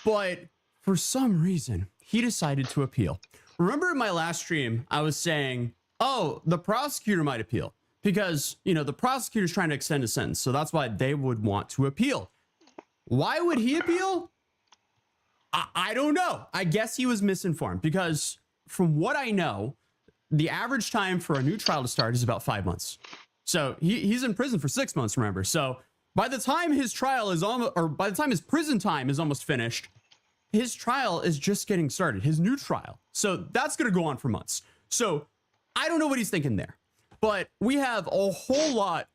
but for some reason he decided to appeal. Remember in my last stream, I was saying, oh, the prosecutor might appeal because, you know, the prosecutor's trying to extend a sentence, so that's why they would want to appeal. Why would he appeal? I don't know. I guess he was misinformed because from what I know, the average time for a new trial to start is about 5 months. So he's in prison for 6 months, remember? So by the time his trial is almost, or by the time his prison time is almost finished, his trial is just getting started, his new trial. So that's going to go on for months. So I don't know what he's thinking there, but we have a whole lot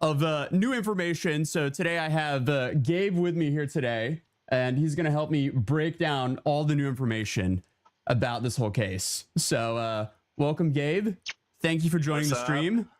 of new information. So today I have Gabe with me here today, and he's going to help me break down all the new information about this whole case. So welcome, Gabe. Thank you for joining the stream.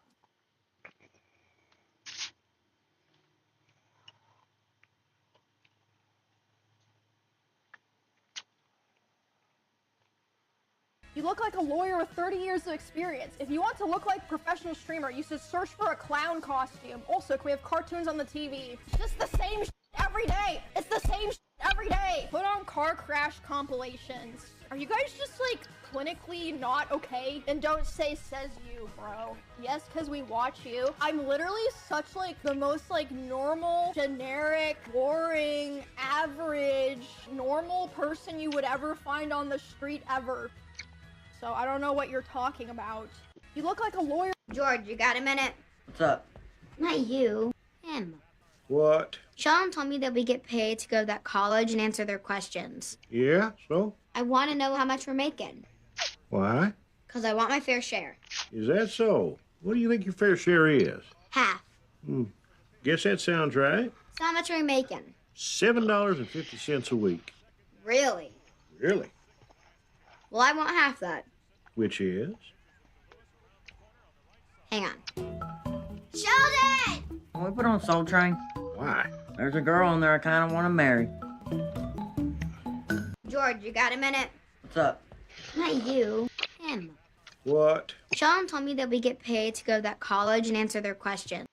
You look like a lawyer with 30 years of experience. If you want to look like a professional streamer, you should search for a clown costume. Also, can we have cartoons on the TV? It's just the same every day. It's the same every day. Put on car crash compilations. Are you guys just like clinically not okay? And don't say says you, bro. Yes, because we watch you. I'm literally such like the most like normal, generic, boring, average, normal person you would ever find on the street ever. So I don't know what you're talking about. You look like a lawyer. George, you got a minute? What's up? Not you. Him. What? Sean told me that we get paid to go to that college and answer their questions. Yeah, so? I want to know how much we're making. Why? Because I want my fair share. Is that so? What do you think your fair share is? Half. Guess that sounds right. So how much are we making? $7.50 a week. Really? Really? Well, I want half that. Which is? Hang on. Sheldon! Can we put on Soul Train? Why? There's a girl on there I kind of want to marry. George, you got a minute? What's up? Not you. Him. What? Sean told me that we get paid to go to that college and answer their questions.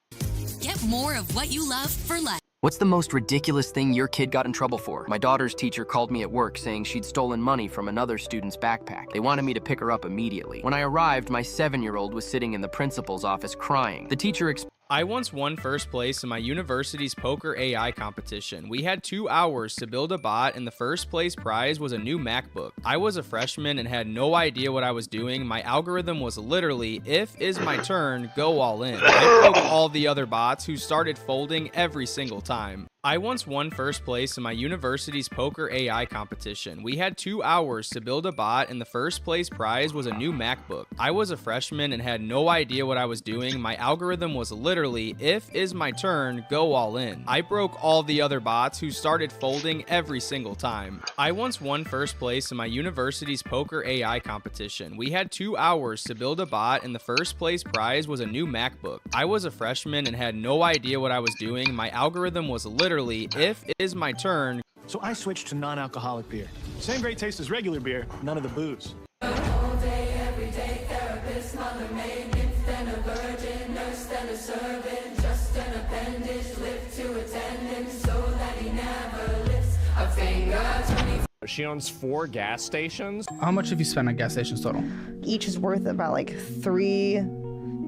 Get more of what you love for less. What's the most ridiculous thing your kid got in trouble for? My daughter's teacher called me at work saying she'd stolen money from another student's backpack. They wanted me to pick her up immediately. When I arrived, my 7-year-old was sitting in the principal's office crying. The teacher I once won first place in my university's poker AI competition. We had 2 hours to build a bot, and the first place prize was a new MacBook. I was a freshman and had no idea what I was doing. My algorithm was literally, if is my turn, go all in. I broke all the other bots who started folding every single time. I once won first place in my university's poker AI competition. We had 2 hours to build a bot, and the first place prize was a new MacBook. I was a freshman and had no idea what I was doing. My algorithm was literally, if is my turn, go all in. I broke all the other bots who started folding every single time. I once won first place in my university's poker AI competition. We had 2 hours to build a bot, and the first place prize was a new MacBook. I was a freshman and had no idea what I was doing. My algorithm was literally, if is my turn. So I switched to non-alcoholic beer. Same great taste as regular beer, none of the booze. All day, every day, therapist, mother made, nymph, then a virgin, nurse, then a servant, just an appendage, lift to attendant, so that he never lifts a finger. She owns 4 gas stations. How much have you spent on gas stations total? Each is worth about like 3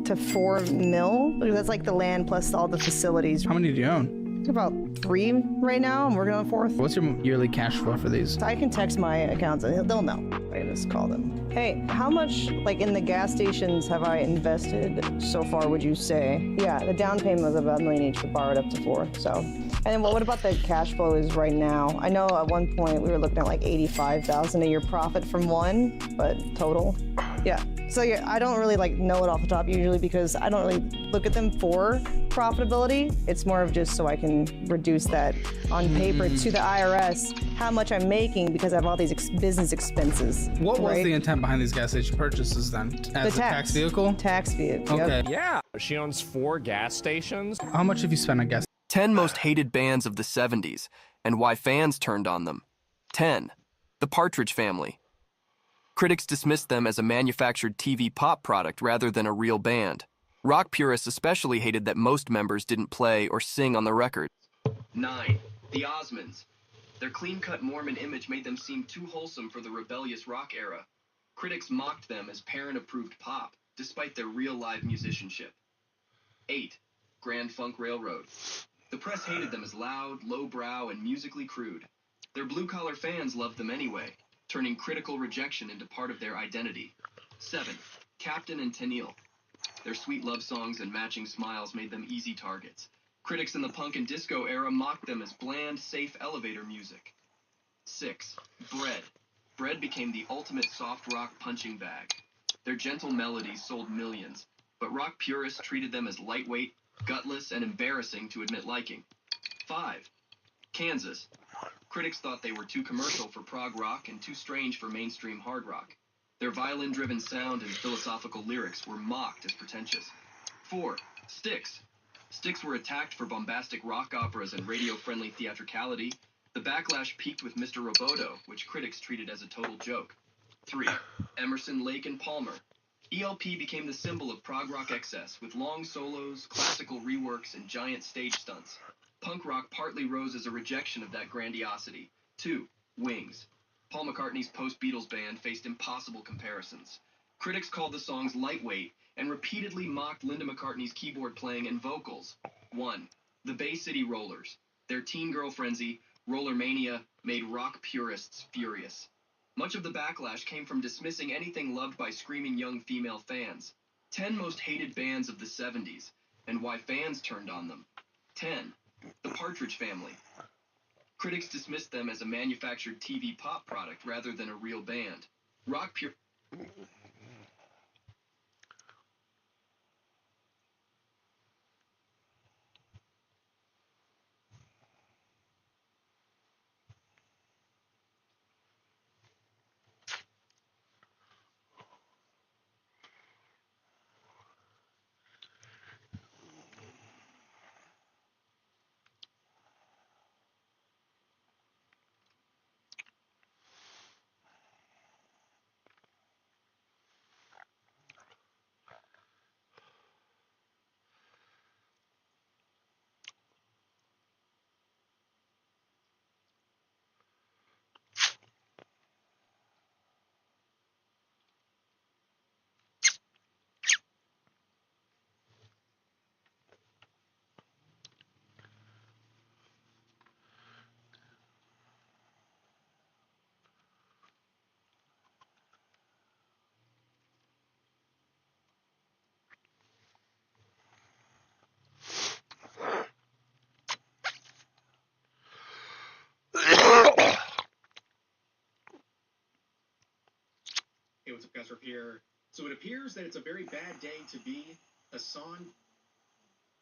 to 4 mil. That's like the land plus all the facilities. How many do you own? About 3 right now. I'm working on 4th. What's your yearly cash flow for these? I can text my accounts and they'll know. I can just call them. Hey, how much like in the gas stations have I invested so far, would you say? Yeah, the down payment was about $1 million each, but borrowed up to 4, so. And then what about the cash flow is right now? I know at one point we were looking at like 85,000 a year profit from one, but total. Yeah, so yeah, I don't really like know it off the top usually because I don't really look at them for profitability. It's more of just so I can reduce that on paper to the IRS, how much I'm making because I have all these business expenses. What was the intent behind these gas station purchases then? As a tax vehicle? Tax vehicle, Okay. yep. Yeah. She owns 4 gas stations. How much have you spent on gas? 10 most hated bands of the 70s. and why fans turned on them. 10. The Partridge Family. Critics dismissed them as a manufactured TV pop product rather than a real band. Rock purists especially hated that most members didn't play or sing on the record. 9. The Osmonds. Their clean-cut Mormon image made them seem too wholesome for the rebellious rock era. Critics mocked them as parent-approved pop, despite their real live musicianship. 8. Grand Funk Railroad. The press hated them as loud, lowbrow, and musically crude. Their blue-collar fans loved them anyway, turning critical rejection into part of their identity. 7. Captain and Tennille. Their sweet love songs and matching smiles made them easy targets. Critics in the punk and disco era mocked them as bland, safe elevator music. 6. Bread. Bread became the ultimate soft rock punching bag. Their gentle melodies sold millions, but rock purists treated them as lightweight, gutless, and embarrassing to admit liking. 5. Kansas. Critics thought they were too commercial for prog rock and too strange for mainstream hard rock. Their violin-driven sound and philosophical lyrics were mocked as pretentious. 4. Styx. Styx were attacked for bombastic rock operas and radio-friendly theatricality. The backlash peaked with Mr. Roboto, which critics treated as a total joke. 3. Emerson, Lake, and Palmer. ELP became the symbol of prog rock excess, with long solos, classical reworks, and giant stage stunts. Punk rock partly rose as a rejection of that grandiosity. 2. Wings. Paul McCartney's post-Beatles band faced impossible comparisons. Critics called the songs lightweight and repeatedly mocked Linda McCartney's keyboard playing and vocals. 1. The Bay City Rollers. Their teen girl frenzy, Rollermania, made rock purists furious. Much of the backlash came from dismissing anything loved by screaming young female fans. 10 most hated bands of the 70s, and why fans turned on them. 10. The Partridge Family. Critics dismissed them as a manufactured TV pop product rather than a real band. Rock pure... Hey, what's up, guys? We're here. So it appears that it's a very bad day to be Hassan.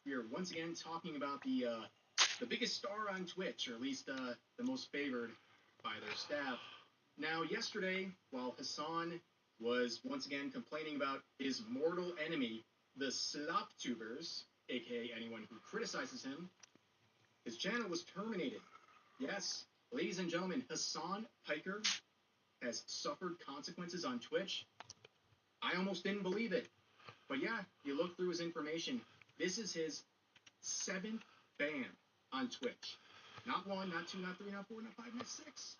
We are once again talking about the biggest star on Twitch, or at least the most favored by their staff. Now, yesterday, while Hassan was once again complaining about his mortal enemy, the Sloptubers, aka anyone who criticizes him, his channel was terminated. Yes, ladies and gentlemen, Hassan Piker has suffered consequences on Twitch. I almost didn't believe it. But yeah, you look through his information. This is his 7th ban on Twitch. Not 1, not 2, not 3, not 4, not 5, not 6.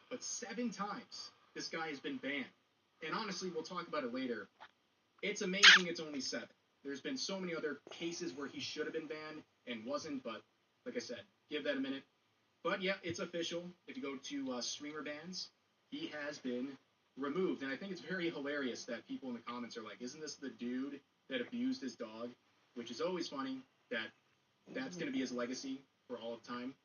But 7 times this guy has been banned. And honestly, we'll talk about it later. It's amazing it's only 7. There's been so many other cases where he should have been banned and wasn't, but like I said, give that a minute. But yeah, it's official. If you go to streamer bans, he has been removed. And I think it's very hilarious that people in the comments are like, isn't this the dude that abused his dog? Which is always funny that that's going to be his legacy for all of time.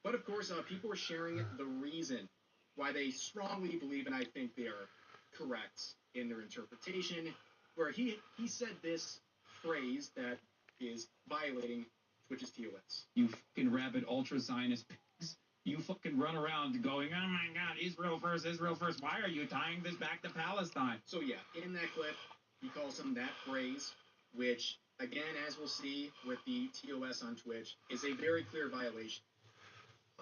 But of course, people are sharing the reason why they strongly believe, and I think they are correct in their interpretation, where he said this phrase that is violating Twitch's TOS. You fucking rabid ultra-Zionist pigs. You fucking run around going, oh my god, Israel first, Israel first. Why are you tying this back to Palestine? So yeah, in that clip, he calls him that phrase, which, again, as we'll see with the TOS on Twitch, is a very clear violation.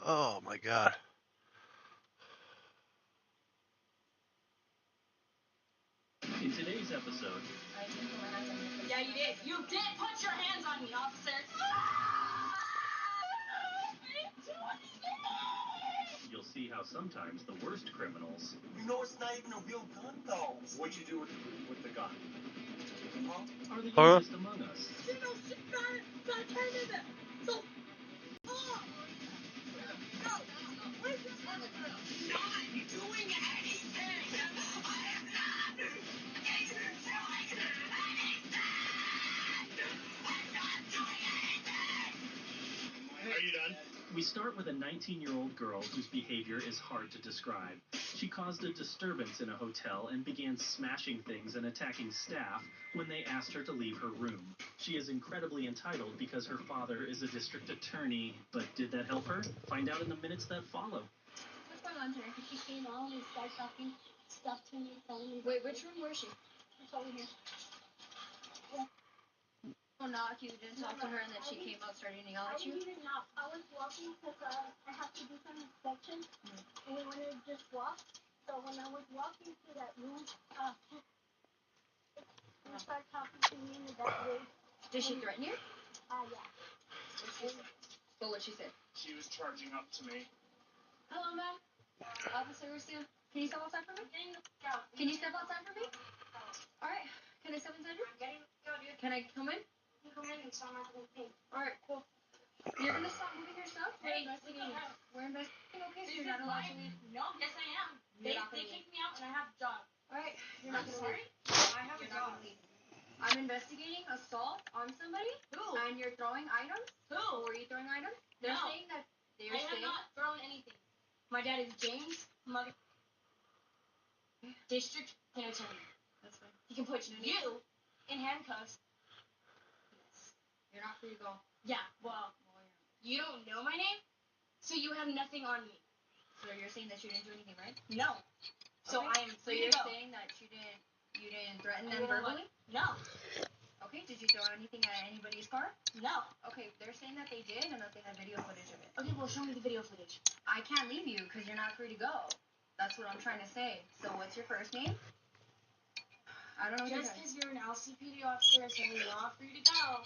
Oh my god. In today's episode, Yeah, you did. You did put your hands on me, officer. you'll see how sometimes the worst criminals You know it's not even a real gun, though. What'd you do with the gun? are the Huh? easiest among us. Are you done? We start with a 19-year-old girl whose behavior is hard to describe. She caused a disturbance in a hotel and began smashing things and attacking staff when they asked her to leave her room. She is incredibly entitled because her father is a district attorney, but did that help her? Find out in the minutes that follow. What's going on here? She came on and started talking stuff to me, telling me. Wait, which room was she? It's over here. Oh, knock, you didn't talk to her and then she came out starting to yell at you? I didn't knock. I was walking because I have to do some inspection, and we wanted to just walk. So when I was walking to that room, she started talking to me in that way. Did she threaten you? Yeah. What would she say? She was charging up to me. Hello, ma'am. Officer Garcia, can you step outside for me? Can you step outside for me? Alright, can I step inside here? Can I come in? You come in and so I'm not going to pay. Alright, cool. You're gonna stop moving your stuff? We're investigating. We're investigating, okay? So you're not allowed to leave. No, yes I am. They kicked me out and I have a job. Alright, you're not gonna leave. I have a job. I'm investigating assault on somebody. Who? And you're throwing items. Who? Were you throwing items? They're No. saying that they're I have saying not thrown anything. My dad is James Mother District Penitentiary. That's fine. He can put you in handcuffs. You're not free to go. Yeah, well, you don't know my name, so you have nothing on me. So you're saying that you didn't do anything, right? No. So Okay. I am So free you're to go. saying that you didn't threaten I them didn't verbally? No. Okay, did you throw anything at anybody's car? No. Okay, they're saying that they did and that they have video footage of it. Okay, well, show me the video footage. I can't leave you because you're not free to go. That's what I'm trying to say. So what's your first name? I don't know what Just because you're an LCPD officer saying you're not free to go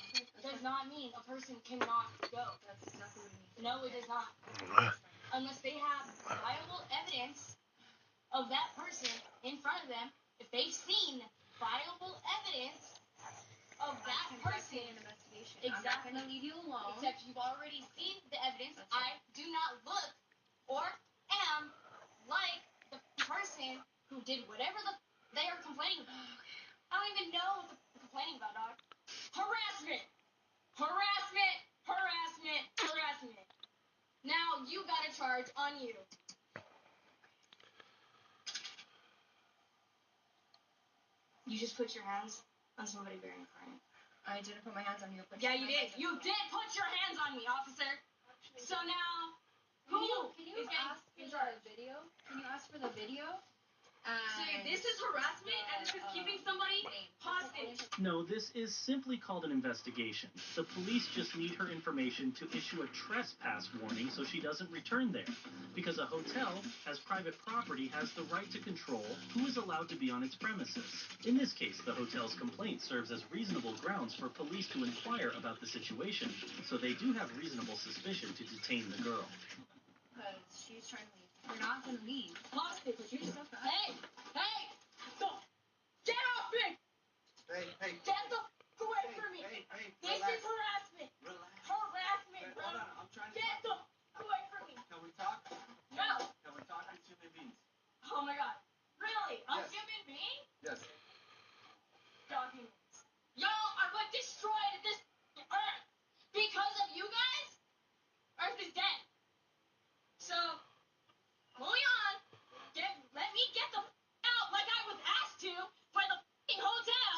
does not mean a person cannot go. That's exactly what it means. No, it does not. Unless they have viable evidence of that person in front of them. If they've seen viable evidence of that person. An investigation. Exactly. I'm not going to leave you alone. Except you've already seen the evidence. That's right. I do not look or am like the person who did whatever they are complaining about. I don't even know what they're complaining about, dog. Harassment! Harassment! Harassment! Harassment! Now you got a charge on you. You just put your hands on somebody bearing a crime. I didn't put my hands on you. Yeah, you did. You did put your hands on me, officer. So now, Can you is getting ask for in the charge? video? Can you ask for the video? So this is harassment, and this is keeping somebody hostage. No, this is simply called an investigation. The police just need her information to issue a trespass warning so she doesn't return there. Because a hotel, as private property, has the right to control who is allowed to be on its premises. In this case, the hotel's complaint serves as reasonable grounds for police to inquire about the situation, so they do have reasonable suspicion to detain the girl. Because she's trying to leave. You're not going to leave. Hostage. Put your stuff back. Hey! Hey! Stop! Get off me! Hey, Get the f away from me! This relax. is harassment! Relax. Harassment, bro! Hold on, I'm trying to Get the f away from me! Can we talk? No! Can we talk as human beings? Oh my god. Really? A Yes. human being? Yes. Documents. Y'all are what destroyed this earth! Because of you guys, Earth is dead. So, moving on. Let me get the f out like I was asked to by the f***ing hotel.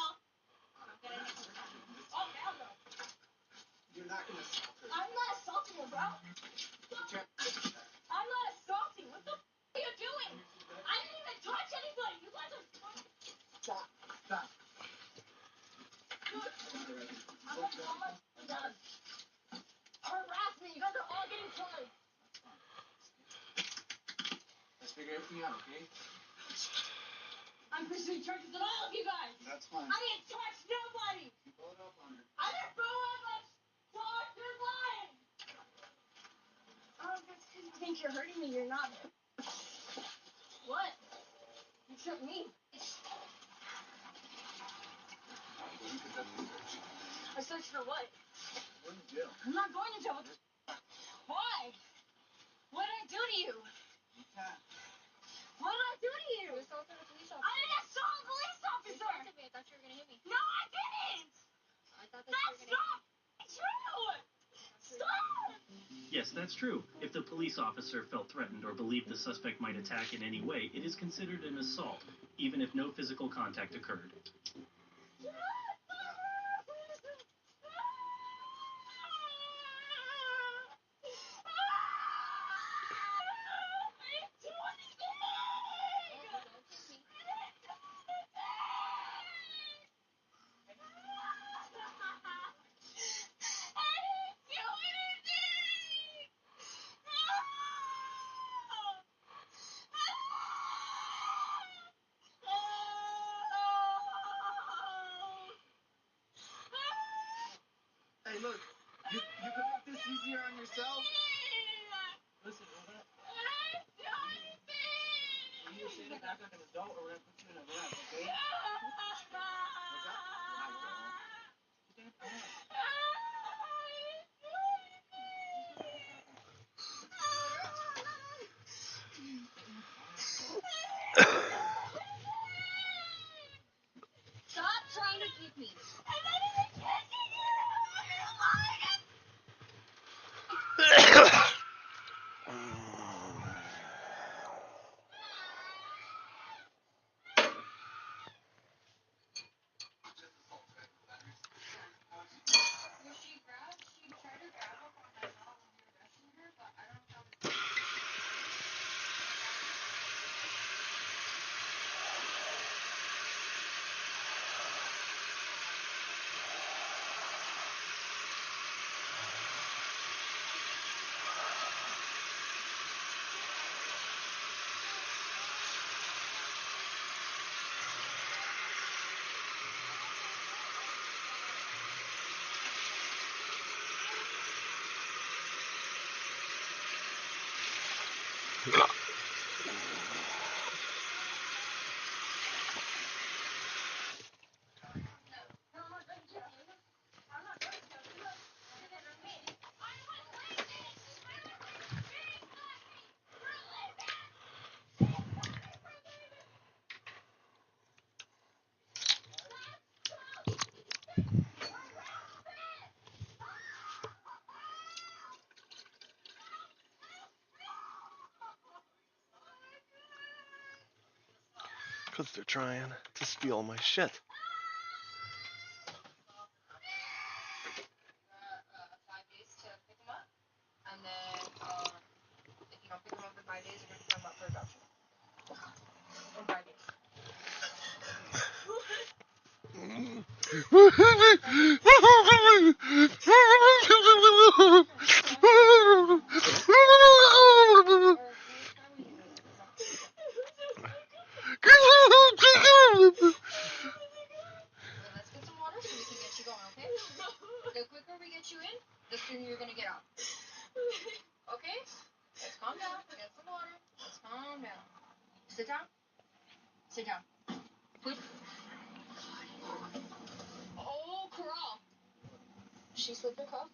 figure everything out, okay? I'm pursuing charges on all of you guys. That's fine. I didn't touch nobody. You blow it up on her. I didn't blow up on George. You're lying. Oh, that's because you think you're hurting me. You're not. What? You tricked me. I searched for what? What did you do? I'm not going to jail. Why? What did I do to you? You can't. What did I do to you? You assaulted a police officer. I didn't assault a police officer. You assaulted me. I thought you were gonna hit me. No, I didn't. I thought that you were gonna hit me. That's not true. Stop. Yes, that's true. If the police officer felt threatened or believed the suspect might attack in any way, it is considered an assault, even if no physical contact occurred. Hey, look, you can make this easier on yourself. Listen, we're gonna. You either say to act like an adult or we're gonna put you in a lab, okay? What's that? I don't. Stop trying to kick me. Because they're trying to steal my shit. 5 days to pick them up, and then if you don't pick them up in 5 days, we're gonna put them up for adoption. In 5 days. Let's get some water so we can get you going, okay? The quicker we get you in, the sooner you're gonna get out. Okay? Let's calm down. Get some water. Let's calm down. Sit down. Sit down. Put. Oh, crawl. She slipped her cuff.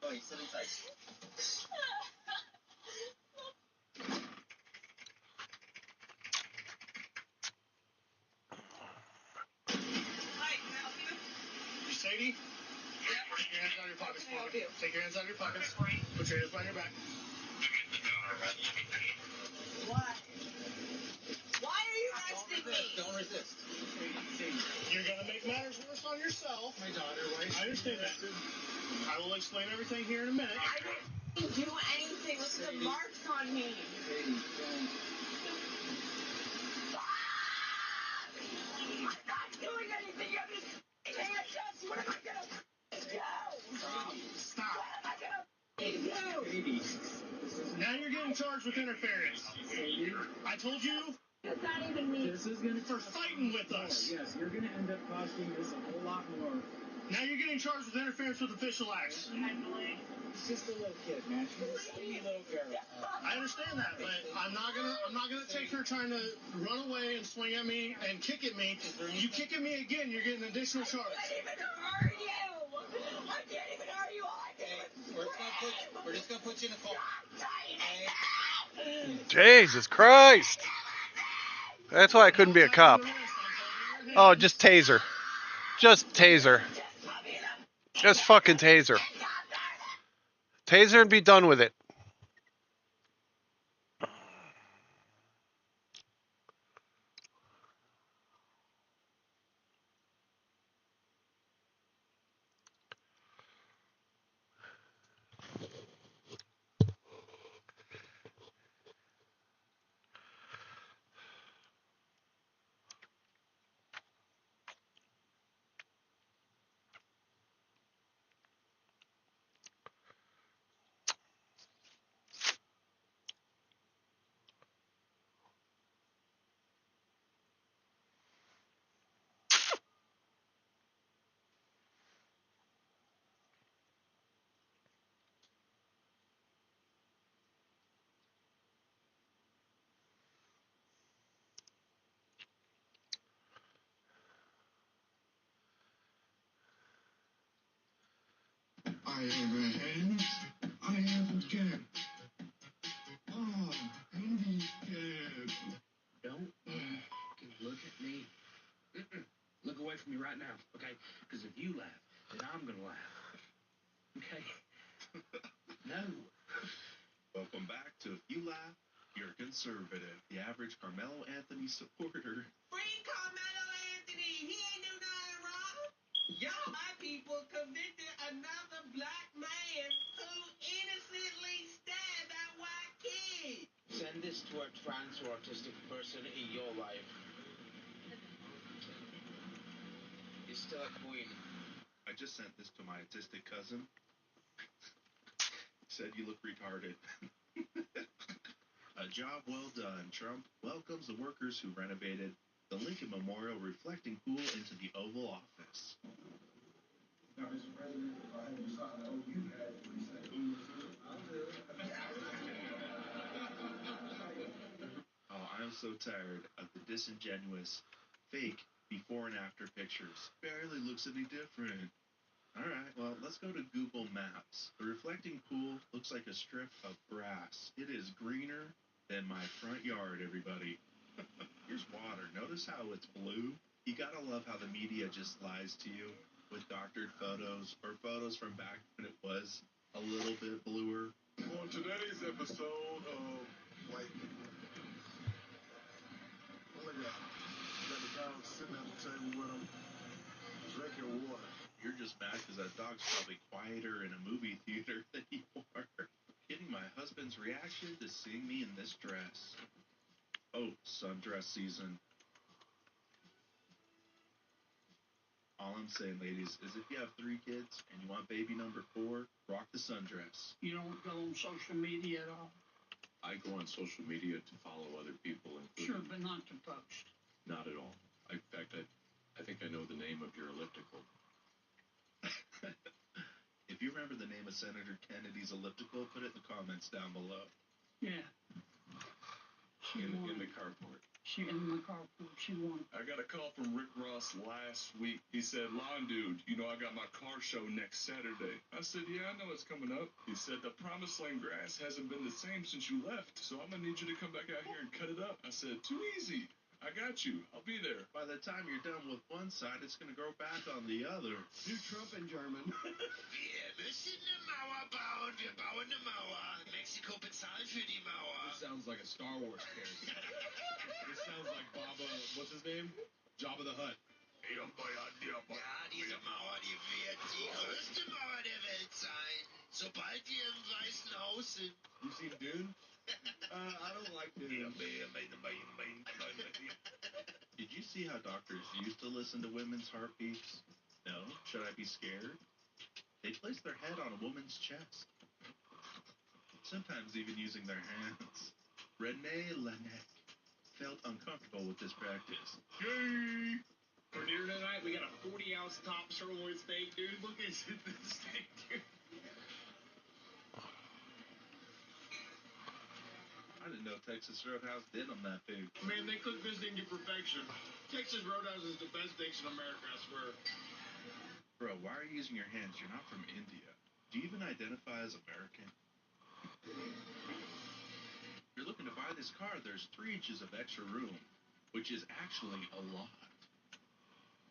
Oh, you sit inside. Hi, can I help you? Sadie? Yeah. Put your hands on your pockets What can I for help me. you? Take your hands out of your pockets. Right. Put your hands behind your back. Why? Why are you arresting me? Don't resist. Sadie, you're gonna make matters worse, on yourself. My daughter was. I understand that. I will explain everything here in a minute. I didn't do anything. Look at the marks on me. I'm not doing anything. You're just handcuffs. What am I gonna do? Stop. What am I gonna do? Now you're getting charged with interference. I told you. It's not even me. This is gonna for fighting with us. Yes, you're gonna end up costing us a whole lot more. Now you're getting charged with interference with official acts. It's just a little kid, man. She's a skinny little girl. I understand that, but I'm not gonna take her trying to run away and swing at me and kick at me. You kick at me again, you're getting an additional charge. I can't even hurt you. I can't even hurt you. All I did was We're just gonna put you in a car. Jesus Christ. That's why I couldn't be a cop. Oh, just taser. Just taser. Just fucking taser. Taser and be done with it. I am I am again. Oh, Andy again. Don't look at me. Look away from me right now, okay? Because if you laugh, then I'm gonna laugh. Okay? No. Welcome back to If You Laugh, You're Conservative. The average Carmelo Anthony supporter. Free Carmelo Anthony. He ain't do nothing wrong. Y'all, my people convicted another black man who innocently stabbed that white kid. Send this to a trans or autistic person in your life. You're still a queen. I just sent this to my autistic cousin. Said you look retarded. A job well done. Trump welcomes the workers who renovated the Lincoln Memorial reflecting pool into the Oval Office. Now, Mr. President, if I had to decide, oh, you had 3 seconds. Oh, I'm so tired of the disingenuous, fake before and after pictures. Barely looks any different. All right, well, let's go to Google Maps. The reflecting pool looks like a strip of grass. It is greener than my front yard, everybody. Here's water. Notice how it's blue? You gotta love how the media just lies to you with doctored photos or photos from back when it was a little bit bluer. On today's episode of White People. Look at that. Got the dog sitting at the table with him, drinking water. You're just mad because that dog's probably quieter in a movie theater than you are. Getting my husband's reaction to seeing me in this dress. Oh, sundress season. All I'm saying, ladies, is if you have 3 kids and you want baby number 4, rock the sundress. You don't go on social media at all? I go on social media to follow other people. Sure, but not to post. Not at all. In fact, I think I know the name of your elliptical. If you remember the name of Senator Kennedy's elliptical, put it in the comments down below. Yeah. In the carport. She in my carpool. She won. I got a call from Rick Ross last week. He said, "Lawn dude, you know I got my car show next Saturday." I said, "Yeah, I know it's coming up." He said, "The Promised Land grass hasn't been the same since you left, so I'm gonna need you to come back out here and cut it up." I said, "Too easy. I got you. I'll be there." By the time you're done with one side, it's going to grow back on the other. Do Trump in German. Wir müssen eine Mauer bauen. Wir bauen eine Mauer. Mexiko bezahlt für die Mauer. This sounds like a Star Wars character. This sounds like Baba, what's his name? Jabba the Hutt. Ja, die die wird die größte Mauer der Welt sein, sobald wir im Weißen Haus sind. You seen Dune? I don't like Dune. Did you see how doctors used to listen to women's heartbeats? No? Should I be scared? They place their head on a woman's chest. Sometimes even using their hands. Renee Laennec felt uncomfortable with this practice. Yay! For dinner tonight, we got a 40-ounce top sirloin steak, dude. Look at this steak, dude. I didn't know Texas Roadhouse did them that big. Man, they cook this thing to perfection. Texas Roadhouse is the best steaks in America, I swear. Bro, why are you using your hands? You're not from India. Do you even identify as American? If you're looking to buy this car, there's 3 inches of extra room, which is actually a lot.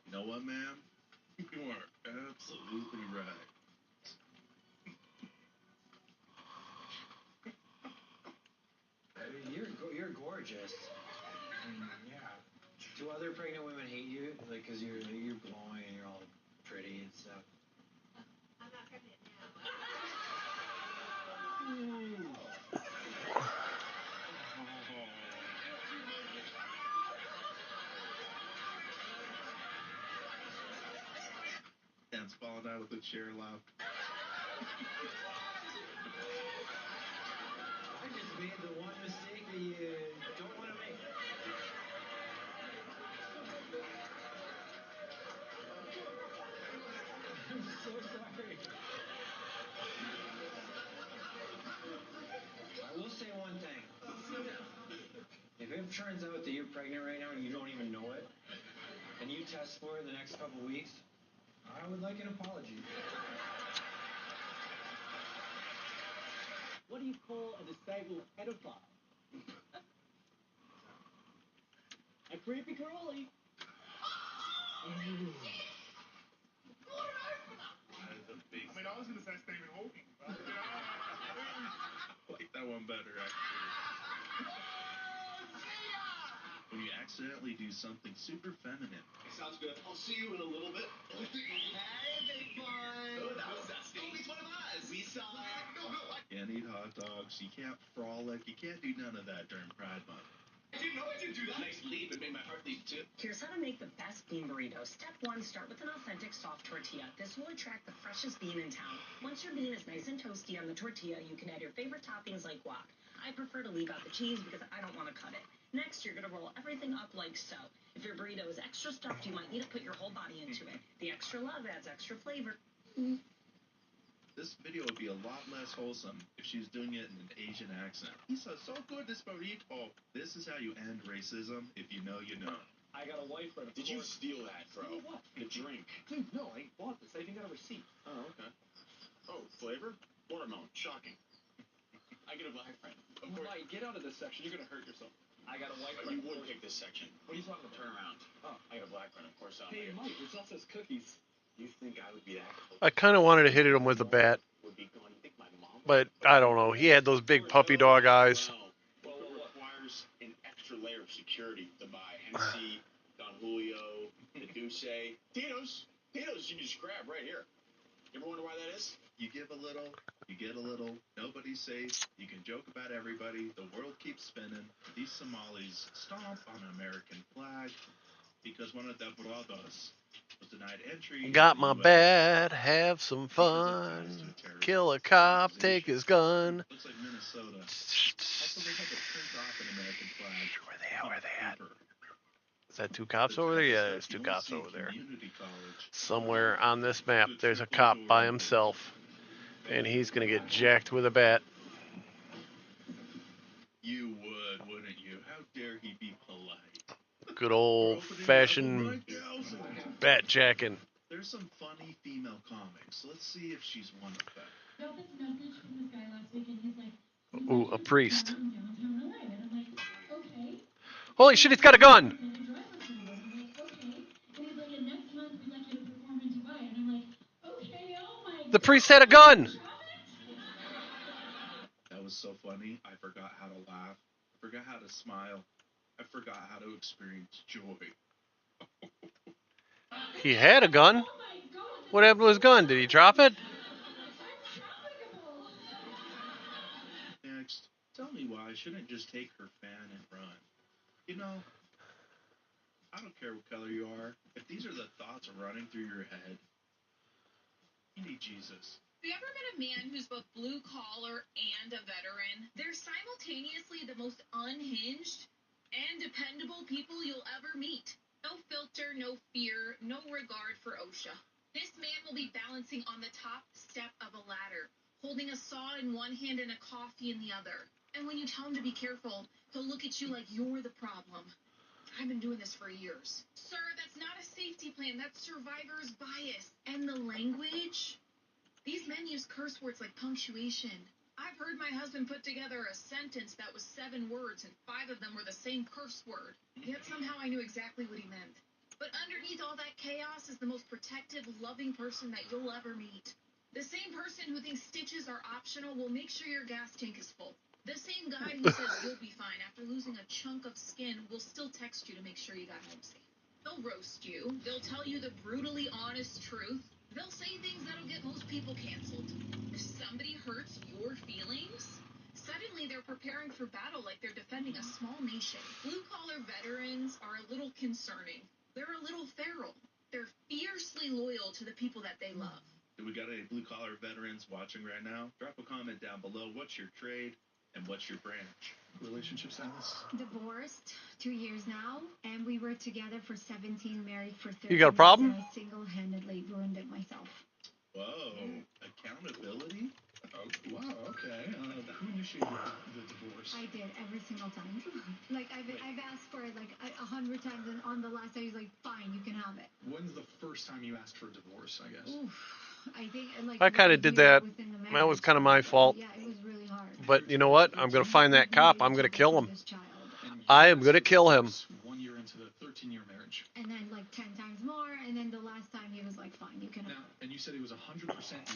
You know what, ma'am? You are absolutely right. You're gorgeous. Yeah. Do other pregnant women hate you, like, cause you're glowing and you're all pretty and stuff? I'm not pregnant now. Dan's falling out with a chair loud. I just made the one mistake that you don't want to make. I'm so sorry. I will say one thing. If it turns out that you're pregnant right now and you don't even know it, and you test for it the next couple weeks, I would like an apology. What do you call a disabled pedophile? A creepy crawly. I was gonna say Stephen Hawking, but I like that one better, actually. When you accidentally do something super feminine. Sounds good. I'll see you in a little bit. Hey, big boy. Oh, that was Dusty. He's one of us. We saw it. No, You can't eat hot dogs, you can't frolic, you can't do none of that during Pride Month. I didn't know I didn't do that. Nice leap. It made my heart leap too. Here's how to make the best bean burrito. Step 1, start with an authentic soft tortilla. This will attract the freshest bean in town. Once your bean is nice and toasty on the tortilla, you can add your favorite toppings like guac. I prefer to leave out the cheese because I don't want to cut it. Next, you're going to roll everything up like so. If your burrito is extra stuffed, you might need to put your whole body into it. The extra love adds extra flavor. This video would be a lot less wholesome if she was doing it in an Asian accent. He's so good, this burrito. This is how you end racism. If you know, you know. I got a wife friend. Did you steal that, bro? What? The drink. Dude, no, I bought this. I even got a receipt. Oh, okay. Oh, flavor? Watermelon. Shocking. I get a black friend. Of course. Mike, get out of this section. You're gonna hurt yourself. I got a white Oh, friend. you would pick this section. What are you talking about? Turn around. Oh. I got a black friend. Of course I'm Hey, Mike, this also says cookies. You think I would be that close? I kind of wanted to hit him with a bat, Would be gone. You think my mom? but I don't know. He had those big puppy dog eyes. Well, it requires an extra layer of security to buy Hennessy, Don Julio, the Douce, Tito's. Tito's you can just grab right here. You ever wonder why that is? You give a little, you get a little, nobody's safe, you can joke about everybody, the world keeps spinning, these Somalis stomp on an American flag because one of their brothers was denied entry. Got my bat, have some fun. Kill a cop, take his gun. Looks like Minnesota. Also, they had to print off an American flag. Where they at? Is that 2 cops over there? Yeah, there's 2 cops over there. Somewhere on this map, there's a cop by himself. And he's going to get jacked with a bat. You would, wouldn't you? How dare he be polite? Good old-fashioned bat jacking. There's some funny female comics. Let's see if she's one of them. Got this message from this guy last week, and he's like, Ooh, a priest. downtown LA. And I'm like, okay. Holy shit, he's got a gun! And he's like, okay. And he's like, and next month we'd like you to perform in Dubai. And I'm like, okay, oh my God. The priest had a gun! That was so funny. I forgot how to laugh. I forgot how to smile. I forgot how to experience joy. He had a gun. Oh my God, What happened to his gun? Did he drop it? Next, tell me why I shouldn't just take her fan and run. You know, I don't care what color you are. If these are the thoughts running through your head, you need Jesus. Have you ever met a man who's both blue collar and a veteran? They're simultaneously the most unhinged and dependable people you'll ever meet. No filter, no fear, no regard for OSHA. This man will be balancing on the top step of a ladder, holding a saw in one hand and a coffee in the other. And when you tell him to be careful, he'll look at you like you're the problem. I've been doing this for years. Sir, that's not a safety plan. That's survivor's bias. And the language? These men use curse words like punctuation. I've heard my husband put together a sentence that was 7 words and 5 of them were the same curse word. Yet somehow I knew exactly what he meant. But underneath all that chaos is the most protective, loving person that you'll ever meet. The same person who thinks stitches are optional will make sure your gas tank is full. The same guy who says you'll be fine after losing a chunk of skin will still text you to make sure you got home safe. They'll roast you. They'll tell you the brutally honest truth. They'll say things that'll get most people canceled. If somebody hurts your feelings, suddenly they're preparing for battle like they're defending a small nation. Blue-collar veterans are a little concerning. They're a little feral. They're fiercely loyal to the people that they love. Do we got any blue-collar veterans watching right now? Drop a comment down below. What's your trade and what's your branch? Relationship status? Divorced 2 years now, and we were together for 17, married for 13. You got a problem? And I single-handedly ruined it myself. Whoa, accountability? Oh, wow, okay. Who initiated the divorce? I did every single time. Like I've asked for it like 100 times, and on the last day, he was like, "Fine, you can have it." When's the first time you asked for a divorce, I guess? Oof. I think like I kind of did that. That was kind of my fault. Yeah, it was really hard. But you know what? I'm going to find that cop. I'm going to kill him. I am going to kill him. 1 year into the 13-year marriage. And then like 10 times more, and then the last time he was like, "Fine, you can." Now, and you said it was 100%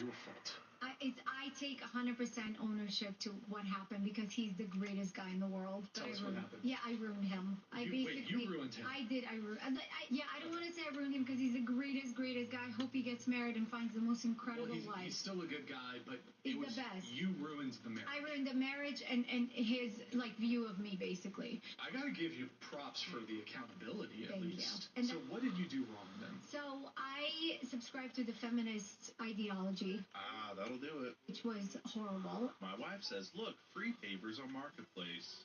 your fault. I take 100% ownership to what happened because he's the greatest guy in the world. Tell us what happened. Yeah, I ruined him. You ruined him. I did. I don't want to say I ruined him because he's the greatest guy. I hope he gets married and finds the most incredible life. He's still a good guy, but he's the best. You ruined the marriage. I ruined the marriage and his like view of me basically. I gotta give you props for the accountability at least. And so what did you do wrong then? So I subscribe to the feminist ideology. Ah, that'll do it. Which was horrible. My wife says, look, free papers on Marketplace.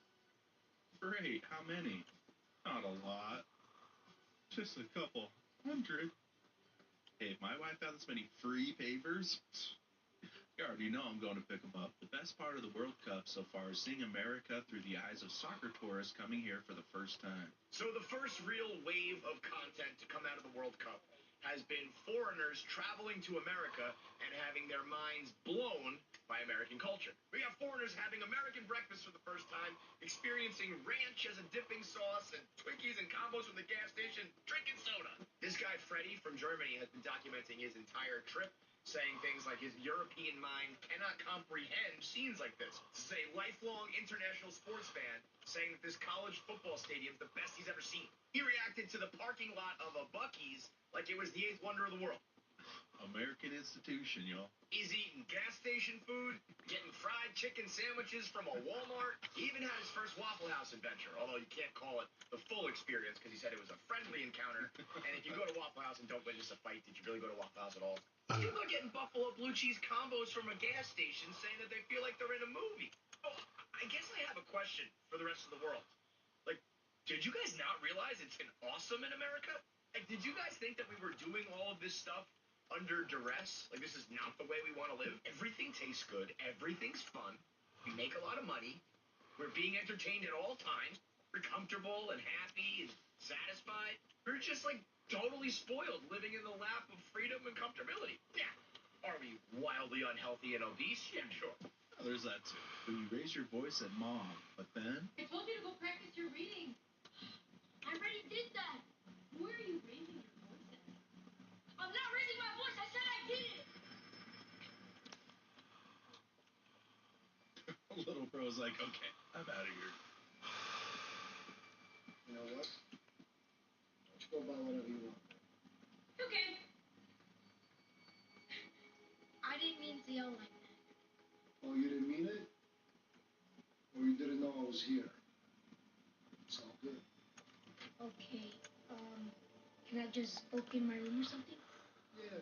Great, how many? Not a lot. Just a couple 100. Hey, if my wife had this many free papers, you already know I'm going to pick them up. The best part of the World Cup so far is seeing America through the eyes of soccer tourists coming here for the first time. So the first real wave of content to come out of the World Cup has been foreigners traveling to America and having their minds blown by American culture. We have foreigners having American breakfast for the first time, experiencing ranch as a dipping sauce and Twinkies and combos from the gas station, drinking soda. This guy, Freddie from Germany, has been documenting his entire trip, saying things like his European mind cannot comprehend scenes like this. This is a lifelong international sports fan saying that this college football stadium is the best he's ever seen. He reacted to the parking lot of a Buc-ee's like it was the 8th wonder of the world. American institution, y'all. He's eating gas station food, getting fried chicken sandwiches from a Walmart. He even had his first Waffle House adventure, although you can't call it the full experience because he said it was a friendly encounter. And if you go to Waffle House and don't witness a fight, did you really go to Waffle House at all? People are getting buffalo blue cheese combos from a gas station saying that they feel like they're in a movie. Oh, I guess I have a question for the rest of the world. Like, did you guys not realize it's awesome in America? Like, did you guys think that we were doing all of this stuff under duress? Like, this is not the way we want to live? Everything tastes good. Everything's fun. We make a lot of money. We're being entertained at all times. We're comfortable and happy and satisfied. We're just, like, totally spoiled living in the lap of freedom and comfortability. Yeah. Are we wildly unhealthy and obese? Yeah, sure. Oh, there's that, too. When you raise your voice at mom, but then... I told you to go practice your reading. I already did that. Where are you raising your voice at? I'm not raising my voice. I said I did it. Little bro's like, okay, I'm out of here. You know what? Let's go buy whatever you want. Okay. was here. It's all good. Okay, can I just smoke in my room or something? Yeah.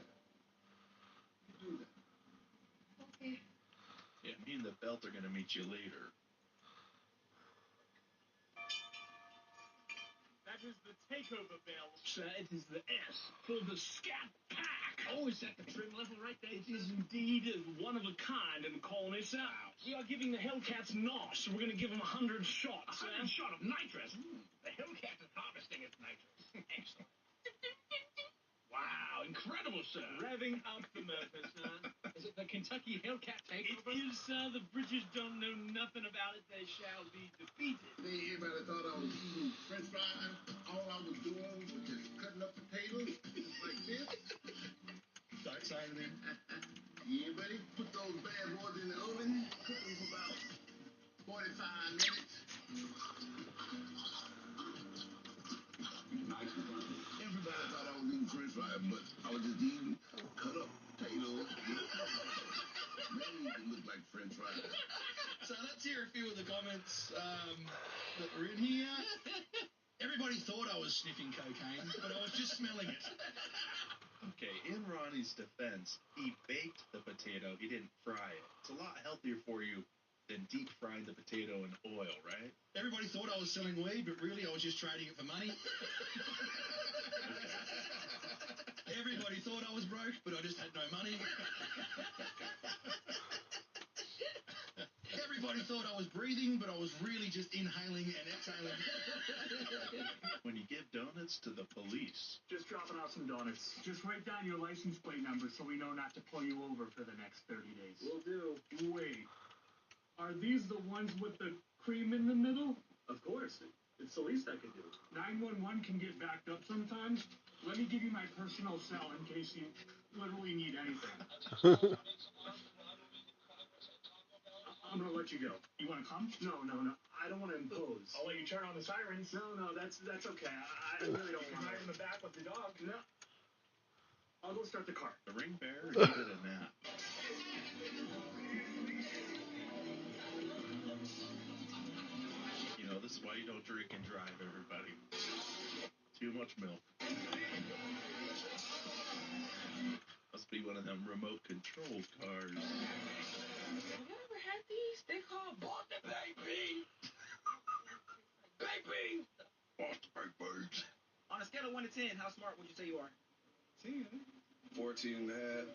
You do that. Okay. Yeah, me and the belt are gonna meet you later. That is the takeover bell, sir. It is the S for the Scat Pack. Oh, is that the trim level right there? It is indeed one of a kind in Cornish out. We are giving the Hellcats NOS, so we're going to give them 100 shots. 100 shot of nitrous? The Hellcat is harvesting its nitrous. Excellent. Wow, incredible, sir. Revving up the motor, sir. Is it the Kentucky Hellcat takeover? It is, sir. The British don't know nothing about it. They shall be defeated. Everybody thought I was eating French fries. All I was doing was just cutting up potatoes, just like this. Sorry, man. Yeah, buddy. Put those bad boys in the oven. Cook them for about 45 minutes. Everybody thought I was eating French fries, but I was just eating cut up potatoes. They even look like French fries. So let's hear a few of the comments that were in here. Everybody thought I was sniffing cocaine, but I was just smelling it. Okay, in Ronnie's defense, he baked the potato. He didn't fry it. It's a lot healthier for you than deep frying the potato in oil, right? Everybody thought I was selling weed, but really I was just trading it for money. Everybody thought I was broke, but I just had no money. Everybody thought I was breathing, but I was really just inhaling and exhaling. When you give donuts to the police. Just dropping off some donuts. Just write down your license plate number so we know not to pull you over for the next 30 days. Will do. Wait. Are these the ones with the cream in the middle? Of course. It's the least I could do. 911 can get backed up sometimes. Let me give you my personal cell in case you literally need anything. I'm gonna let you go. You wanna come? No. I don't wanna impose. I'll let you turn on the sirens. No, that's okay. I really don't want to. Right in the back with the dog. No. I'll go start the car. The ring bearer needed a nap. You know, this is why you don't drink and drive, everybody. Too much milk. Must be one of them remote control cars. Have you ever had these? They call Boston Baby. Baby! Boston Baked. On a scale of 1 to 10, how smart would you say you are? 10. 14 and a half.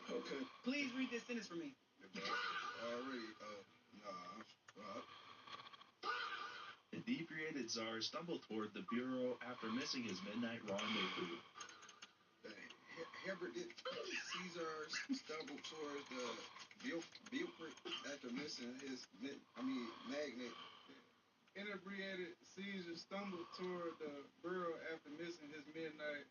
Okay. Please read this sentence for me. Already, Inebriated Tsar stumbled toward the bureau after missing his midnight rendezvous. Herbert Caesar stumbled towards the Beaufort after missing his magnet. Inebriated Caesar stumbled toward the bureau after missing his midnight.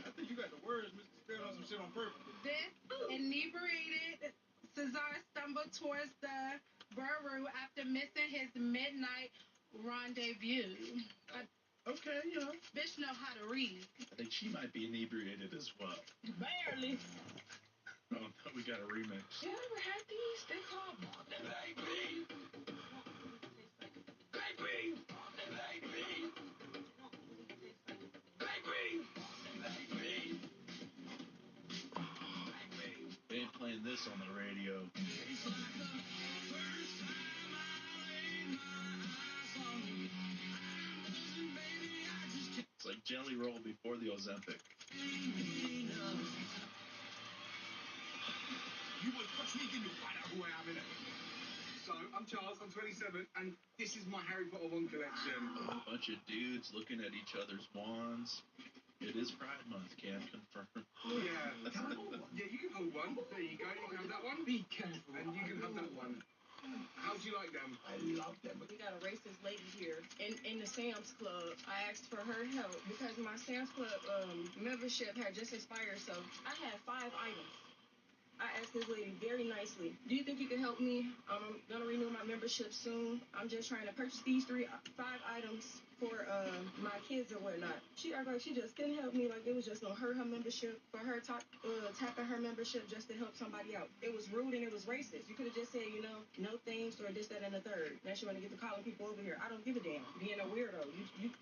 I think you got the words, Mr. Spell on some shit on purpose. This inebriated Cesar stumbled towards the bureau after missing his midnight rendezvous. Okay, you know. Bitch know how to read. I think she might be inebriated as well. Barely. Oh, no, we got a remix. You ever had these? They call Boston Baby. Baby! Boston Baby! Baby! Baby! They ain't playing this on the radio. It's like Jelly Roll before the Ozempic. You would watch me give me find out who I am, innit? So, I'm Charles, I'm 27, and this is my Harry Potter wand collection. A bunch of dudes looking at each other's wands. It is Pride Month, can confirm. Yeah. Yeah, you can hold one. There you go, you can have that one. Be careful. And you can have that one. How do you like them? I love them. We got a racist lady here in the Sam's Club. I asked for her help because my Sam's Club membership had just expired, so I had 5 items. I asked this lady very nicely, do you think you can help me? I'm going to renew my membership soon. I'm just trying to purchase these 5 items for my kids or whatnot. She acted like she just couldn't help me, like it was just gonna hurt her membership for her tapping her membership just to help somebody out. It was rude and it was racist. You could have just said, you know, no thanks or this, that, and the third. Now she wanna get to calling people over here. I don't give a damn. Being a weirdo.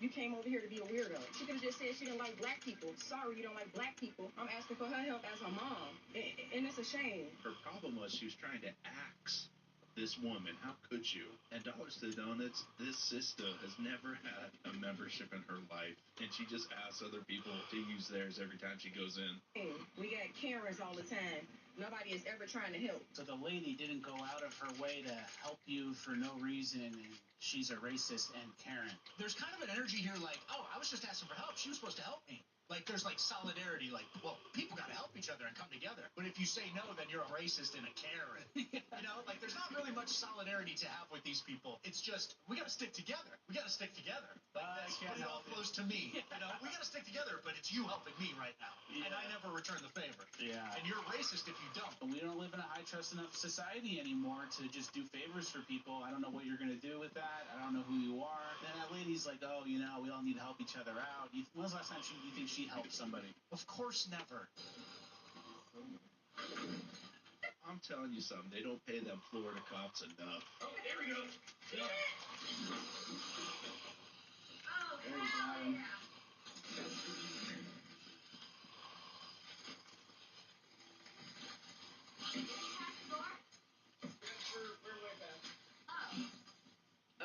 You came over here to be a weirdo. She could have just said she didn't like black people. Sorry, you don't like black people. I'm asking for her help as a mom, and it's a shame. Her problem was she was trying to axe this woman. How could you? And dollars to donuts, this sister has never had a membership in her life, and she just asks other people to use theirs every time she goes in. We got Karens all the time. Nobody is ever trying to help. So the lady didn't go out of her way to help you for no reason, and she's a racist and Karen. There's kind of an energy here like, oh, I was just asking for help. She was supposed to help me. Like, there's like solidarity, like, well, people got to help each other and come together. But if you say no, then you're a racist and a Karen. You know, like, there's not really much solidarity to have with these people. It's just, we got to stick together. We got to stick together. Like, that's what it all flows to me. You know, we got to stick together, but it's you helping me right now. Yeah. And I never return the favor. Yeah. And you're racist if you don't. We don't live in a high trust enough society anymore to just do favors for people. I don't know what you're going to do with that. I don't know who you are. Then that lady's like, oh, you know, we all need to help each other out. When was the last time you think she helped somebody? Of course never. I'm telling you something, they don't pay them Florida cops enough. Oh, there we go. Yeah. Oh, hell yeah.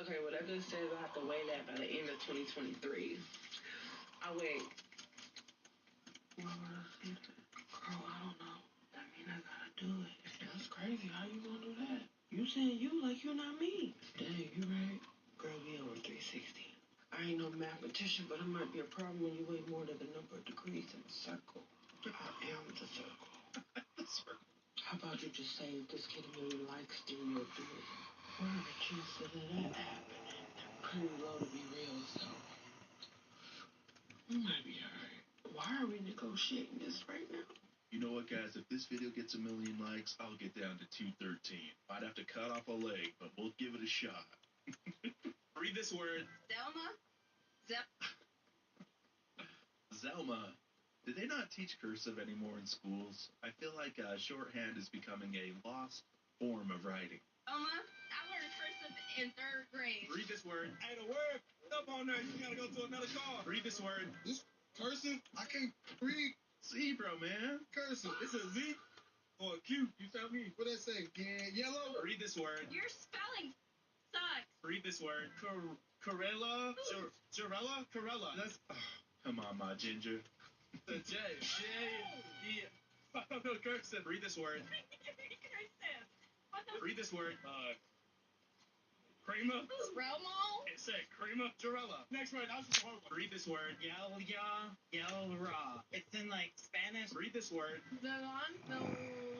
Okay, well, that just says I have to weigh that by the end of 2023. I weigh. Girl, I don't know. That mean I gotta do it. That's crazy. How you gonna do that? You saying you like you're not me. Dang, you right. Girl, be over 360. I ain't no mathematician, but it might be a problem when you weigh more than the number of degrees in a circle. I am the circle. How about you just say if this kid really likes you, you'll do it? What are the chances of that happening? Pretty low to be real, so we might be alright. Why are we negotiating this right now? You know what, guys? If this video gets 1 million likes, I'll get down to 213. Might have to cut off a leg, but we'll give it a shot. Read this word. Zelma? Zelma. Do they not teach cursive anymore in schools? I feel like shorthand is becoming a lost form of writing. Zelma? I learned cursive in 3rd grade. Read this word. Hey, the word up on there. You gotta go to another car. Read this word. This cursive, I can't read Zebra, man. cursive. It's a Z or a Q. You tell me. What they say? Yellow? Read this word. Your spelling sucks. Read this word. Corella? Corella. That's Come on, my ginger. the J. J-E. No cursive. Read this word. Cursive. What the? Read this word. Crema. Romo? It said crema. Jarella. Next word. That's the hard one. Read this word. Yalra. It's in like Spanish. Read this word. The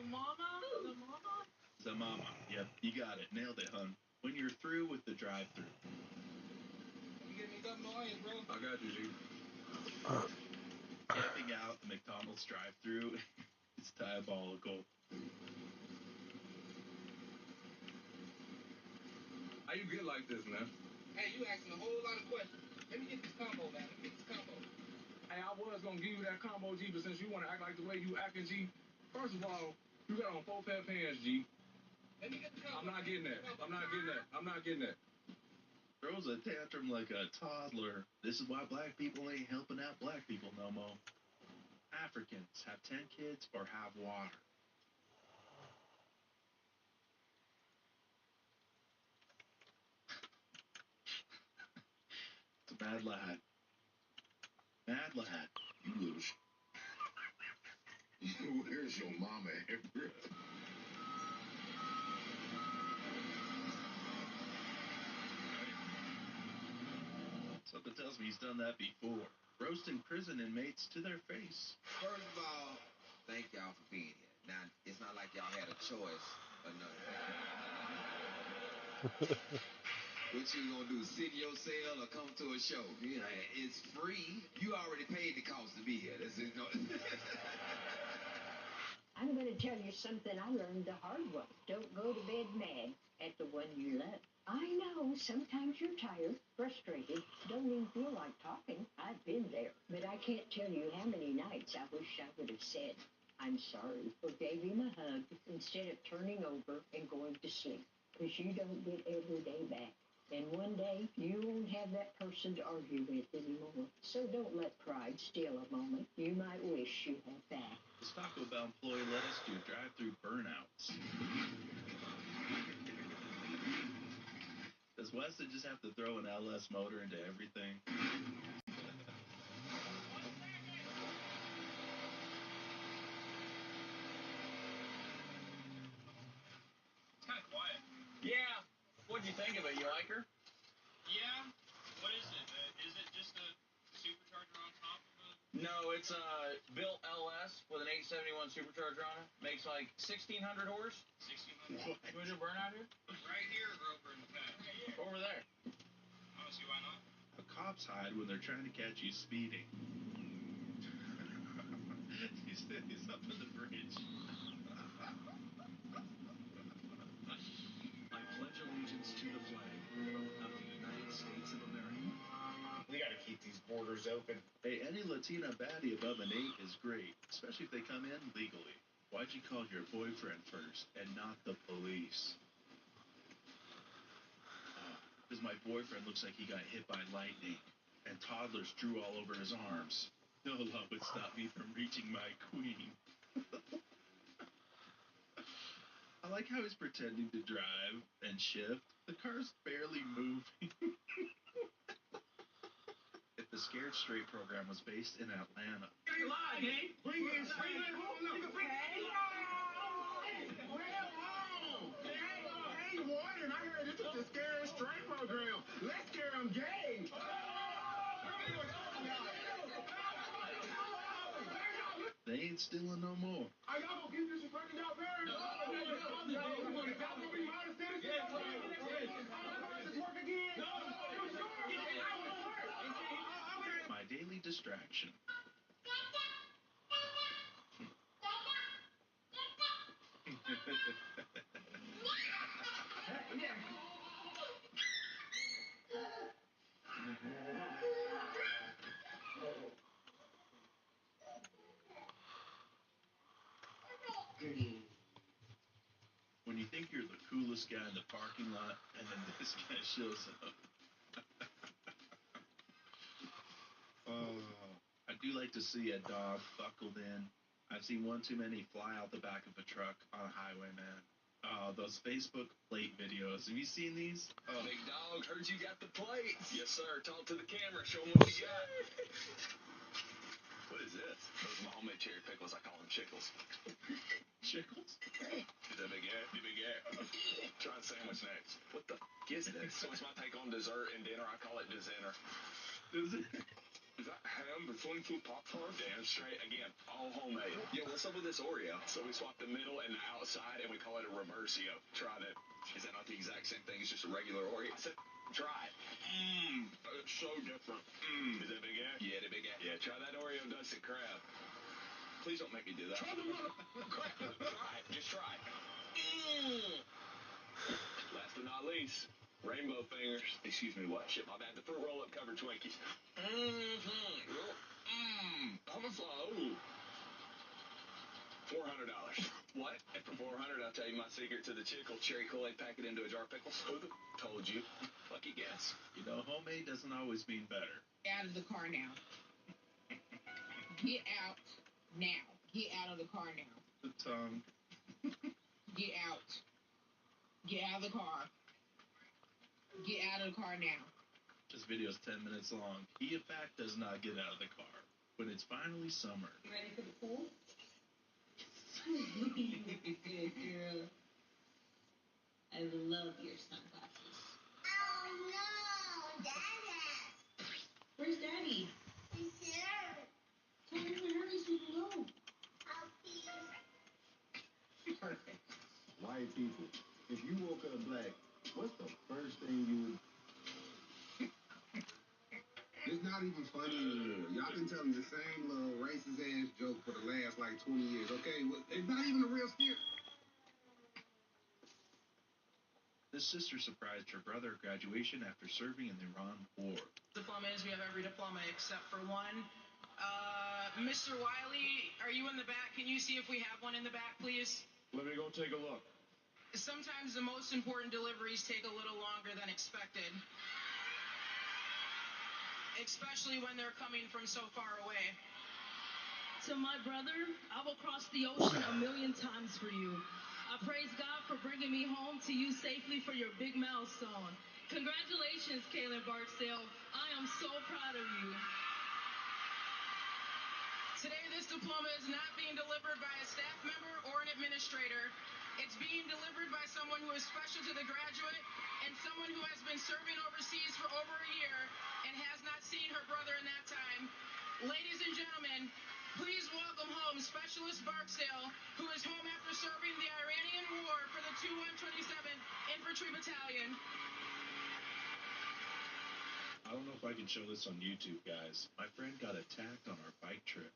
mama? Zamama. Yep, you got it. Nailed it, hun. When you're through with the drive-thru. You get me something noise, bro? I got you, G. Camping out the McDonald's drive-thru. It's diabolical. How you get like this, man? Hey, you asking a whole lot of questions. Let me get this combo, man. Let me get this combo. Hey, I was gonna give you that combo, G, but since you wanna act like the way you acting, G, first of all, you got on 4 pair of pants, G. Let me get the combo. I'm not getting that. I'm not getting that. Throws a tantrum like a toddler. This is why black people ain't helping out black people no more. Africans have 10 kids or have water. It's a bad lad. Bad lad. You little Where's your mama at, bro? Something tells me he's done that before. Roasting prison inmates to their face. First of all, thank y'all for being here. Now, it's not like y'all had a choice or nothing. What you gonna do, sit in your cell or come to a show? You know, it's free. You already paid the cost to be here. That's it. No. I'm going to tell you something I learned the hard way. Don't go to bed mad at the one you love. I know sometimes you're tired, frustrated, don't even feel like talking. I've been there. But I can't tell you how many nights I wish I would have said, I'm sorry, or gave him a hug instead of turning over and going to sleep. Because you don't get every day back. And one day, you won't have that person to argue with anymore. So don't let pride steal a moment you might wish you had back. This Taco Bell employee let us do drive-through burnouts. Does Weston just have to throw an LS motor into everything? It's kind of quiet. Yeah. What'd you think of it? You like her? Yeah. What is it? Is it just a supercharger on top of a... No, it's built LS with an 871 supercharger on it. Makes like 1,600 horse. 1600. You want to do a burnout here? Right here or over in the back? Over there. I don't see why not. The cops hide when they're trying to catch you speeding. He's up on the bridge. I pledge allegiance to the flag of the United States of America. We got to keep these borders open. Hey, any Latina baddie above an 8 is great, especially if they come in legally. Why'd you call your boyfriend first and not the police? Because my boyfriend looks like he got hit by lightning, and toddlers drew all over his arms. No love would stop me from reaching my queen. I like how he's pretending to drive and shift. The car's barely moving. If the Scared Straight program was based in Atlanta. Hey, live, man. Bring in straight. Hey, Warden, I heard this is the Scared Straight program. Let's scare them gay. They ain't stealing no more. Are y'all gonna keep this fucking y'all parents? No. Y'all gonna be modest citizens? Work again? No. You sure? My daily distraction. When you think you're the coolest guy in the parking lot, and then this guy shows up. I do like to see a dog buckled in. I've seen one too many fly out the back of a truck on a highway, man. Oh, those Facebook plate videos. Have you seen these? Oh. Big dog, heard you got the plates. Yes, sir. Talk to the camera. Show them what you got. What is this? Those are my homemade cherry pickles. I call them chickles. Chickles? Is that big air? Big air. Try the sandwich next. What the is this? So it's my take on dessert and dinner. I call it designer. Is that ham between two Pop-Tarts? Damn straight. Again, all homemade. Yo, what's up with this Oreo? So we swapped the middle and the outside, and we call it a reversio. Try that. Is that not the exact same thing? It's just a regular Oreo. I said, try it. It's so different. Is that big ass? Yeah, the big ass. Yeah, try that Oreo dusted crab. Please don't make me do that. Try the mother crap. Try it. Just try it. Last but not least, rainbow fingers. Excuse me, what? Shit, my bad. The fruit roll-up covered Twinkies. Homophobe. $400. What? And for $400, I'll tell you my secret to the chickle. Cherry Kool-Aid, pack it into a jar of pickles. Who told you? Lucky guess. You know, homemade doesn't always mean better. Out of the car now. Get out now. Get out of the car now. The tongue. Get out. Get out of the car. Get out of the car now. This video's 10 minutes long. He, in fact, does not get out of the car. When it's finally summer. You ready for the pool? Good girl. I love your sunglasses. Oh no, Dada. Where's Daddy? He's here. Tell him to hurry so you can go. I'll be. Perfect. White people, if you woke up black, what's the first thing you would... It's not even funny anymore. Y'all been telling the same little racist ass joke for the last like 20 years, okay? It's not even a real skit. This sister surprised her brother at graduation after serving in the Iran War. Diplomas, we have every diploma except for one. Mr. Wiley, are you in the back? Can you see if we have one in the back, please? Let me go take a look. Sometimes the most important deliveries take a little longer than expected. Especially when they're coming from so far away. To my brother, I will cross the ocean 1,000,000 times for you. I praise God for bringing me home to you safely for your big milestone. Congratulations, Kaylin Barksdale. I am so proud of you. Today, this diploma is not being delivered by a staff member or an administrator. It's being delivered by someone who is special to the graduate and someone who has been serving overseas for over a year and has not seen her brother in that time. Ladies and gentlemen, please welcome home Specialist Barksdale, who is home after serving the Iranian War for the 2127th Infantry Battalion. I don't know if I can show this on YouTube, guys. My friend got attacked on our bike trip.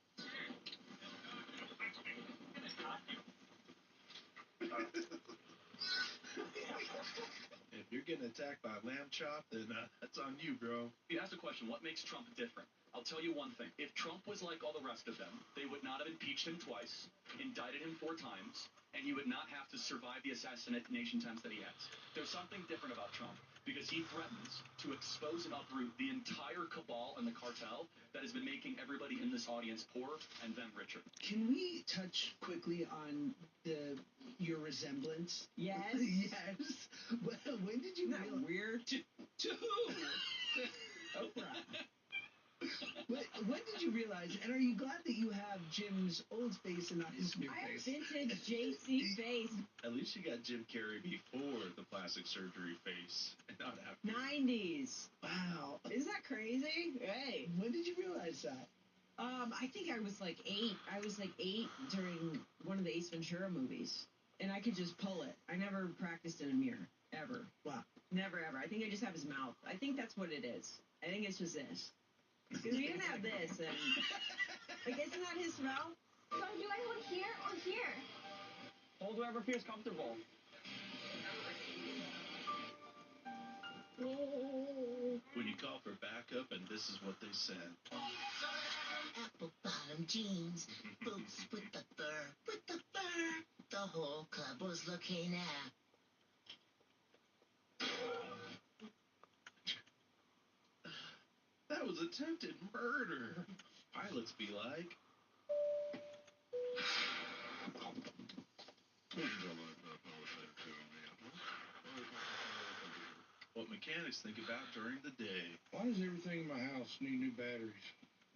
If you're getting attacked by a lamb chop, then that's on you, bro. You asked the question, what makes Trump different? I'll tell you one thing. If Trump was like all the rest of them, they would not have impeached him twice, indicted him 4 times, and he would not have to survive the assassination attempts that he has. There's something different about Trump, because he threatens to expose and uproot the entire cabal and the cartel that has been making everybody in this audience poor and them richer. Can we touch quickly on your resemblance? Yes. Yes. Well, when did you realize? Weird. To who? Oprah. When did you realize, and are you glad that you have Jim's old face and not his new face? Vintage JC face. At least you got Jim Carrey before the plastic surgery face, and not after. 90s. Wow. Isn't that crazy? Hey. When did you realize that? I think I was like 8. I was like 8 during one of the Ace Ventura movies. And I could just pull it. I never practiced in a mirror. Ever. Wow. Never, ever. I think I just have his mouth. I think that's what it is. I think it's just this. Because we didn't have this, and like, isn't that his smell? So do I hold here or here? Hold wherever feels comfortable. When you call for backup, and this is what they said. Apple bottom jeans, boots with the fur, the whole club was looking at. That was attempted murder. Pilots be like. What mechanics think about during the day. Why does everything in my house need new batteries?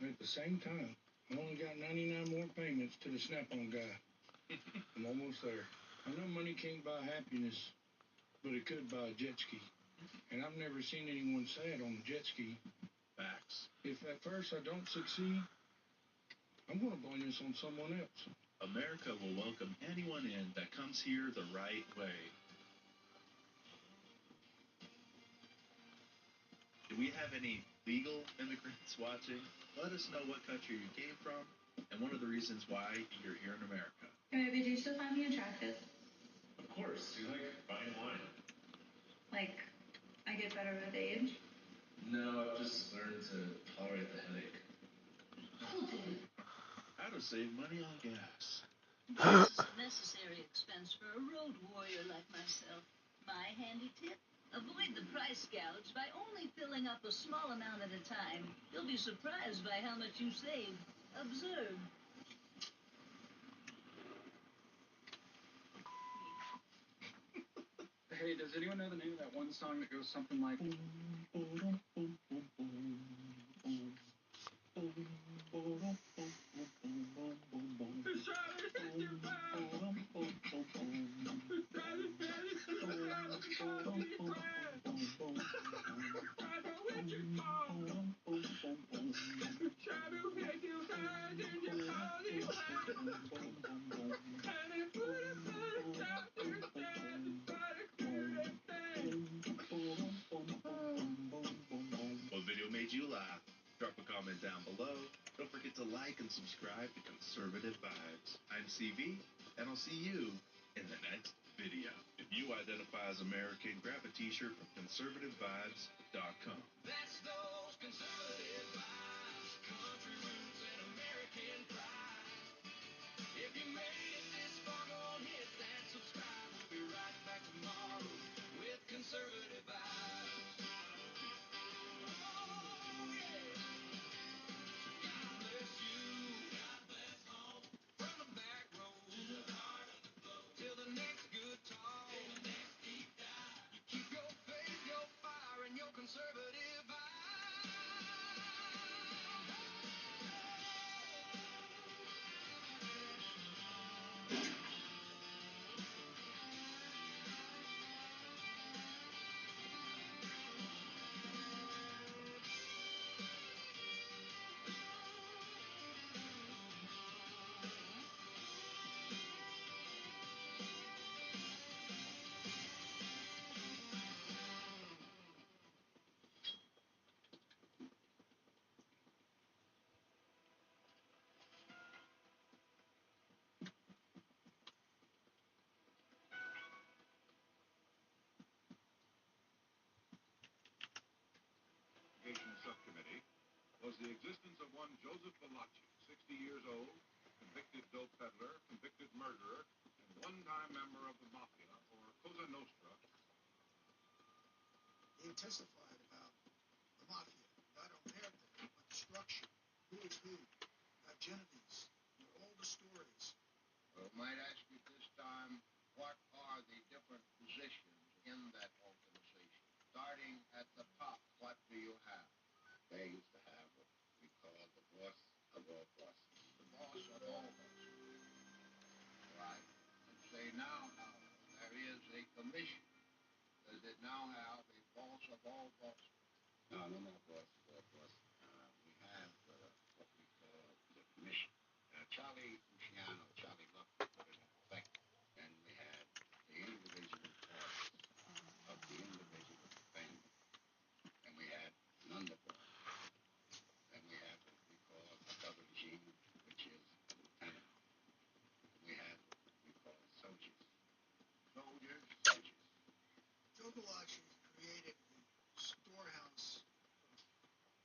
And at the same time, I only got 99 more payments to the Snap-on guy. I'm almost there. I know money can't buy happiness, but it could buy a jet ski. And I've never seen anyone sad on a jet ski. Facts. If at first I don't succeed, I'm going to blame this on someone else. America will welcome anyone in that comes here the right way. Do we have any legal immigrants watching? Let us know what country you came from and one of the reasons why you're here in America. Maybe do you still find me attractive? Of course, you like fine wine. Like, I get better with age? No, I've just learned to tolerate the headache. How to save money on gas. Gas is a necessary expense for a road warrior like myself. My handy tip? Avoid the price gouge by only filling up a small amount at a time. You'll be surprised by how much you save. Observe. Hey, does anyone know the name of that one song that goes something like... What video made you laugh? Drop a comment down below. Don't forget to like and subscribe to Conservative Vibes. I'm CV, and I'll see you in the next video. You identify as American, grab a t-shirt from conservativevibes.com. That's those conservative vibes, country roots and American pride. If you made it this far, go on, hit that subscribe. We'll be right back tomorrow with conservative vibes. Oh, yeah. God bless you. God bless home. From the back road to the heart of the globe. Till the next good talk. Till the next deep dive. You keep your faith, your fire, and your conservative vibe. Subcommittee was the existence of one Joseph Valachi, 60 years old, convicted dope peddler, convicted murderer, and one-time member of the Mafia, or Cosa Nostra. He testified about the Mafia, not Omerta, but the structure, who is who, not Genovese, and all the stories. Well, might ask you this time, what are the different positions in that organization? Starting at the top, what do you have? They used to have what we call the boss of all bosses. The boss of all bosses. Right. And say now, however, there is a commission. Does it now have a boss of all bosses? No, no more boss of all bosses. We have what we call the commission. Charlie Luciano, Charlie Lucky put it in effect. And we had the individual bosses of the individual family. And we had an underboss. And we have what we call another regime, which is a lieutenant. And we have what we call soldiers. Soldiers. Joe Valachi created a storehouse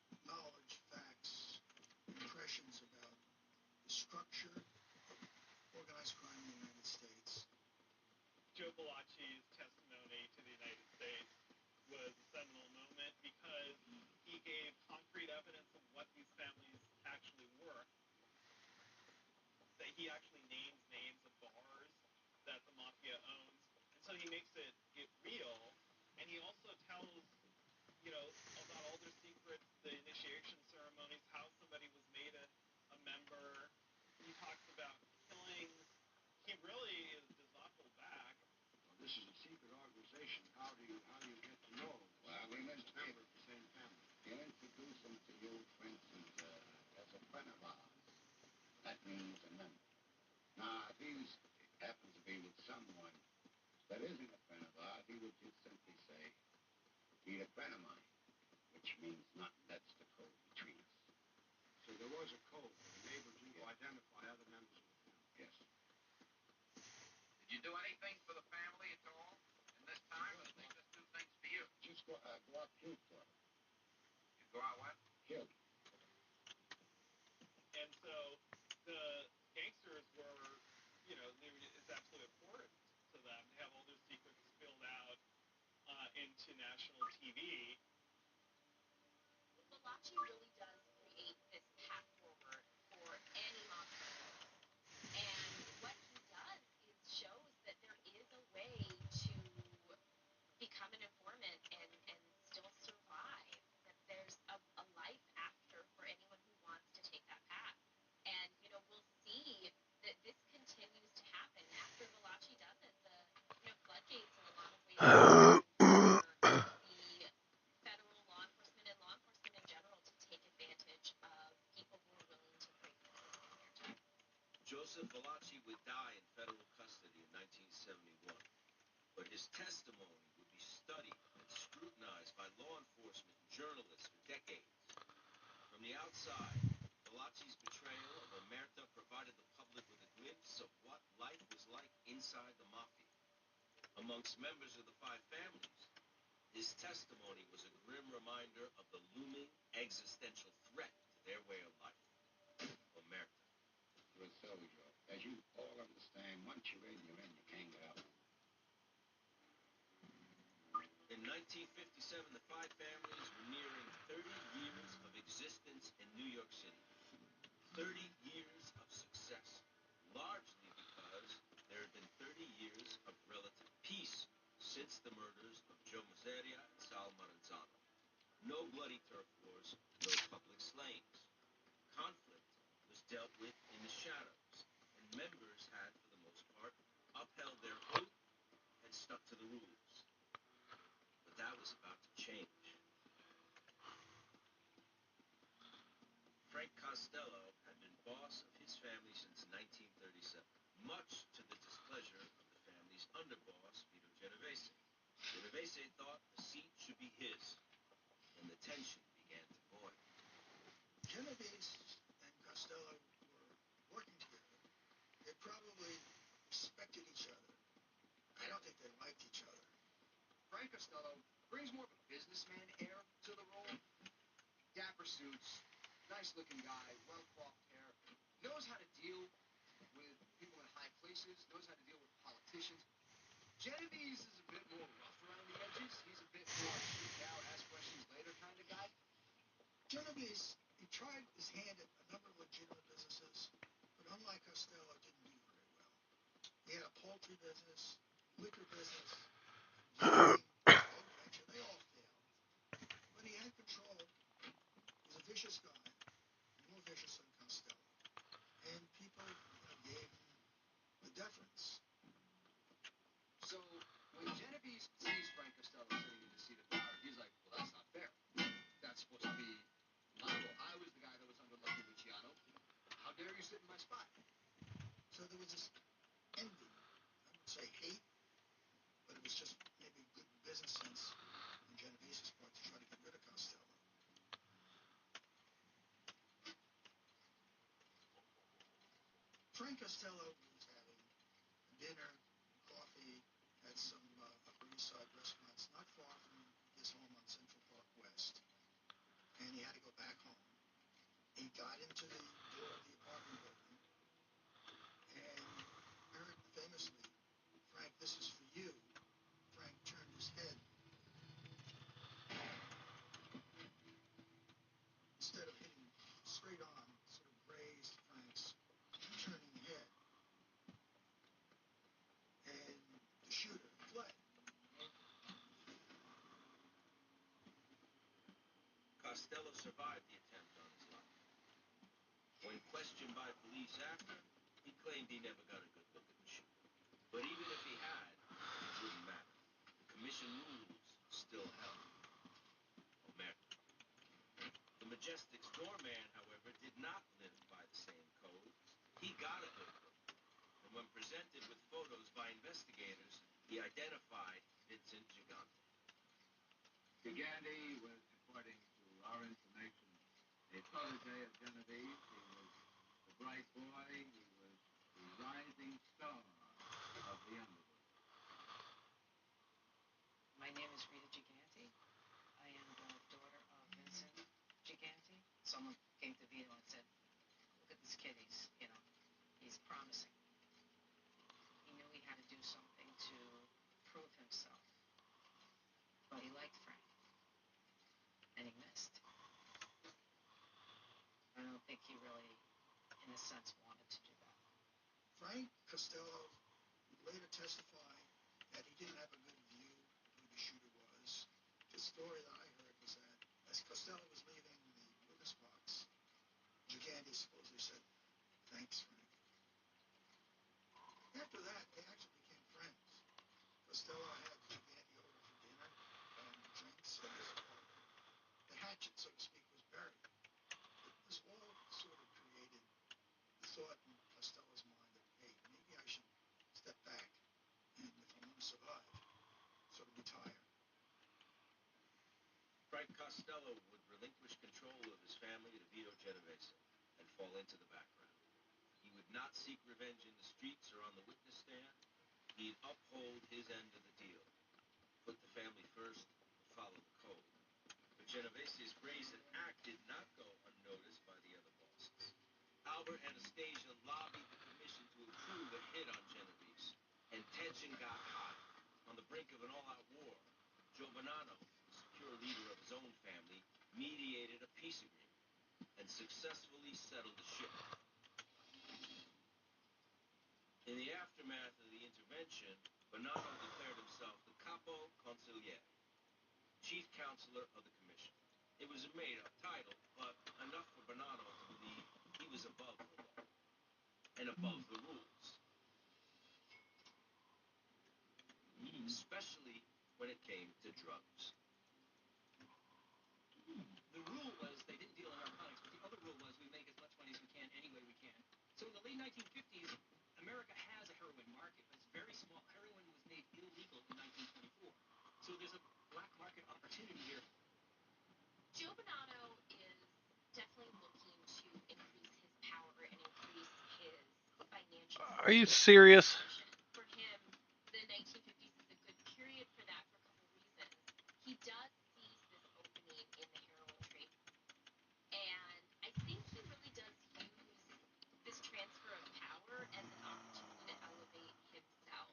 of knowledge, facts, impressions about the structure of organized crime in the United States. Joe Valachi's testimony to the United States was a seminal moment because he gave concrete evidence of what these families actually were. That he actually names names of bars that the Mafia owns. And so he makes it real. And he also tells, about all their secrets, the initiation ceremonies, how somebody was made a member. He talks about killings. He really does not hold back. Well, this is a secret organization. How do you get to know them? Well, we must member of the same family. He'll introduce them to you, for instance, as a friend of ours. That means a member. Now, if he happens to be with someone that isn't a friend of ours, he would just simply say, he's a friend of mine, which means nothing. That's the code between us. So there was a code that enabled you to identify other members of the family. Yes. Did you do anything for the family at all in this time, or did they just do things for you? Just go out kill for them. You go out what? Kill. And so the gangsters were, it's absolutely important to them to have all their secrets spilled out into national TV. Valachi really does create this path forward for any mafia. And what he does is shows that there is a way to become an informant and still survive, that there's a life after for anyone who wants to take that path. And, we'll see that this continues to happen. After Valachi does it, the floodgates in a lot of ways the federal law enforcement and law enforcement in general to take advantage of people who are willing to break the system in their time. Joseph Valachi would die in federal custody in 1971, but his testimony would be studied and scrutinized by law enforcement and journalists for decades. From the outside, Valachi's betrayal of Omerta provided the public with a glimpse of what life was like inside the Mafia. Amongst members of the five families, his testimony was a grim reminder of the looming existential threat to their way of life. Omerta. With Sojo, as you all understand, once you're in, you can't get out. In 1957, the five families were nearing 30 years of existence in New York City. 30 years of success, largely because there had been 30 years of relative peace since the murders of Joe Miseria and Sal Maranzano. No bloody turf wars, no public slayings. Conflict was dealt with in the shadows, and members had, for the most part, upheld their oath and stuck to the rules. But that was about to change. Frank Costello had been boss of his family since 1937, much to the displeasure of the family's underboss, Vito Genovese. Genovese thought the seat should be his, and the tension began to boil. Genovese and Costello were working together. They probably respected each other. I don't think they liked each other. Frank Costello brings more of a businessman air to the role. Dapper suits, nice-looking guy, well-coiffed hair, knows how to deal with people in high places, knows how to deal with politicians. Genovese is a bit more rough around the edges. He's a bit more speak out, ask questions later kind of guy. Genovese, he tried his hand at a number of legitimate businesses, but unlike Costello, didn't do very well. He had a poultry business, liquor business, gambling, boat venture. They all failed. But he had control. He was a vicious guy, more vicious than Costello. And people gave him the deference. So when Genovese sees Frank Costello sitting in the seat of power, he's like, well, that's not fair. That's supposed to be my role. I was the guy that was under Lucky Luciano. How dare you sit in my spot? So there was this envy. I would say hate, but it was just maybe good business sense on Genovese's part to try to get rid of Costello. Frank Costello was having dinner, coffee at some Upper East Side restaurants not far from his home on Central Park West. And he had to go back home. He got into the door of the apartment building, and heard famously, Frank, this is for you. Frank turned his head. Instead of hitting straight on, sort of grazed Frank's turning head. And the shooter fled. Costello survived the attempt on his life. When questioned by police after, he claimed he never got a good look at the shooter. But even if he had, it wouldn't matter. The commission rules still held. Omerta. The Majestic's doorman, however, did not live by the same codes. He got a good look. And when presented with photos by investigators, he identified Vincent Gigante. Gigante was, according to our information, a protege of Genovese. He was the bright boy. He was the rising star of the underworld. My name is Rita Gigante. I am the daughter of Vincent Gigante. Someone came to Vito and said, look at this kid, he's promising. He knew he had to do something to prove himself. But he liked Frank. And he missed. I don't think he really, in a sense, wanted to do that. Frank Costello would later testify that he didn't have a good view of who the shooter was. The story that I heard was that as Costello was leaving the witness box, Gigante supposedly said, thanks, Frank. After that, they actually became friends. Costello had Gigante over for dinner and drinks in his apartment. The hatchet, so to speak, was buried. But this all sort of created the thought in Costello's mind that, hey, maybe I should step back and, if I want to survive, sort of retire. Frank Costello would relinquish control of his family to Vito Genovese and fall into the background. He would not seek revenge in the streets or on the witness stand. he'd uphold his end of the deal, put the family first, follow the code. But Genovese's brazen act did not go unnoticed by the other bosses. Albert and Anastasia lobbied the commission to approve a hit on Genovese, and tension got hot. On the brink of an all-out war, Joe Bonanno, the secure leader of his own family, mediated a peace agreement and successfully settled the ship. In the aftermath of the intervention, Bonanno declared himself the capo consigliere, chief counselor of the commission. It was a made-up title, but enough for Bonanno to believe he was above the law and above the rules, especially when it came to drugs. The rule was they didn't deal in narcotics, but the other rule was we make as much money as we can any way we can. So in the late 1950s, America has a heroin market, but it's very small. Heroin was made illegal in 1924. So there's a black market opportunity here. Joe Bonanno is definitely looking to increase his power and increase his financial. Are you serious? For him, the 1950s is a good period for that for a couple reasons. He does seize this opening in the heroin trade, and I think he really does use this transfer of power as an opportunity to elevate himself.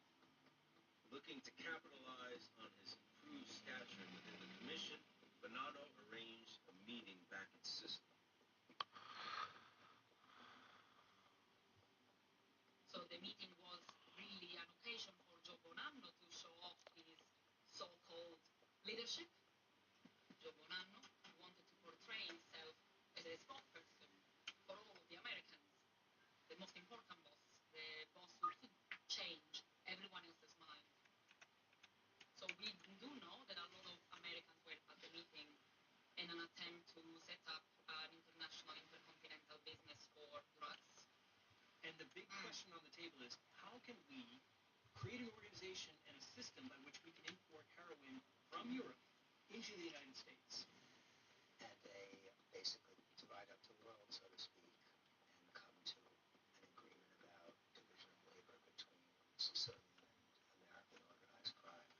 Looking to capitalize on his improved stature within the commission, Bonanno arranged a meeting back in Sicily. So the meeting was really an occasion for Joe Bonanno to show off his so-called leadership. Joe Bonanno wanted to portray himself as a spokesperson for all of the Americans, the most important boss, the boss who could change everyone else's mind. So we do know that a lot of Americans were at the meeting in an attempt to set up an international intercontinental business for drugs. And the big question on the table is, how can we create an organization and a system by which we can import heroin from Europe into the United States? And they basically divide up the world, so to speak, and come to an agreement about division of labor between Sicilian and American organized crime.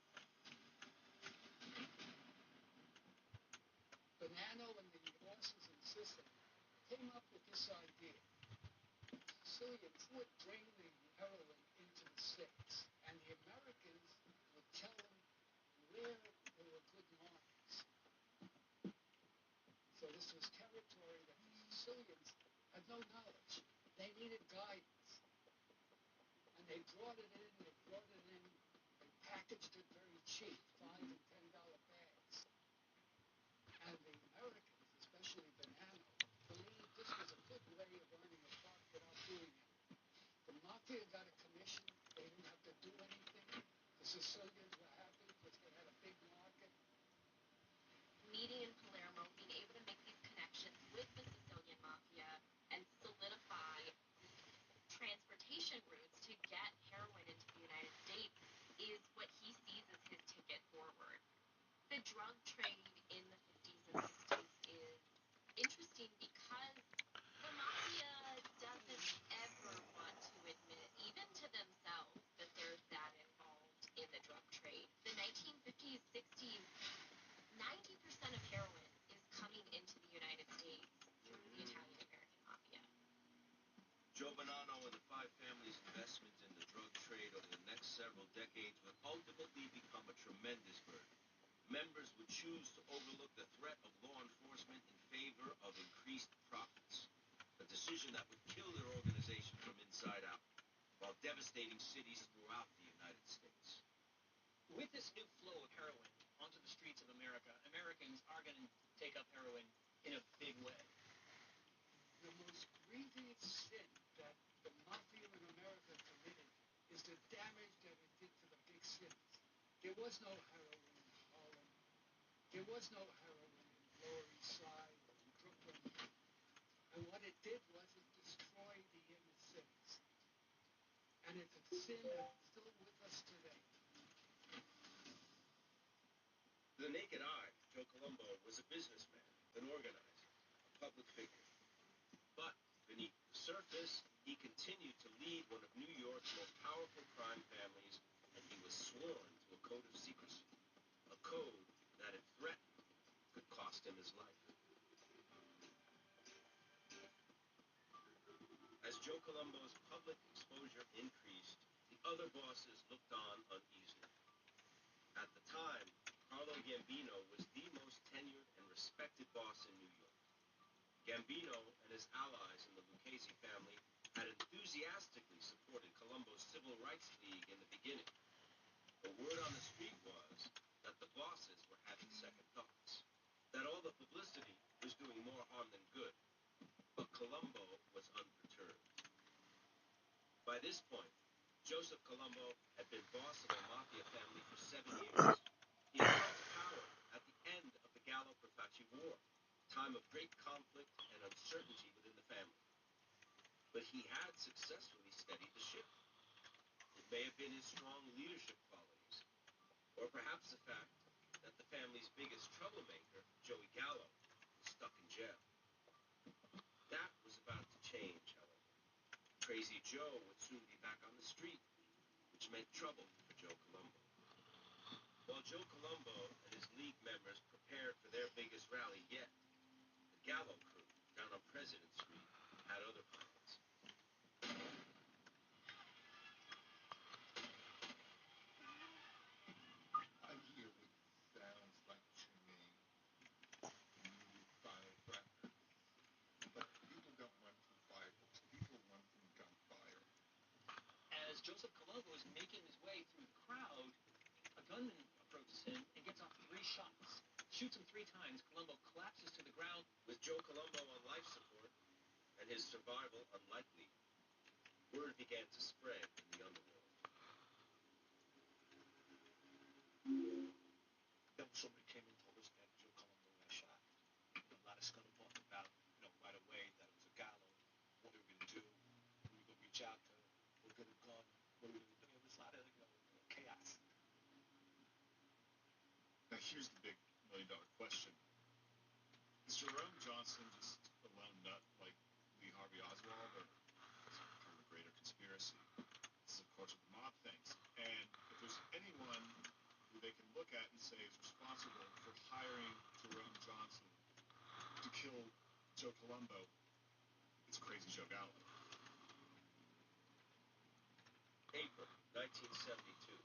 Bonanno and the bosses in Sicily came up with this idea. Sicilians would bring the heroin into the States, and the Americans would tell them where there were good mines. So this was territory that the Sicilians had no knowledge. They needed guidance. And they brought it in, they packaged it very cheap, $5 and $10 bags. And the Americans, especially Bonanno, believed this was a good way of earning a buck without doing anything. The Mafia got a commission. They didn't have to do anything. The Sicilians were happy because they had a big market. Meeting in Palermo, being able to make these connections with the Sicilian Mafia and solidify transportation routes to get heroin into the United States is what he sees as his ticket forward. The drug trade in the 50s and 60s is interesting because the Mafia doesn't ever want to admit, even to themselves, that they're that involved in the drug trade. The 1950s, 60s, 90% of heroin is coming into the United States through the Italian-American Mafia. Joe Bonanno and the five families' investment in the drug trade over the next several decades would ultimately become a tremendous burden. Members would choose to overlook the threat of law enforcement in favor of increased profits, a decision that would kill their organization from inside out, while devastating cities throughout the United States. With this new flow of heroin onto the streets of America, Americans are going to take up heroin in a big way. The most grievous sin that the Mafia in America committed is the damage that it did to the big cities. There was no heroin in Harlem. There was no heroin in Lower East Side or in Brooklyn. And what it did was it destroyed the inner cities. And it's a sin that's still with us today. To the naked eye, Joe Colombo was a businessman, an organizer, a public figure. But beneath the surface, he continued to lead one of New York's most powerful crime families and he was sworn to a code of secrecy, a code that, if threatened, could cost him his life. As Joe Colombo's public exposure increased, the other bosses looked on uneasily. At the time, Carlo Gambino was the most tenured and respected boss in New York. Gambino and his allies in the Lucchese family had enthusiastically supported Colombo's Civil Rights League in the beginning. The word on the street was that the bosses were having second thoughts, that all the publicity was doing more harm than good. But Colombo was unperturbed. By this point, Joseph Colombo had been boss of the Mafia family for 7 years. He had come to power at the end of the Gallo-Profaci War, a time of great conflict and uncertainty within the family. But he had successfully steadied the ship. It may have been his strong leadership qualities, or perhaps the fact that the family's biggest troublemaker, Joey Gallo, was stuck in jail. That was about to change, however. Crazy Joe would soon be back on the street, which meant trouble for Joe Colombo. While Joe Colombo and his league members prepared for their biggest rally yet, the Gallo crew down on President Street had other plans. I hear what sounds like to me immediate firecrackers. But people don't run from fireworks. People run from gunfire. As Joseph Colombo is making his way through the crowd, a gunman approaches him and gets off 3 shots. Shoots him 3 times. Colombo collapses to the ground. With Joe Colombo on life support and his survival unlikely, word began to spread in the underworld. Then somebody came and told us that Joe Colombo got shot. A lot of scuttlebutt about, right away that it was a Gallo. What are we going to do? Who are we going to reach out to? We'll get a gun. What are we going to do? There was a lot of chaos. Now here's the big million-dollar question. Is Jerome Johnson just a lone nut like Lee Harvey Oswald, or is it part of a greater conspiracy? This is, of course, what the mob thinks. And if there's anyone who they can look at and say is responsible for hiring Jerome Johnson to kill Joe Colombo, it's Crazy Joe Gallo. April 1972.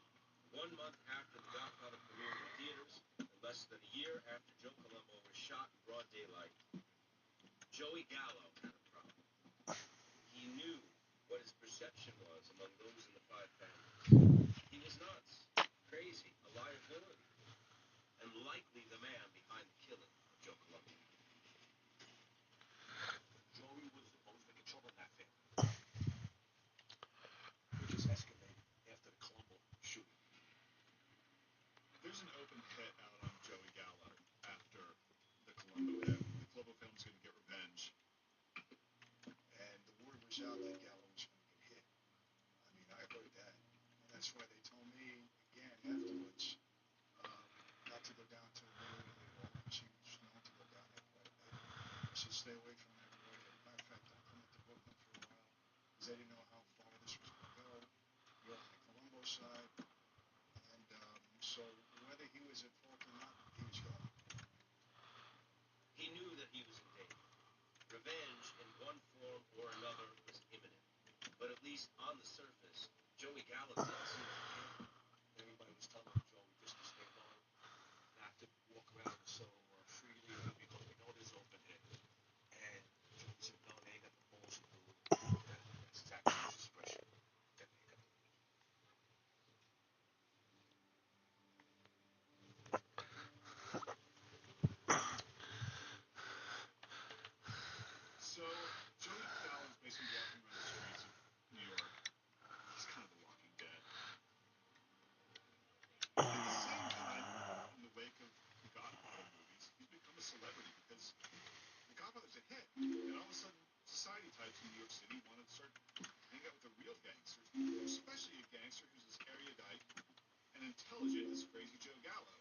1 month after The Godfather premiered in theaters, and less than a year after Joe Colombo was shot in broad daylight, Joey Gallo had a problem. He knew what his perception was among those in the 5 families. He was nuts, crazy, a liability, and likely the man behind the killing of Joe Colombo. Joey was always making trouble in that family. It just escalated after the Colombo shooting. There's an open hit out on Joey Gallo after the Colombo hit. The Colombo family's going to get revenge. And the word was out that Gallo was going to get hit. I mean, I heard that. And that's why they told me, again, afterwards, not to go down to the road anymore. She was known to go down there quite a bit. I said, stay away from that road. As a matter of fact, don't come into Brooklyn for a while. Because they didn't know how far this was going to go. You're on the Colombo side. And so whether he was at fault or not, he was gone. He knew that he was in danger. Revenge, in one form or another, was imminent. But at least on the surface, Joey Gallo didn't seem to care. Everybody was telling Joey just to stay low, not to walk around so freely because we know there's open hit. And Joey said, no, they ain't got the balls to do it. That's exactly his expression. That they ain't got the balls. So Joey Gallo's basically walking around the streets of New York. He's kind of the Walking Dead. At the same time, in the wake of the Godfather movies, he's become a celebrity because the Godfather's a hit. And all of a sudden, society types in New York City want to start hanging out with the real gangsters, especially a gangster who's as erudite and intelligent as Crazy Joe Gallo.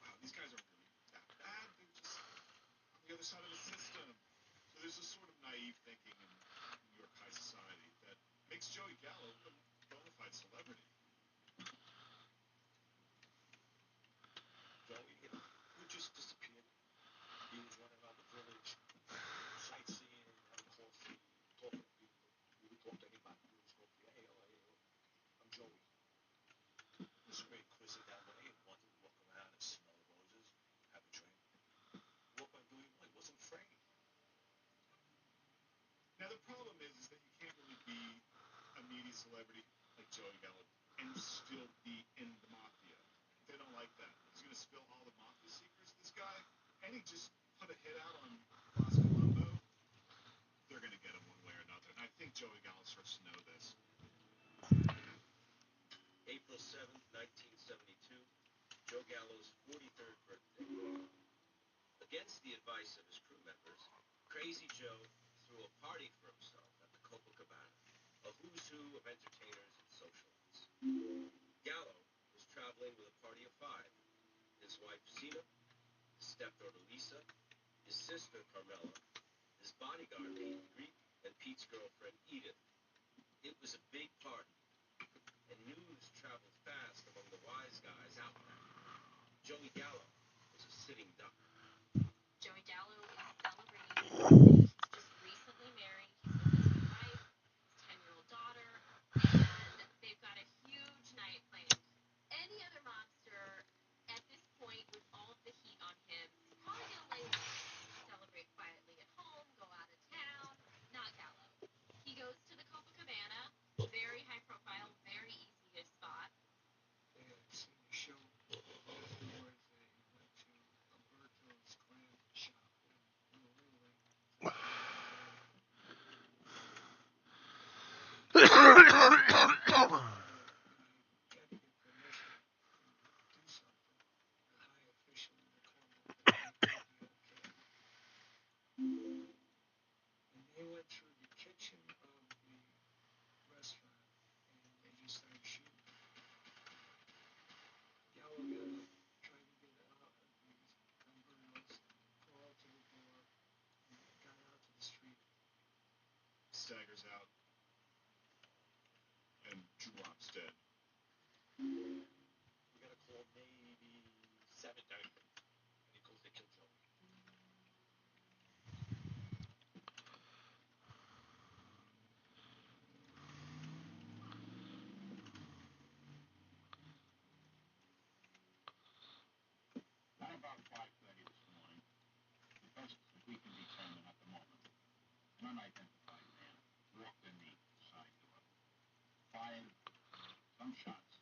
Wow, these guys aren't really that bad. They're just on the other side of the system. So there's this sort of naive thinking in New York high society that makes Joey Gallo a bona fide celebrity. celebrity like Joey Gallo and still be in the mafia. They don't like that. He's going to spill all the mafia secrets, this guy, and he just put a hit out on Ross Colombo. They're going to get him one way or another. And I think Joey Gallo starts to know this. April 7th, 1972, Joe Gallo's 43rd birthday. Against the advice of his crew members, Crazy Joe threw a party for himself at the Copacabana, a who's who of entertainers and socialites. Gallo was traveling with a party of 5, his wife Sina, his stepdaughter Lisa, his sister Carmela, his bodyguard Pete the Greek, and Pete's girlfriend Edith. It was a big party, and news traveled fast among the wise guys out back. Joey Gallo was a sitting duck. Joey Gallo is celebrating his birthday. He's just recently married. He's with his new wife, his 10-year-old daughter, and they've got a huge night planned. Any other mobster at this point with all of the heat on him is probably going to lay low, celebrate quietly at home, go out of town. Not Gallo. He goes to the Copacabana, very high profile, very easy to spot. They had seen the show. Afterwards, they went to Alberto's clam shop in Honolulu. They went through the kitchen of the restaurant and they just started shooting. Gallo got up, tried to get out of the Alberto's, crawled to the door, and got out to the street. Staggers out and drops dead. We got a call maybe 7:30, and he goes, they killed Joey. At about 5:30 this morning, the best we can determine at the moment, an unidentified man walked in the side door, fired some shots,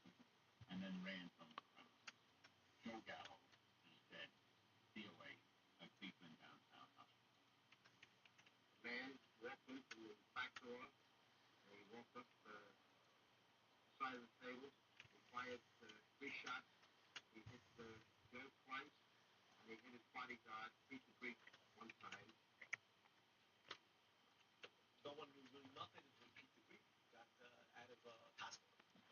and then ran from the premises. Joe Gallo is dead, DOA, at Cleveland Downtown Hospital. The man walked in from the back door, and he walked up the side of the table, he fired 3 shots, he hit Joe twice, and he hit his bodyguard, Pete the Greek, 1 time. No one knew really nothing until Pete the Greek got out of hospital. Pete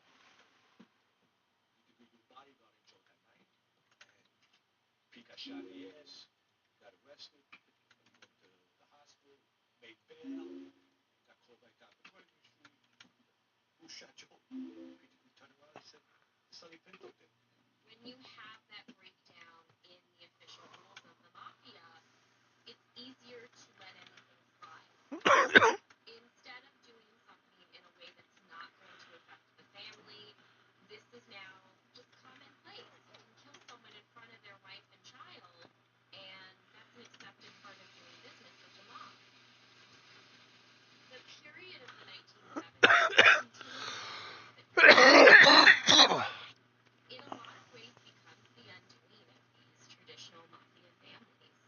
the Greek was bodyguarding Joe that night, and Pete got shot in the ass, got arrested, went to the hospital, made bail, got called back down to Gregory Street. Who shot Joe? Pete the Greek turned around and said, Sonny Pinto did. When you have that breakdown in the official rules of the mafia, it's easier to let anything slide. Instead of doing something in a way that's not going to affect the family, this is now just commonplace. You can kill someone in front of their wife and child, and that's an accepted part of doing business with the mob. The period of the 1970s in a lot of ways becomes the undoing of these traditional mafia families.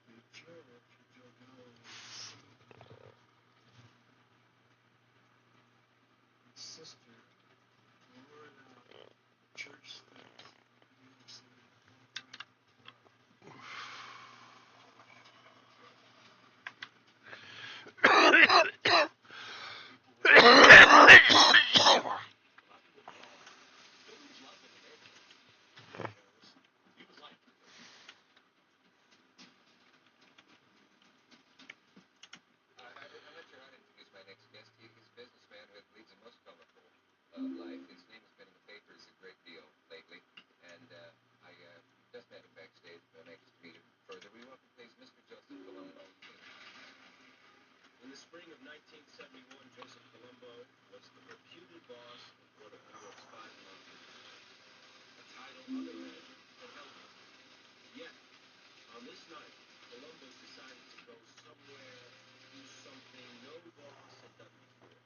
The juror for Joe Gallo was his sister lured out church steps in New York City He was liked. I'm not sure how to introduce my next guest. He's a businessman who leads a most colorful life. His name has been in the papers a great deal lately, and I just met him backstage. I'm anxious to meet him further. We welcome, please, Mr. Joseph Colombo. In the spring of 1971, Joseph Colombo was the reputed boss of one of New York's 5 mafia families, a title other men had held before. Yet, on this night, Columbus decided to go somewhere same boss had done before.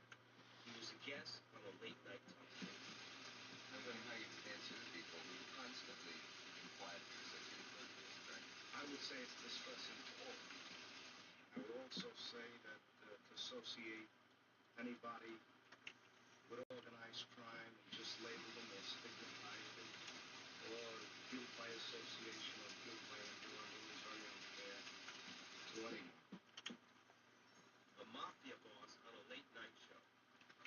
He was a guest on a late-night talk show. I wonder how you answer the people who constantly inquire for such impervious things. I would say it's distressing to all. I would also say that to associate anybody with organized crime and just label them or stigmatize them, or guilt by association or guilt by enduring is very unfair to anyone. A mafia boss on a late-night show.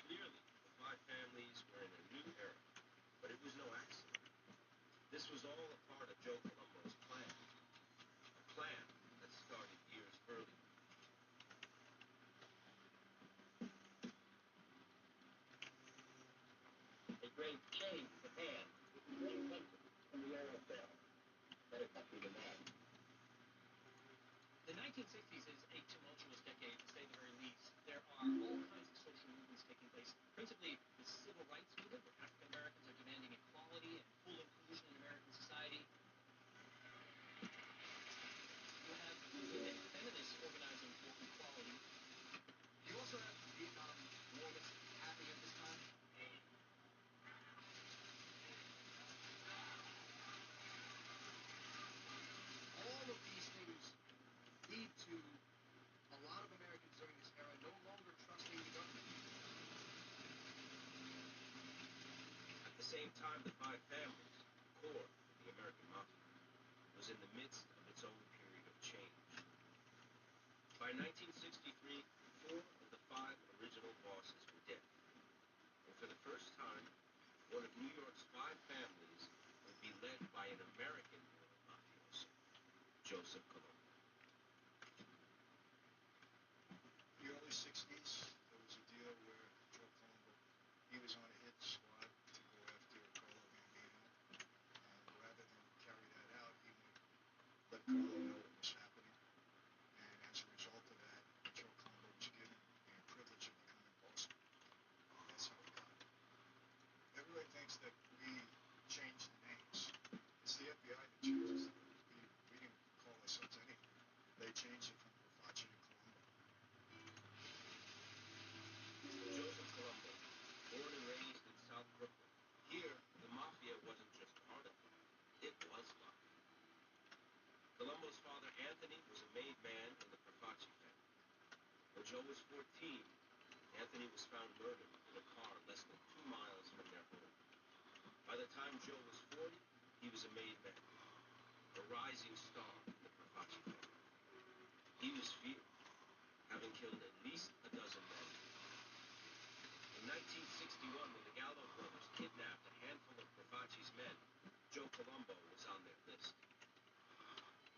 Clearly, the five families were in a new era, but it was no accident. This was all a part of Joe Colombo's plan. A plan that started years earlier. A great change prepared with the great country and the oil fell. Better country than that. The 1960s is a tumultuous decade, to say the very least. There are all kinds of social movements taking place. Principally, the civil rights movement, where African Americans are demanding equality and full inclusion in American society. You have women feminists organizing for equality. You also have the Vietnam War that's happening at this time. All of these things lead to a lot of Americans during this era no longer trusting the government. At the same time, the five families, the core of the American mafia, was in the midst of its own period of change. By 1963, four of the five original bosses were dead. And for the first time, one of New York's five families would be led by an American mafioso, Joseph Colombo. In the early 60s, there was a deal where Joe Colombo, he was on a hit squad to go after Carlo Gambino, and rather than carry that out, he would let Carlo know what was happening, and as a result of that, Joe Colombo was given the privilege of becoming boss man. That's how he got it. Everybody thinks that we changed the names. It's the FBI that changes them. We didn't call ourselves anything. They changed it from Profaci to Colombo. Joseph Colombo, born and raised in South Brooklyn. Here, the mafia wasn't just part of life, it was life. Colombo's father, Anthony, was a made man in the Profaci family. When Joe was 14, Anthony was found murdered in a car less than 2 miles from their home. By the time Joe was 40, he was a made man, a rising star in the Profaci family. He was feared, having killed at least a dozen men. In 1961, when the Gallo brothers kidnapped a handful of Profaci's men, Joe Colombo was on their list.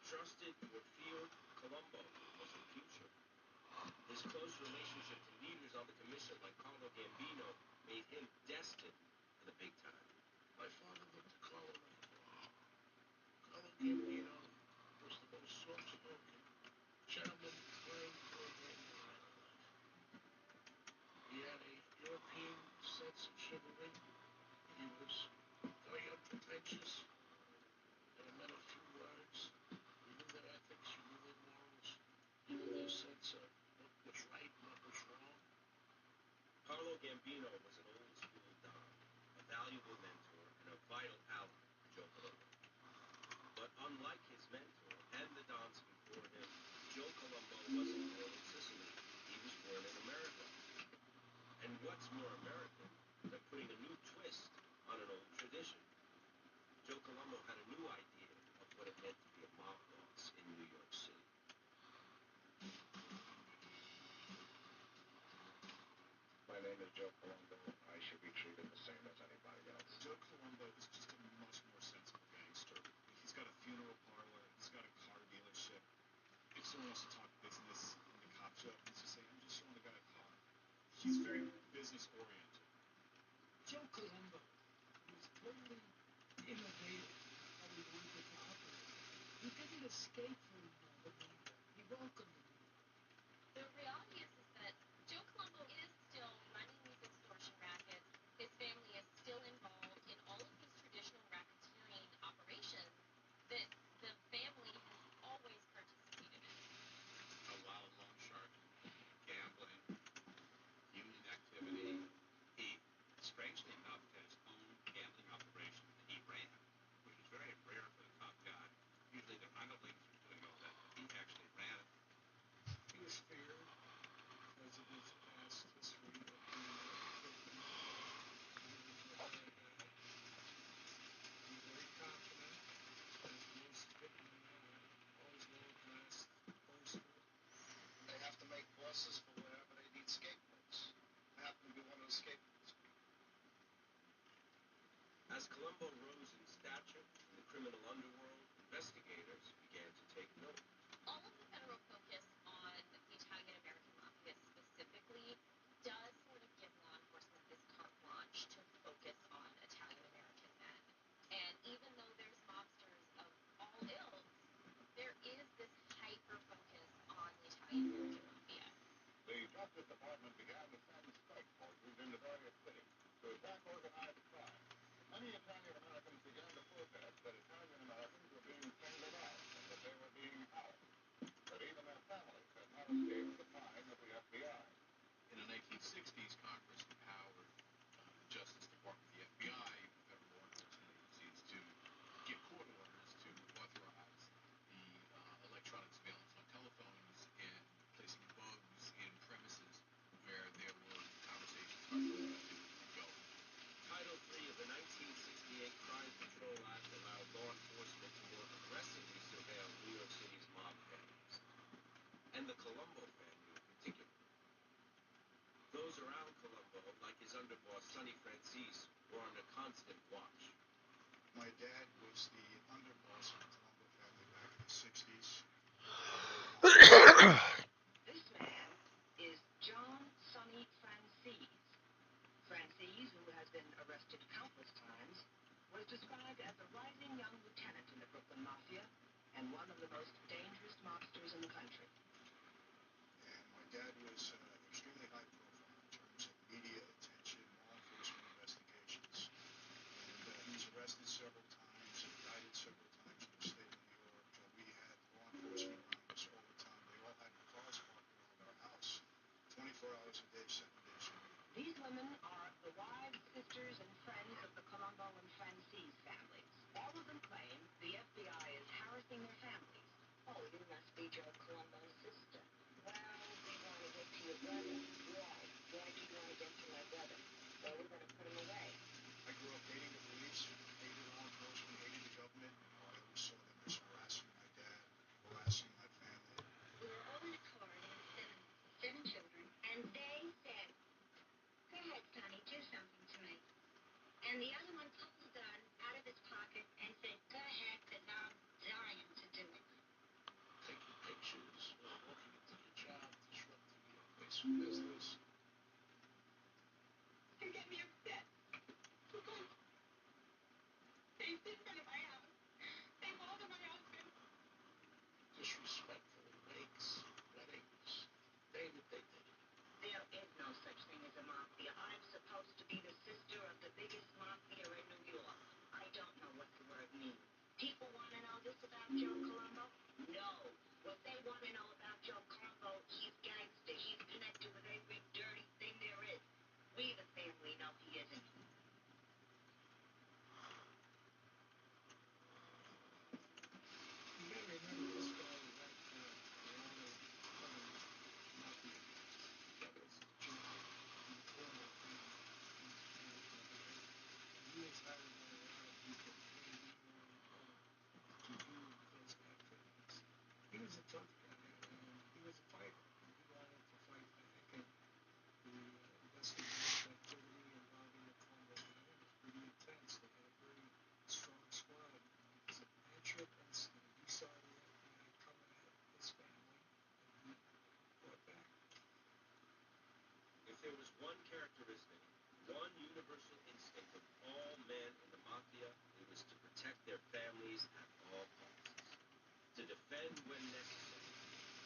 Trusted or feared, Colombo was the future. His close relationship to leaders on the commission like Carlo Gambino made him destined for the big time. My father looked at Carlo like a brother. Carlo Gambino was the most soft-spoken, gentleman, kind man in my life. He had a European sense of chivalry. He was very unpretentious, and a man of few words. He knew their ethics, he knew their morals, he knew their sense of what's right and what's wrong. Carlo Gambino was an old-school don, a valuable mentor, and a vital ally to Joe Colombo. But unlike his mentor and the dons before him, Joe Colombo wasn't born in Sicily. He was born in America. And what's more American than putting a new twist on an old tradition? Joe Colombo had a new idea of what it meant to be a mob boss in New York City. My name is Joe Colombo. I should be treated the same as anybody else. Joe Colombo is just a much more sensible gangster. He's got a funeral parlor. He's got a car dealership. If someone wants to talk business in the cop shop, he's just saying, I'm just showing the guy a car. He's very business-oriented. Joe Colombo was totally innovative how he wanted to operate. He didn't escape from the media. He welcomed the media. The reality is that Joe Colombo is still running these extortion rackets. His family is still involved in all of these traditional racketeering operations that the family has always participated in. A wild loan shark, gambling, escaped. As Colombo rose in stature in the criminal underworld, investigators began to take note. All of the federal focus on the Italian American mafia specifically does sort of give law enforcement this carte blanche to focus on Italian American men. And even though there's mobsters of all ilks, there is this hyper focus on the Italian American mafia. The Justice Department began to send strike forces into various cities to attack organized crime. Many Italian Americans began to protest that Italian Americans were being singled out and that they were being harassed. But even their families had not escaped the fine of the FBI. In the 1960s, Congress empowered the Justice Department, the FBI, federal law enforcement agencies to get court orders to authorize the electronic surveillance on telephones and placing bugs in premises where there were conversations about where to go. Title III of the 1968 Crime Control Act allowed law enforcement to more aggressively surveil New York City's mob families, and the Colombo family in particular. Those around Colombo, like his underboss Sonny Francis, were under constant watch. My dad was the underboss of the Colombo family back in the 60s. This man is John Sonny Francis. Francis, who has been arrested countless times, was described as a rising young lieutenant in the Brooklyn Mafia and one of the most dangerous mobsters in the country. And my dad was extremely high profile in terms of media attention, law enforcement investigations. And he was arrested several times, indicted several times in the state of New York. We had law enforcement around us all the time. They all had cars parked around our house 24 hours a day, 7 days a week. These women are the wives, sisters, and friends of the Colombo and Francis families. All of them claim the FBI is harassing their families. Oh, you must be Joe Colombo's sister. Well, we want to get to your brother. Why? Why do you want to get to my brother? Well, we're going to put him away. I grew up hating the police, hated law enforcement, hated the government. I always saw them as harassing my dad, harassing my family. We were all in a car and there were seven children, and they said, "Go ahead, Sonny, do something to me." And the other one pulled a gun out of his pocket and said, "Go ahead, because I'm dying to do it." Taking pictures, walking into your job, disrupting your Basic business. You get me upset. Because they've been in my house. They bothered my husband. disrespectful wakes, weddings, name it, they did it. There is no such thing as a mafia. I'm supposed to be the sister of the biggest mafia in New York. I don't know what the word means. People want to know this about Joe Colombo? No. What they want to know about Joe Colombo, he's gangster. He's connected with every dirty thing there is. We, the family, know he isn't. You may remember this guy, Rekt, mafia guys. That was John in the Colombo family. He was hired by a lot of people, Gambino and other, to do those activities. He was a tough guy, and he was a fighter, and he wanted to fight back, and the investigation activity involving the Colombo family was pretty intense. They had a very strong squad. It was a natural instinct. He saw the FBI coming at his family, and he fought back. If there was one characteristic, one universal instinct of all men in the mafia, it was to protect their families at all costs. To defend when necessary.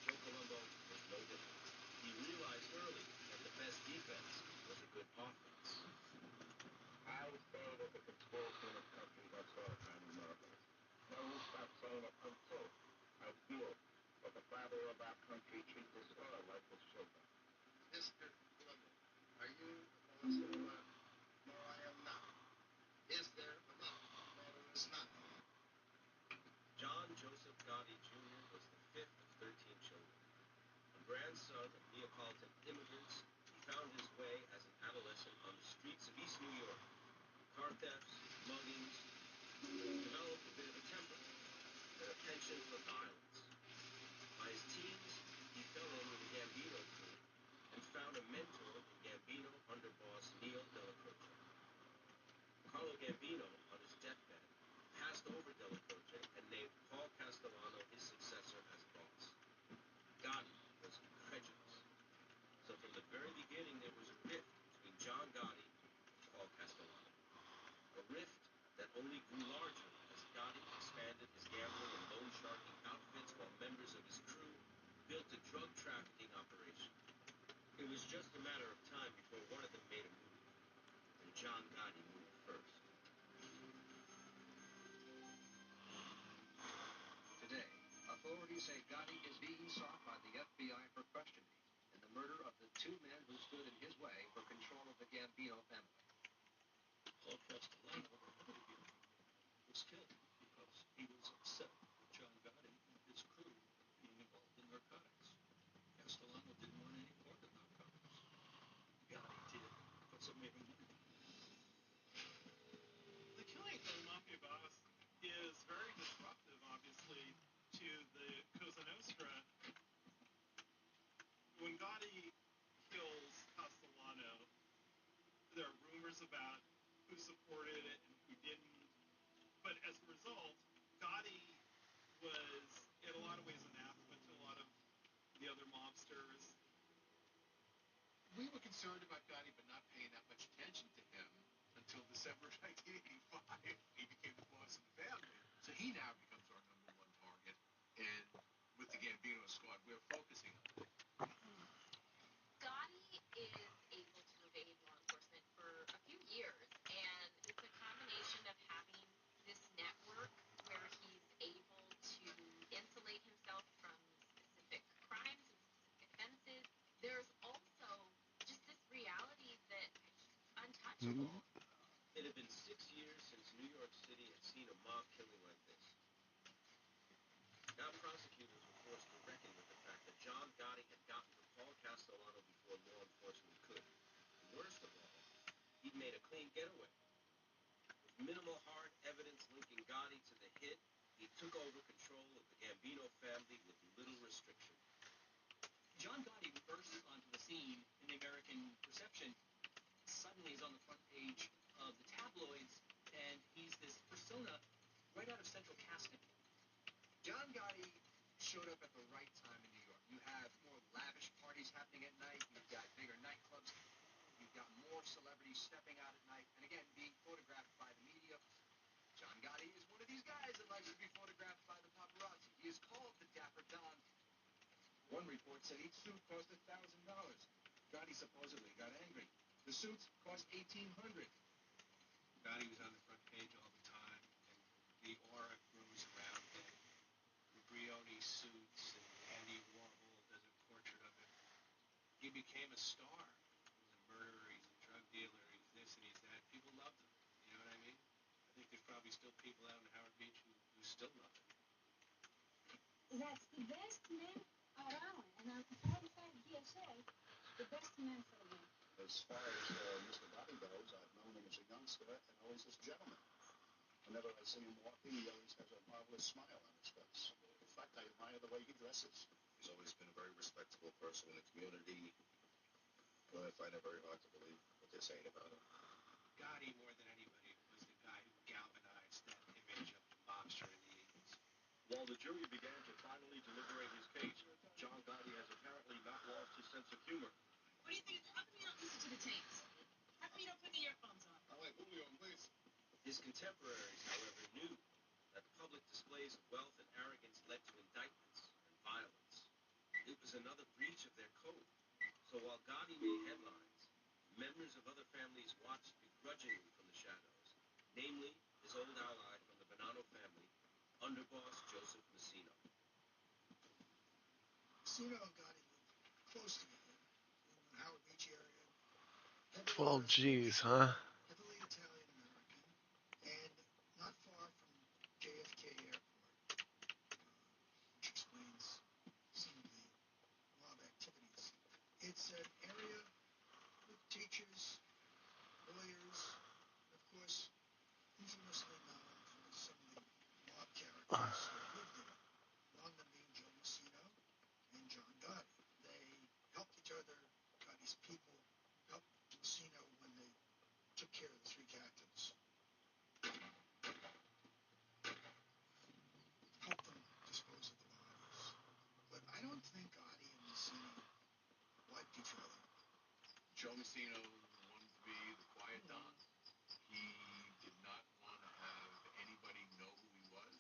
Joe Colombo was no different. He realized early that the best defense was a good offense. I would say that the conspiracy in this country has all kind of Americans. No, stop saying it control. I feel that the father of our country treats us all like his children. Mr. Colombo, are you the boss of the lot? No, I am not. Is there a lot? No, there is not. John Joseph Gotti Jr. was the fifth of 13 children. A grandson of Neapolitan immigrants, he found his way as an adolescent on the streets of East New York. Car thefts, muggings, developed a bit of a temper, and a penchant for violence. By his teens, he fell in with the Gambino crew and found a mentor in Gambino underboss just a matter of time before one of them made a move. And John Gotti moved first. Today, authorities say Gotti is being sought by the FBI for questioning in the murder of the two men who stood in his way for control of the Gambino family. Paul Castellano, the head of the Gambino family, was killed because he was upset with John Gotti and his crew being involved in narcotics. Castellano didn't want any part of narcotics. Gotti did because it made him money. The killing of the mafia boss is very disruptive, obviously, to the Cosa Nostra. When Gotti kills Castellano, there are rumors about who supported it and who didn't. But as a result, Gotti was, in a lot of ways, anathema to a lot of the other mobsters. We were concerned about Gotti, but not paying that much attention to him until December 1985. He became the boss of the family. So he now becomes our number one target. And with the Gambino squad, we're focusing on it. Gotti is able to evade law enforcement for a few years, and it's a combination of having this network where he's able to insulate himself from specific crimes and specific offenses. There's also just this reality that he's untouchable. It had been 6 years since New York City had seen a mob killing like this. Now prosecutors were forced to reckon with the fact that John Gotti had gotten to Paul Castellano before law enforcement could. And worst of all, he'd made a clean getaway. With minimal hard evidence linking Gotti to the hit, he took over control of the Gambino family with little restriction. John Gotti bursts onto the scene in the American perception. Suddenly he's on the front page of the tabloids, and he's this persona right out of central casting. John Gotti showed up at the right time in New York. You have more lavish parties happening at night. You've got bigger nightclubs. You've got more celebrities stepping out at night. And again, being photographed by the media. John Gotti is one of these guys that likes to be photographed by the paparazzi. He is called the Dapper Don. One report said each suit cost $1,000. Gotti supposedly got angry. The suits cost $1,800. Gotti was on the front page all the time, and the aura grows around him. The Brioni suits, and Andy Warhol does a portrait of him. He became a star. He's a murderer, he's a drug dealer, he's this and he's that. People loved him. You know what I mean? I think there's probably still people out in Howard Beach who still love him. That's the best man around, and I'm 45 years old, the best man for me. As far as Mr. Gotti goes, I've known him as a youngster and always as a gentleman. Whenever I see him walking, he always has a marvelous smile on his face. In fact, I admire the way he dresses. He's always been a very respectable person in the community. But I find it very hard to believe what they're saying about him. Gotti, more than anybody, was the guy who galvanized that image of the mobster in the 80s. While the jury began to finally deliberate his case, John Gotti has apparently not lost his sense of humor. What do you think? How come you don't listen to the tapes? How come you don't put the earphones on? I like Julio and Blaze. His contemporaries, however, knew that public displays of wealth and arrogance led to indictments and violence. It was another breach of their code. So while Gotti made headlines, members of other families watched begrudgingly from the shadows, namely his old ally from the Bonanno family, underboss Joseph Messino. Messino and Gotti lived close together in the Howard Beach area. Well, geez, huh? Heavily Italian American, and not far from JFK Airport, which explains some of the mob activities. It's an area with teachers, lawyers, of course, infamously known for some of the mob characters that lived there, among them being Joe Messino and John Gotti. They helped each other, Gotti's people helped Messino when they took care of the three captains. Helped them dispose of the bodies. But I don't think Gotti and Messino liked each other. Joe Messino wanted to be the quiet Don. He did not want to have anybody know who he was.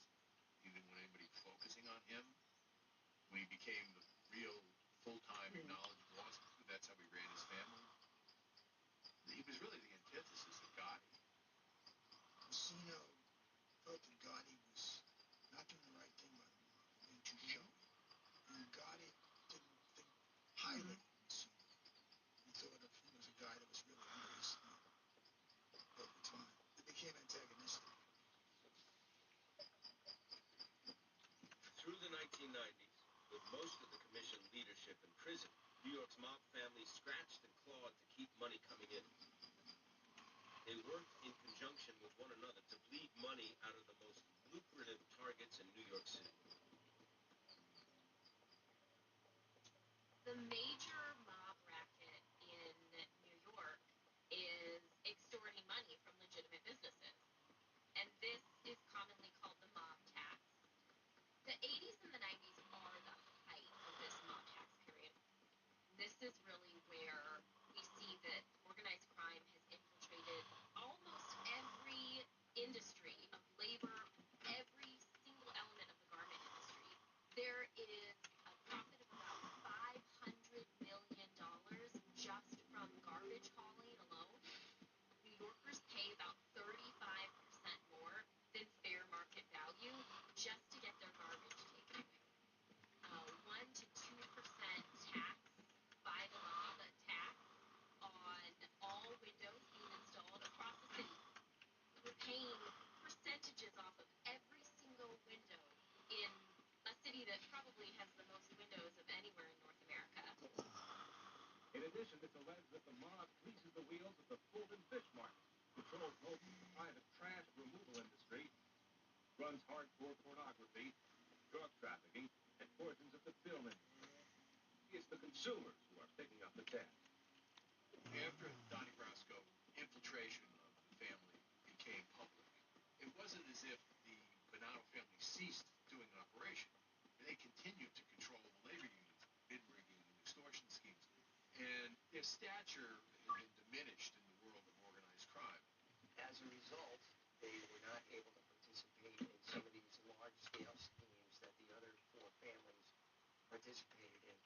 He didn't want anybody focusing on him. When he became the real full-time acknowledged boss, that's how he ran his collaborating with one another to bleed money out of the most lucrative targets in New York City. The major mob racket in New York is extorting money from legitimate businesses. And this is commonly called the mob tax. The 80s and the 90s are the height of this mob tax period. This is really where we see that organized crime has infiltrated almost every industry of labor, every single element of the garment industry. There is a profit of about $500 million just from garbage hauling alone. New Yorkers pay about 35% more than fair market value just to get their garbage taken away. 1 to 2% tax by the mob tax on all windows being installed across the city. We're paying percentages off of every single window in a city that probably has the most windows of anywhere in North America. In addition, it's alleged that the mob greases the wheels of the Fulton Fish Market, controls most of the private trash removal industry, runs hardcore pornography, drug trafficking, and portions of the film industry. It's the consumers who are picking up the tab. After Donnie Brasco infiltration of the family became public, it wasn't as if the Bonanno family ceased doing an operation. They continued to control the labor unions, bid rigging, and extortion schemes. And their stature had been diminished in the world of organized crime. As a result, they were not able to participate in some of these large-scale schemes that the other four families participated in.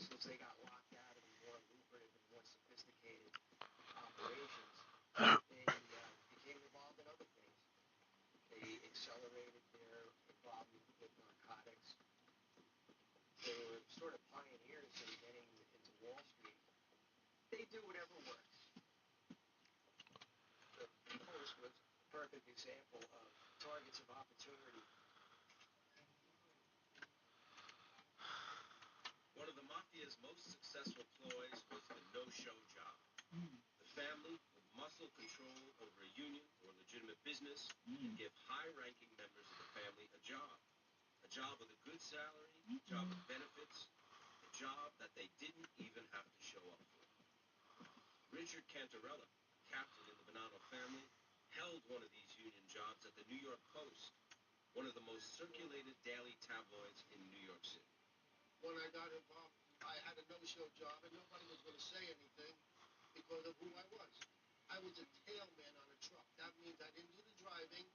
Since they got locked out of the more lucrative and more sophisticated operations, they became involved in other things. They accelerated their involvement with narcotics. They were sort of pioneers in getting into Wall Street. They do whatever works. The Post was a perfect example of targets of opportunity. One of the mafia's most successful ploys was the no-show job. The family would muscle control over a union or legitimate business and give high-ranking members of the family a job with a good salary, a job with benefits, a job that they didn't even have to show up for. Richard Cantarella, captain in the Bonanno family, held one of these union jobs at the New York Post, one of the most circulated daily tabloids in New York City. When I got involved, I had a no-show job, and nobody was going to say anything because of who I was. I was a tailman on a truck. That means I didn't do the driving,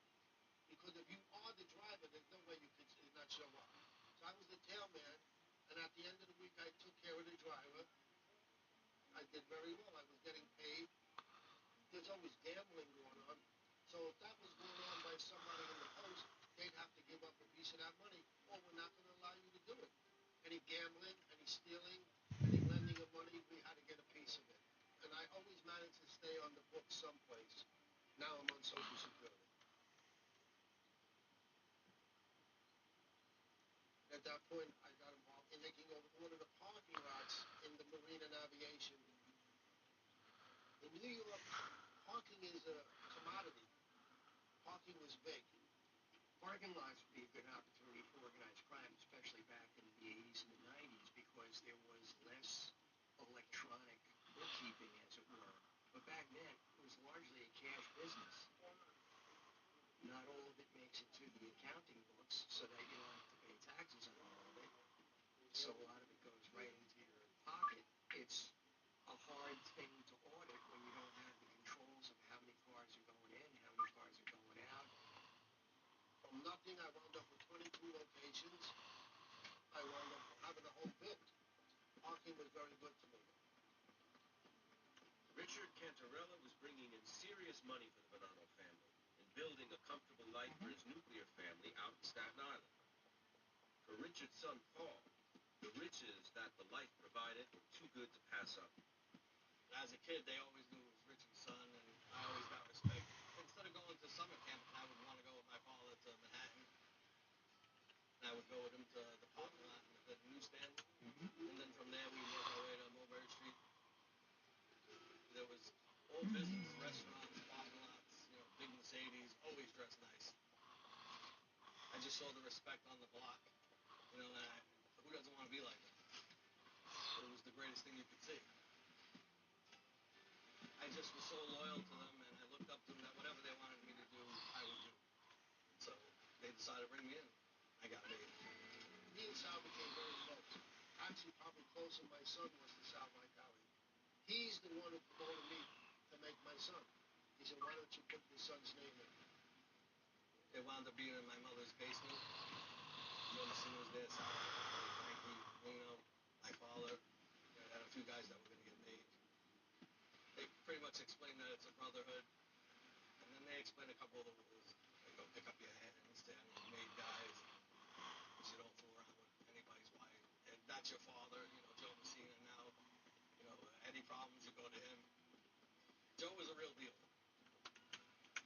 because if you are the driver, there's no way you could not show up. So I was the tailman, and at the end of the week, I took care of the driver. I did very well. I was getting paid. There's always gambling going on. So if that was going on by somebody in the Post, they'd have to give up a piece of that money, or we're not going to allow you to do it. Any gambling, any stealing, any lending of money, we had to get a piece of it. And I always managed to stay on the books someplace. Now I'm on Social Security. At that point, I got involved in taking over one of the parking lots in the Marine and Aviation. In New York, parking is a commodity. Parking was big. Parking lots would be a good opportunity for organized crime, especially back in the 80s and the 90s, because there was less electronic bookkeeping, as it were. But back then, it was largely a cash business. Not all of it makes it to the accounting books, so that you don't have to pay taxes on all of it. So a lot of it goes right into your pocket. It's a hard thing to audit when you don't have the controls of how many cars are going in, how many cars are going out. From nothing, I wound up with 22 locations. I wound up having a whole bit. Parking was very good to me. Richard Cantarella was bringing in serious money for the Bonanno family and building a comfortable life for his nuclear family out in Staten Island. For Richard's son, Paul, the riches that the life provided were too good to pass up. As a kid, they always knew it was Richard's son, and I always got respect. Instead of going to summer camp, I would want to go with my father to Manhattan. And I would go with him to the parking lot and the newsstand. And then from there, we worked our way to Mulberry Street. There was all business, restaurants, parking lots, big saw the respect on the block, you know, and who doesn't want to be like that? It was the greatest thing you could see. I just was so loyal to them, and I looked up to them that whatever they wanted me to do, I would do. So they decided to bring me in. I got made. Me and Sal became very close. Actually, probably closer than my son was to Sal Vitale. He's the one who promoted me to make my son. He said, why don't you put your son's name in? It wound up being in my mother's basement. Joe Messina was there, Sal Vitale, Frankie, Lino, my father, and a few guys that were going to get made. They pretty much explained that it's a brotherhood, and then they explained a couple of the rules. They go pick up your hands, they're made guys, because you don't fool around with anybody's wife. And that's your father, you know, Joe Messina now. You know, any problems, you go to him. Joe was a real deal.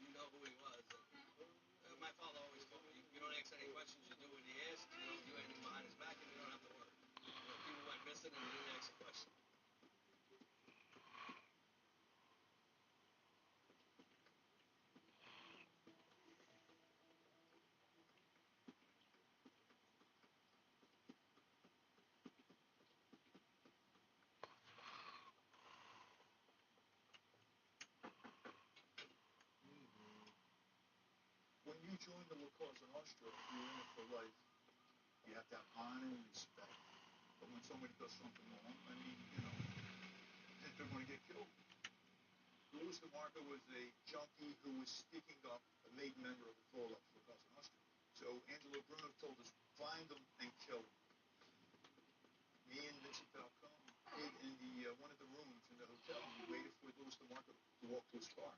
You know who he was. And my father always told me, you don't ask any questions, you do what he asks, you don't do anything behind his back, and you don't have to worry. You know, people went missing and he didn't ask a question. When you join the La Cosa Nostra, you're in it for life. You have to have honor and respect. But when somebody does something wrong, I mean, you know, they're going to get killed. Louis DeMarco was a junkie who was sticking up a made member of the call-up for Cosa Nostra. So Angelo Bruno told us, find them and kill them. Me and Vincent Falcone hid in the one of the rooms in the hotel, and we waited for Louis DeMarco to walk to his car.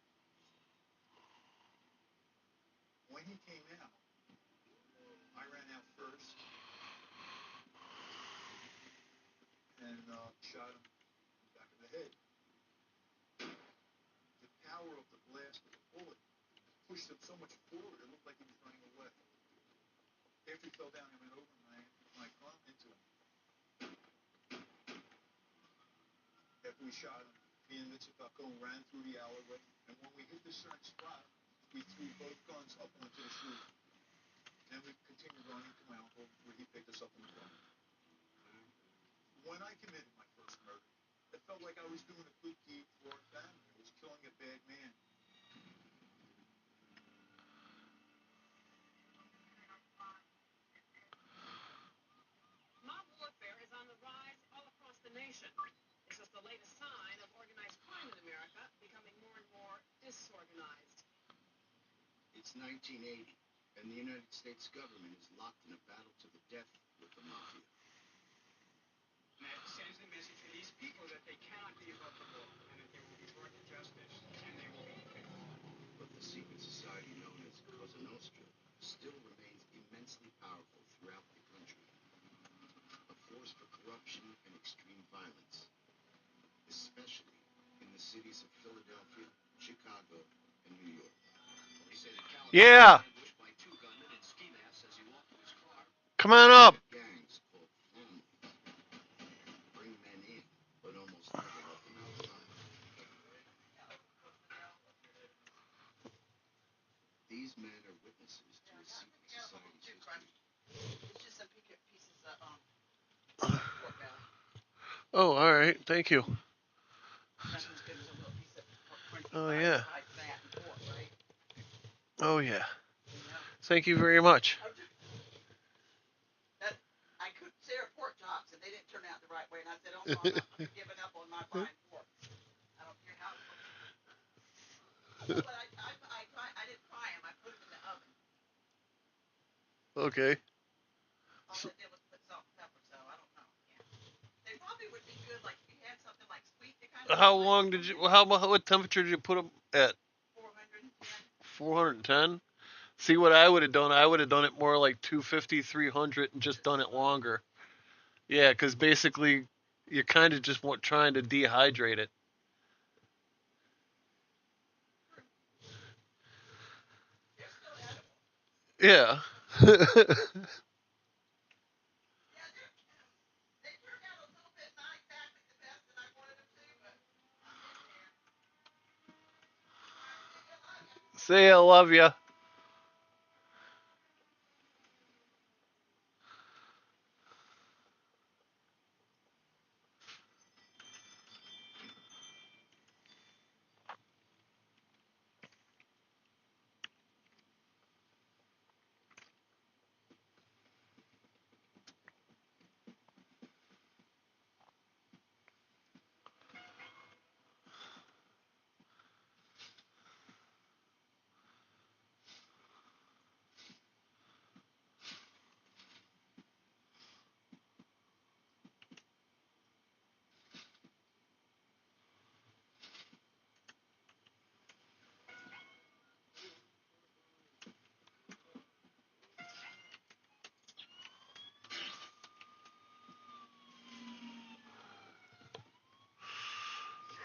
When he came out, I ran out first and shot him in the back of the head. The power of the blast of the bullet pushed him so much forward, it looked like he was running away. After he fell down, I went over and I put my gun into him. After we shot him, me and Vincent Falcone ran through the alleyway, and when we hit this certain spot, we threw both guns up onto the roof. Then we continued running to my uncle, where he picked us up in the car. When I committed my first murder, it felt like I was doing a good deed for our family. I was killing a bad man. Mob warfare is on the rise all across the nation. This is the latest sign of organized crime in America becoming more and more disorganized. It's 1980, and the United States government is locked in a battle to the death with the mafia. And that sends a message to these people that they cannot be above the law, and that they will be brought to justice, and they will be killed. But the secret society known as Cosa Nostra still remains immensely powerful throughout the country. A force for corruption and extreme violence, especially in the cities of Philadelphia, Chicago, and New York. They say that California Yeah. was ambushed by two gunmen in ski masks as he walked to his car. Come on up. Gangs called families bring men in, but almost never let them outside. These men are witnesses to a secret society's history. It's just some pieces of pork belly. Oh, all right. Thank you. Nothing as good as a little piece of crunchy Oh, fried, yeah. fried fat and pork, right? Oh, yeah. You know. Thank you very much. I cooked Sarah pork chops and they didn't turn out the right way, and I said, "Oh no, I'm giving up on my frying pork. I don't care how." But I didn't fry them. I put them in the oven. Okay. All I did was put salt and pepper, so I don't know. Yeah. They probably would be good, like if you had something like sweet to kind of. How long did you? What temperature did you put them at? 410. 410. See what I would have done? I would have done it more like 250, 300, and just done it longer. Yeah, because basically you're kind of just trying to dehydrate it. Yeah. Say I love you.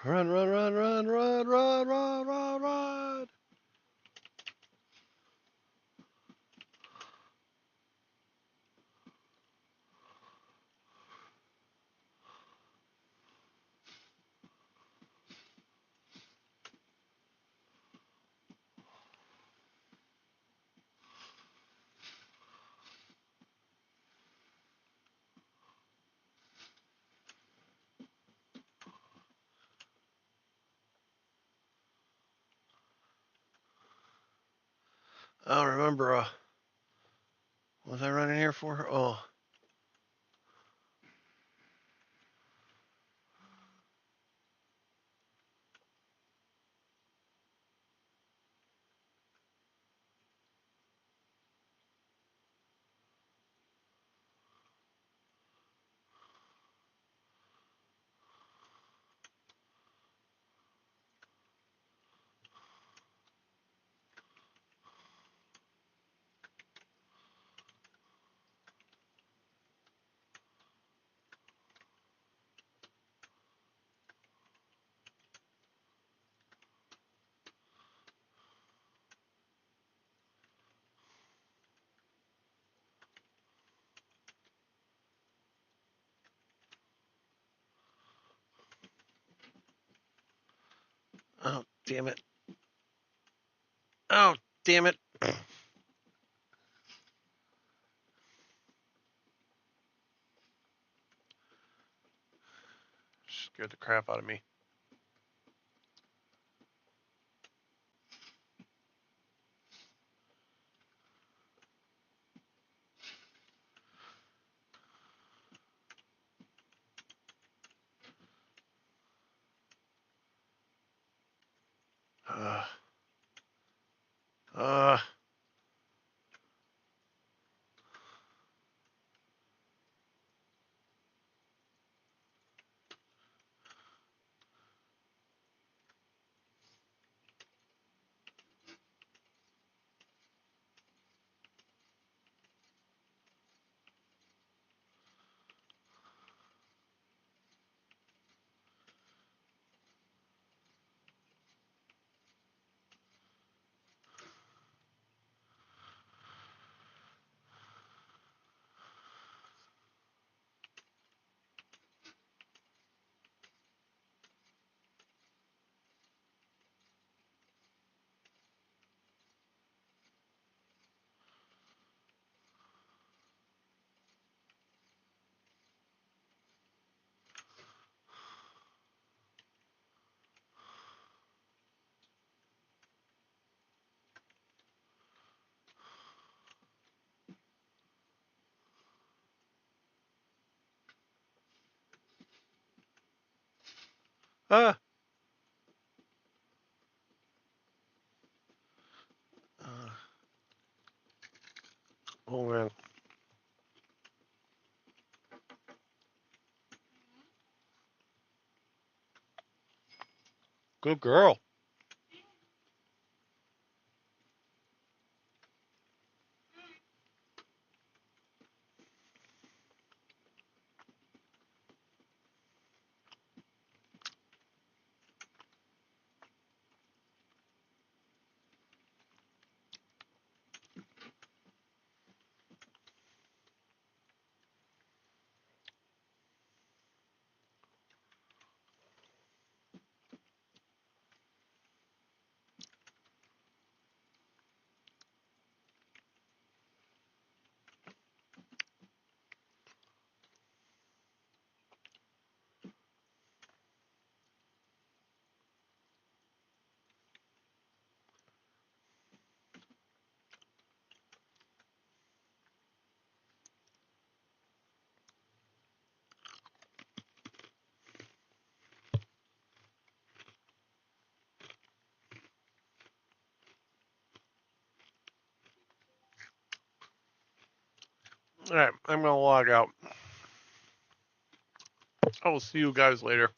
Run, run, run, run, run, run, run, run, run. I don't remember. What was I running here for? Oh. Oh, damn it. Oh, damn it. Scared the crap out of me. Uh, uh, uh, oh, man. Good girl. All right, I'm going to log out. I will see you guys later.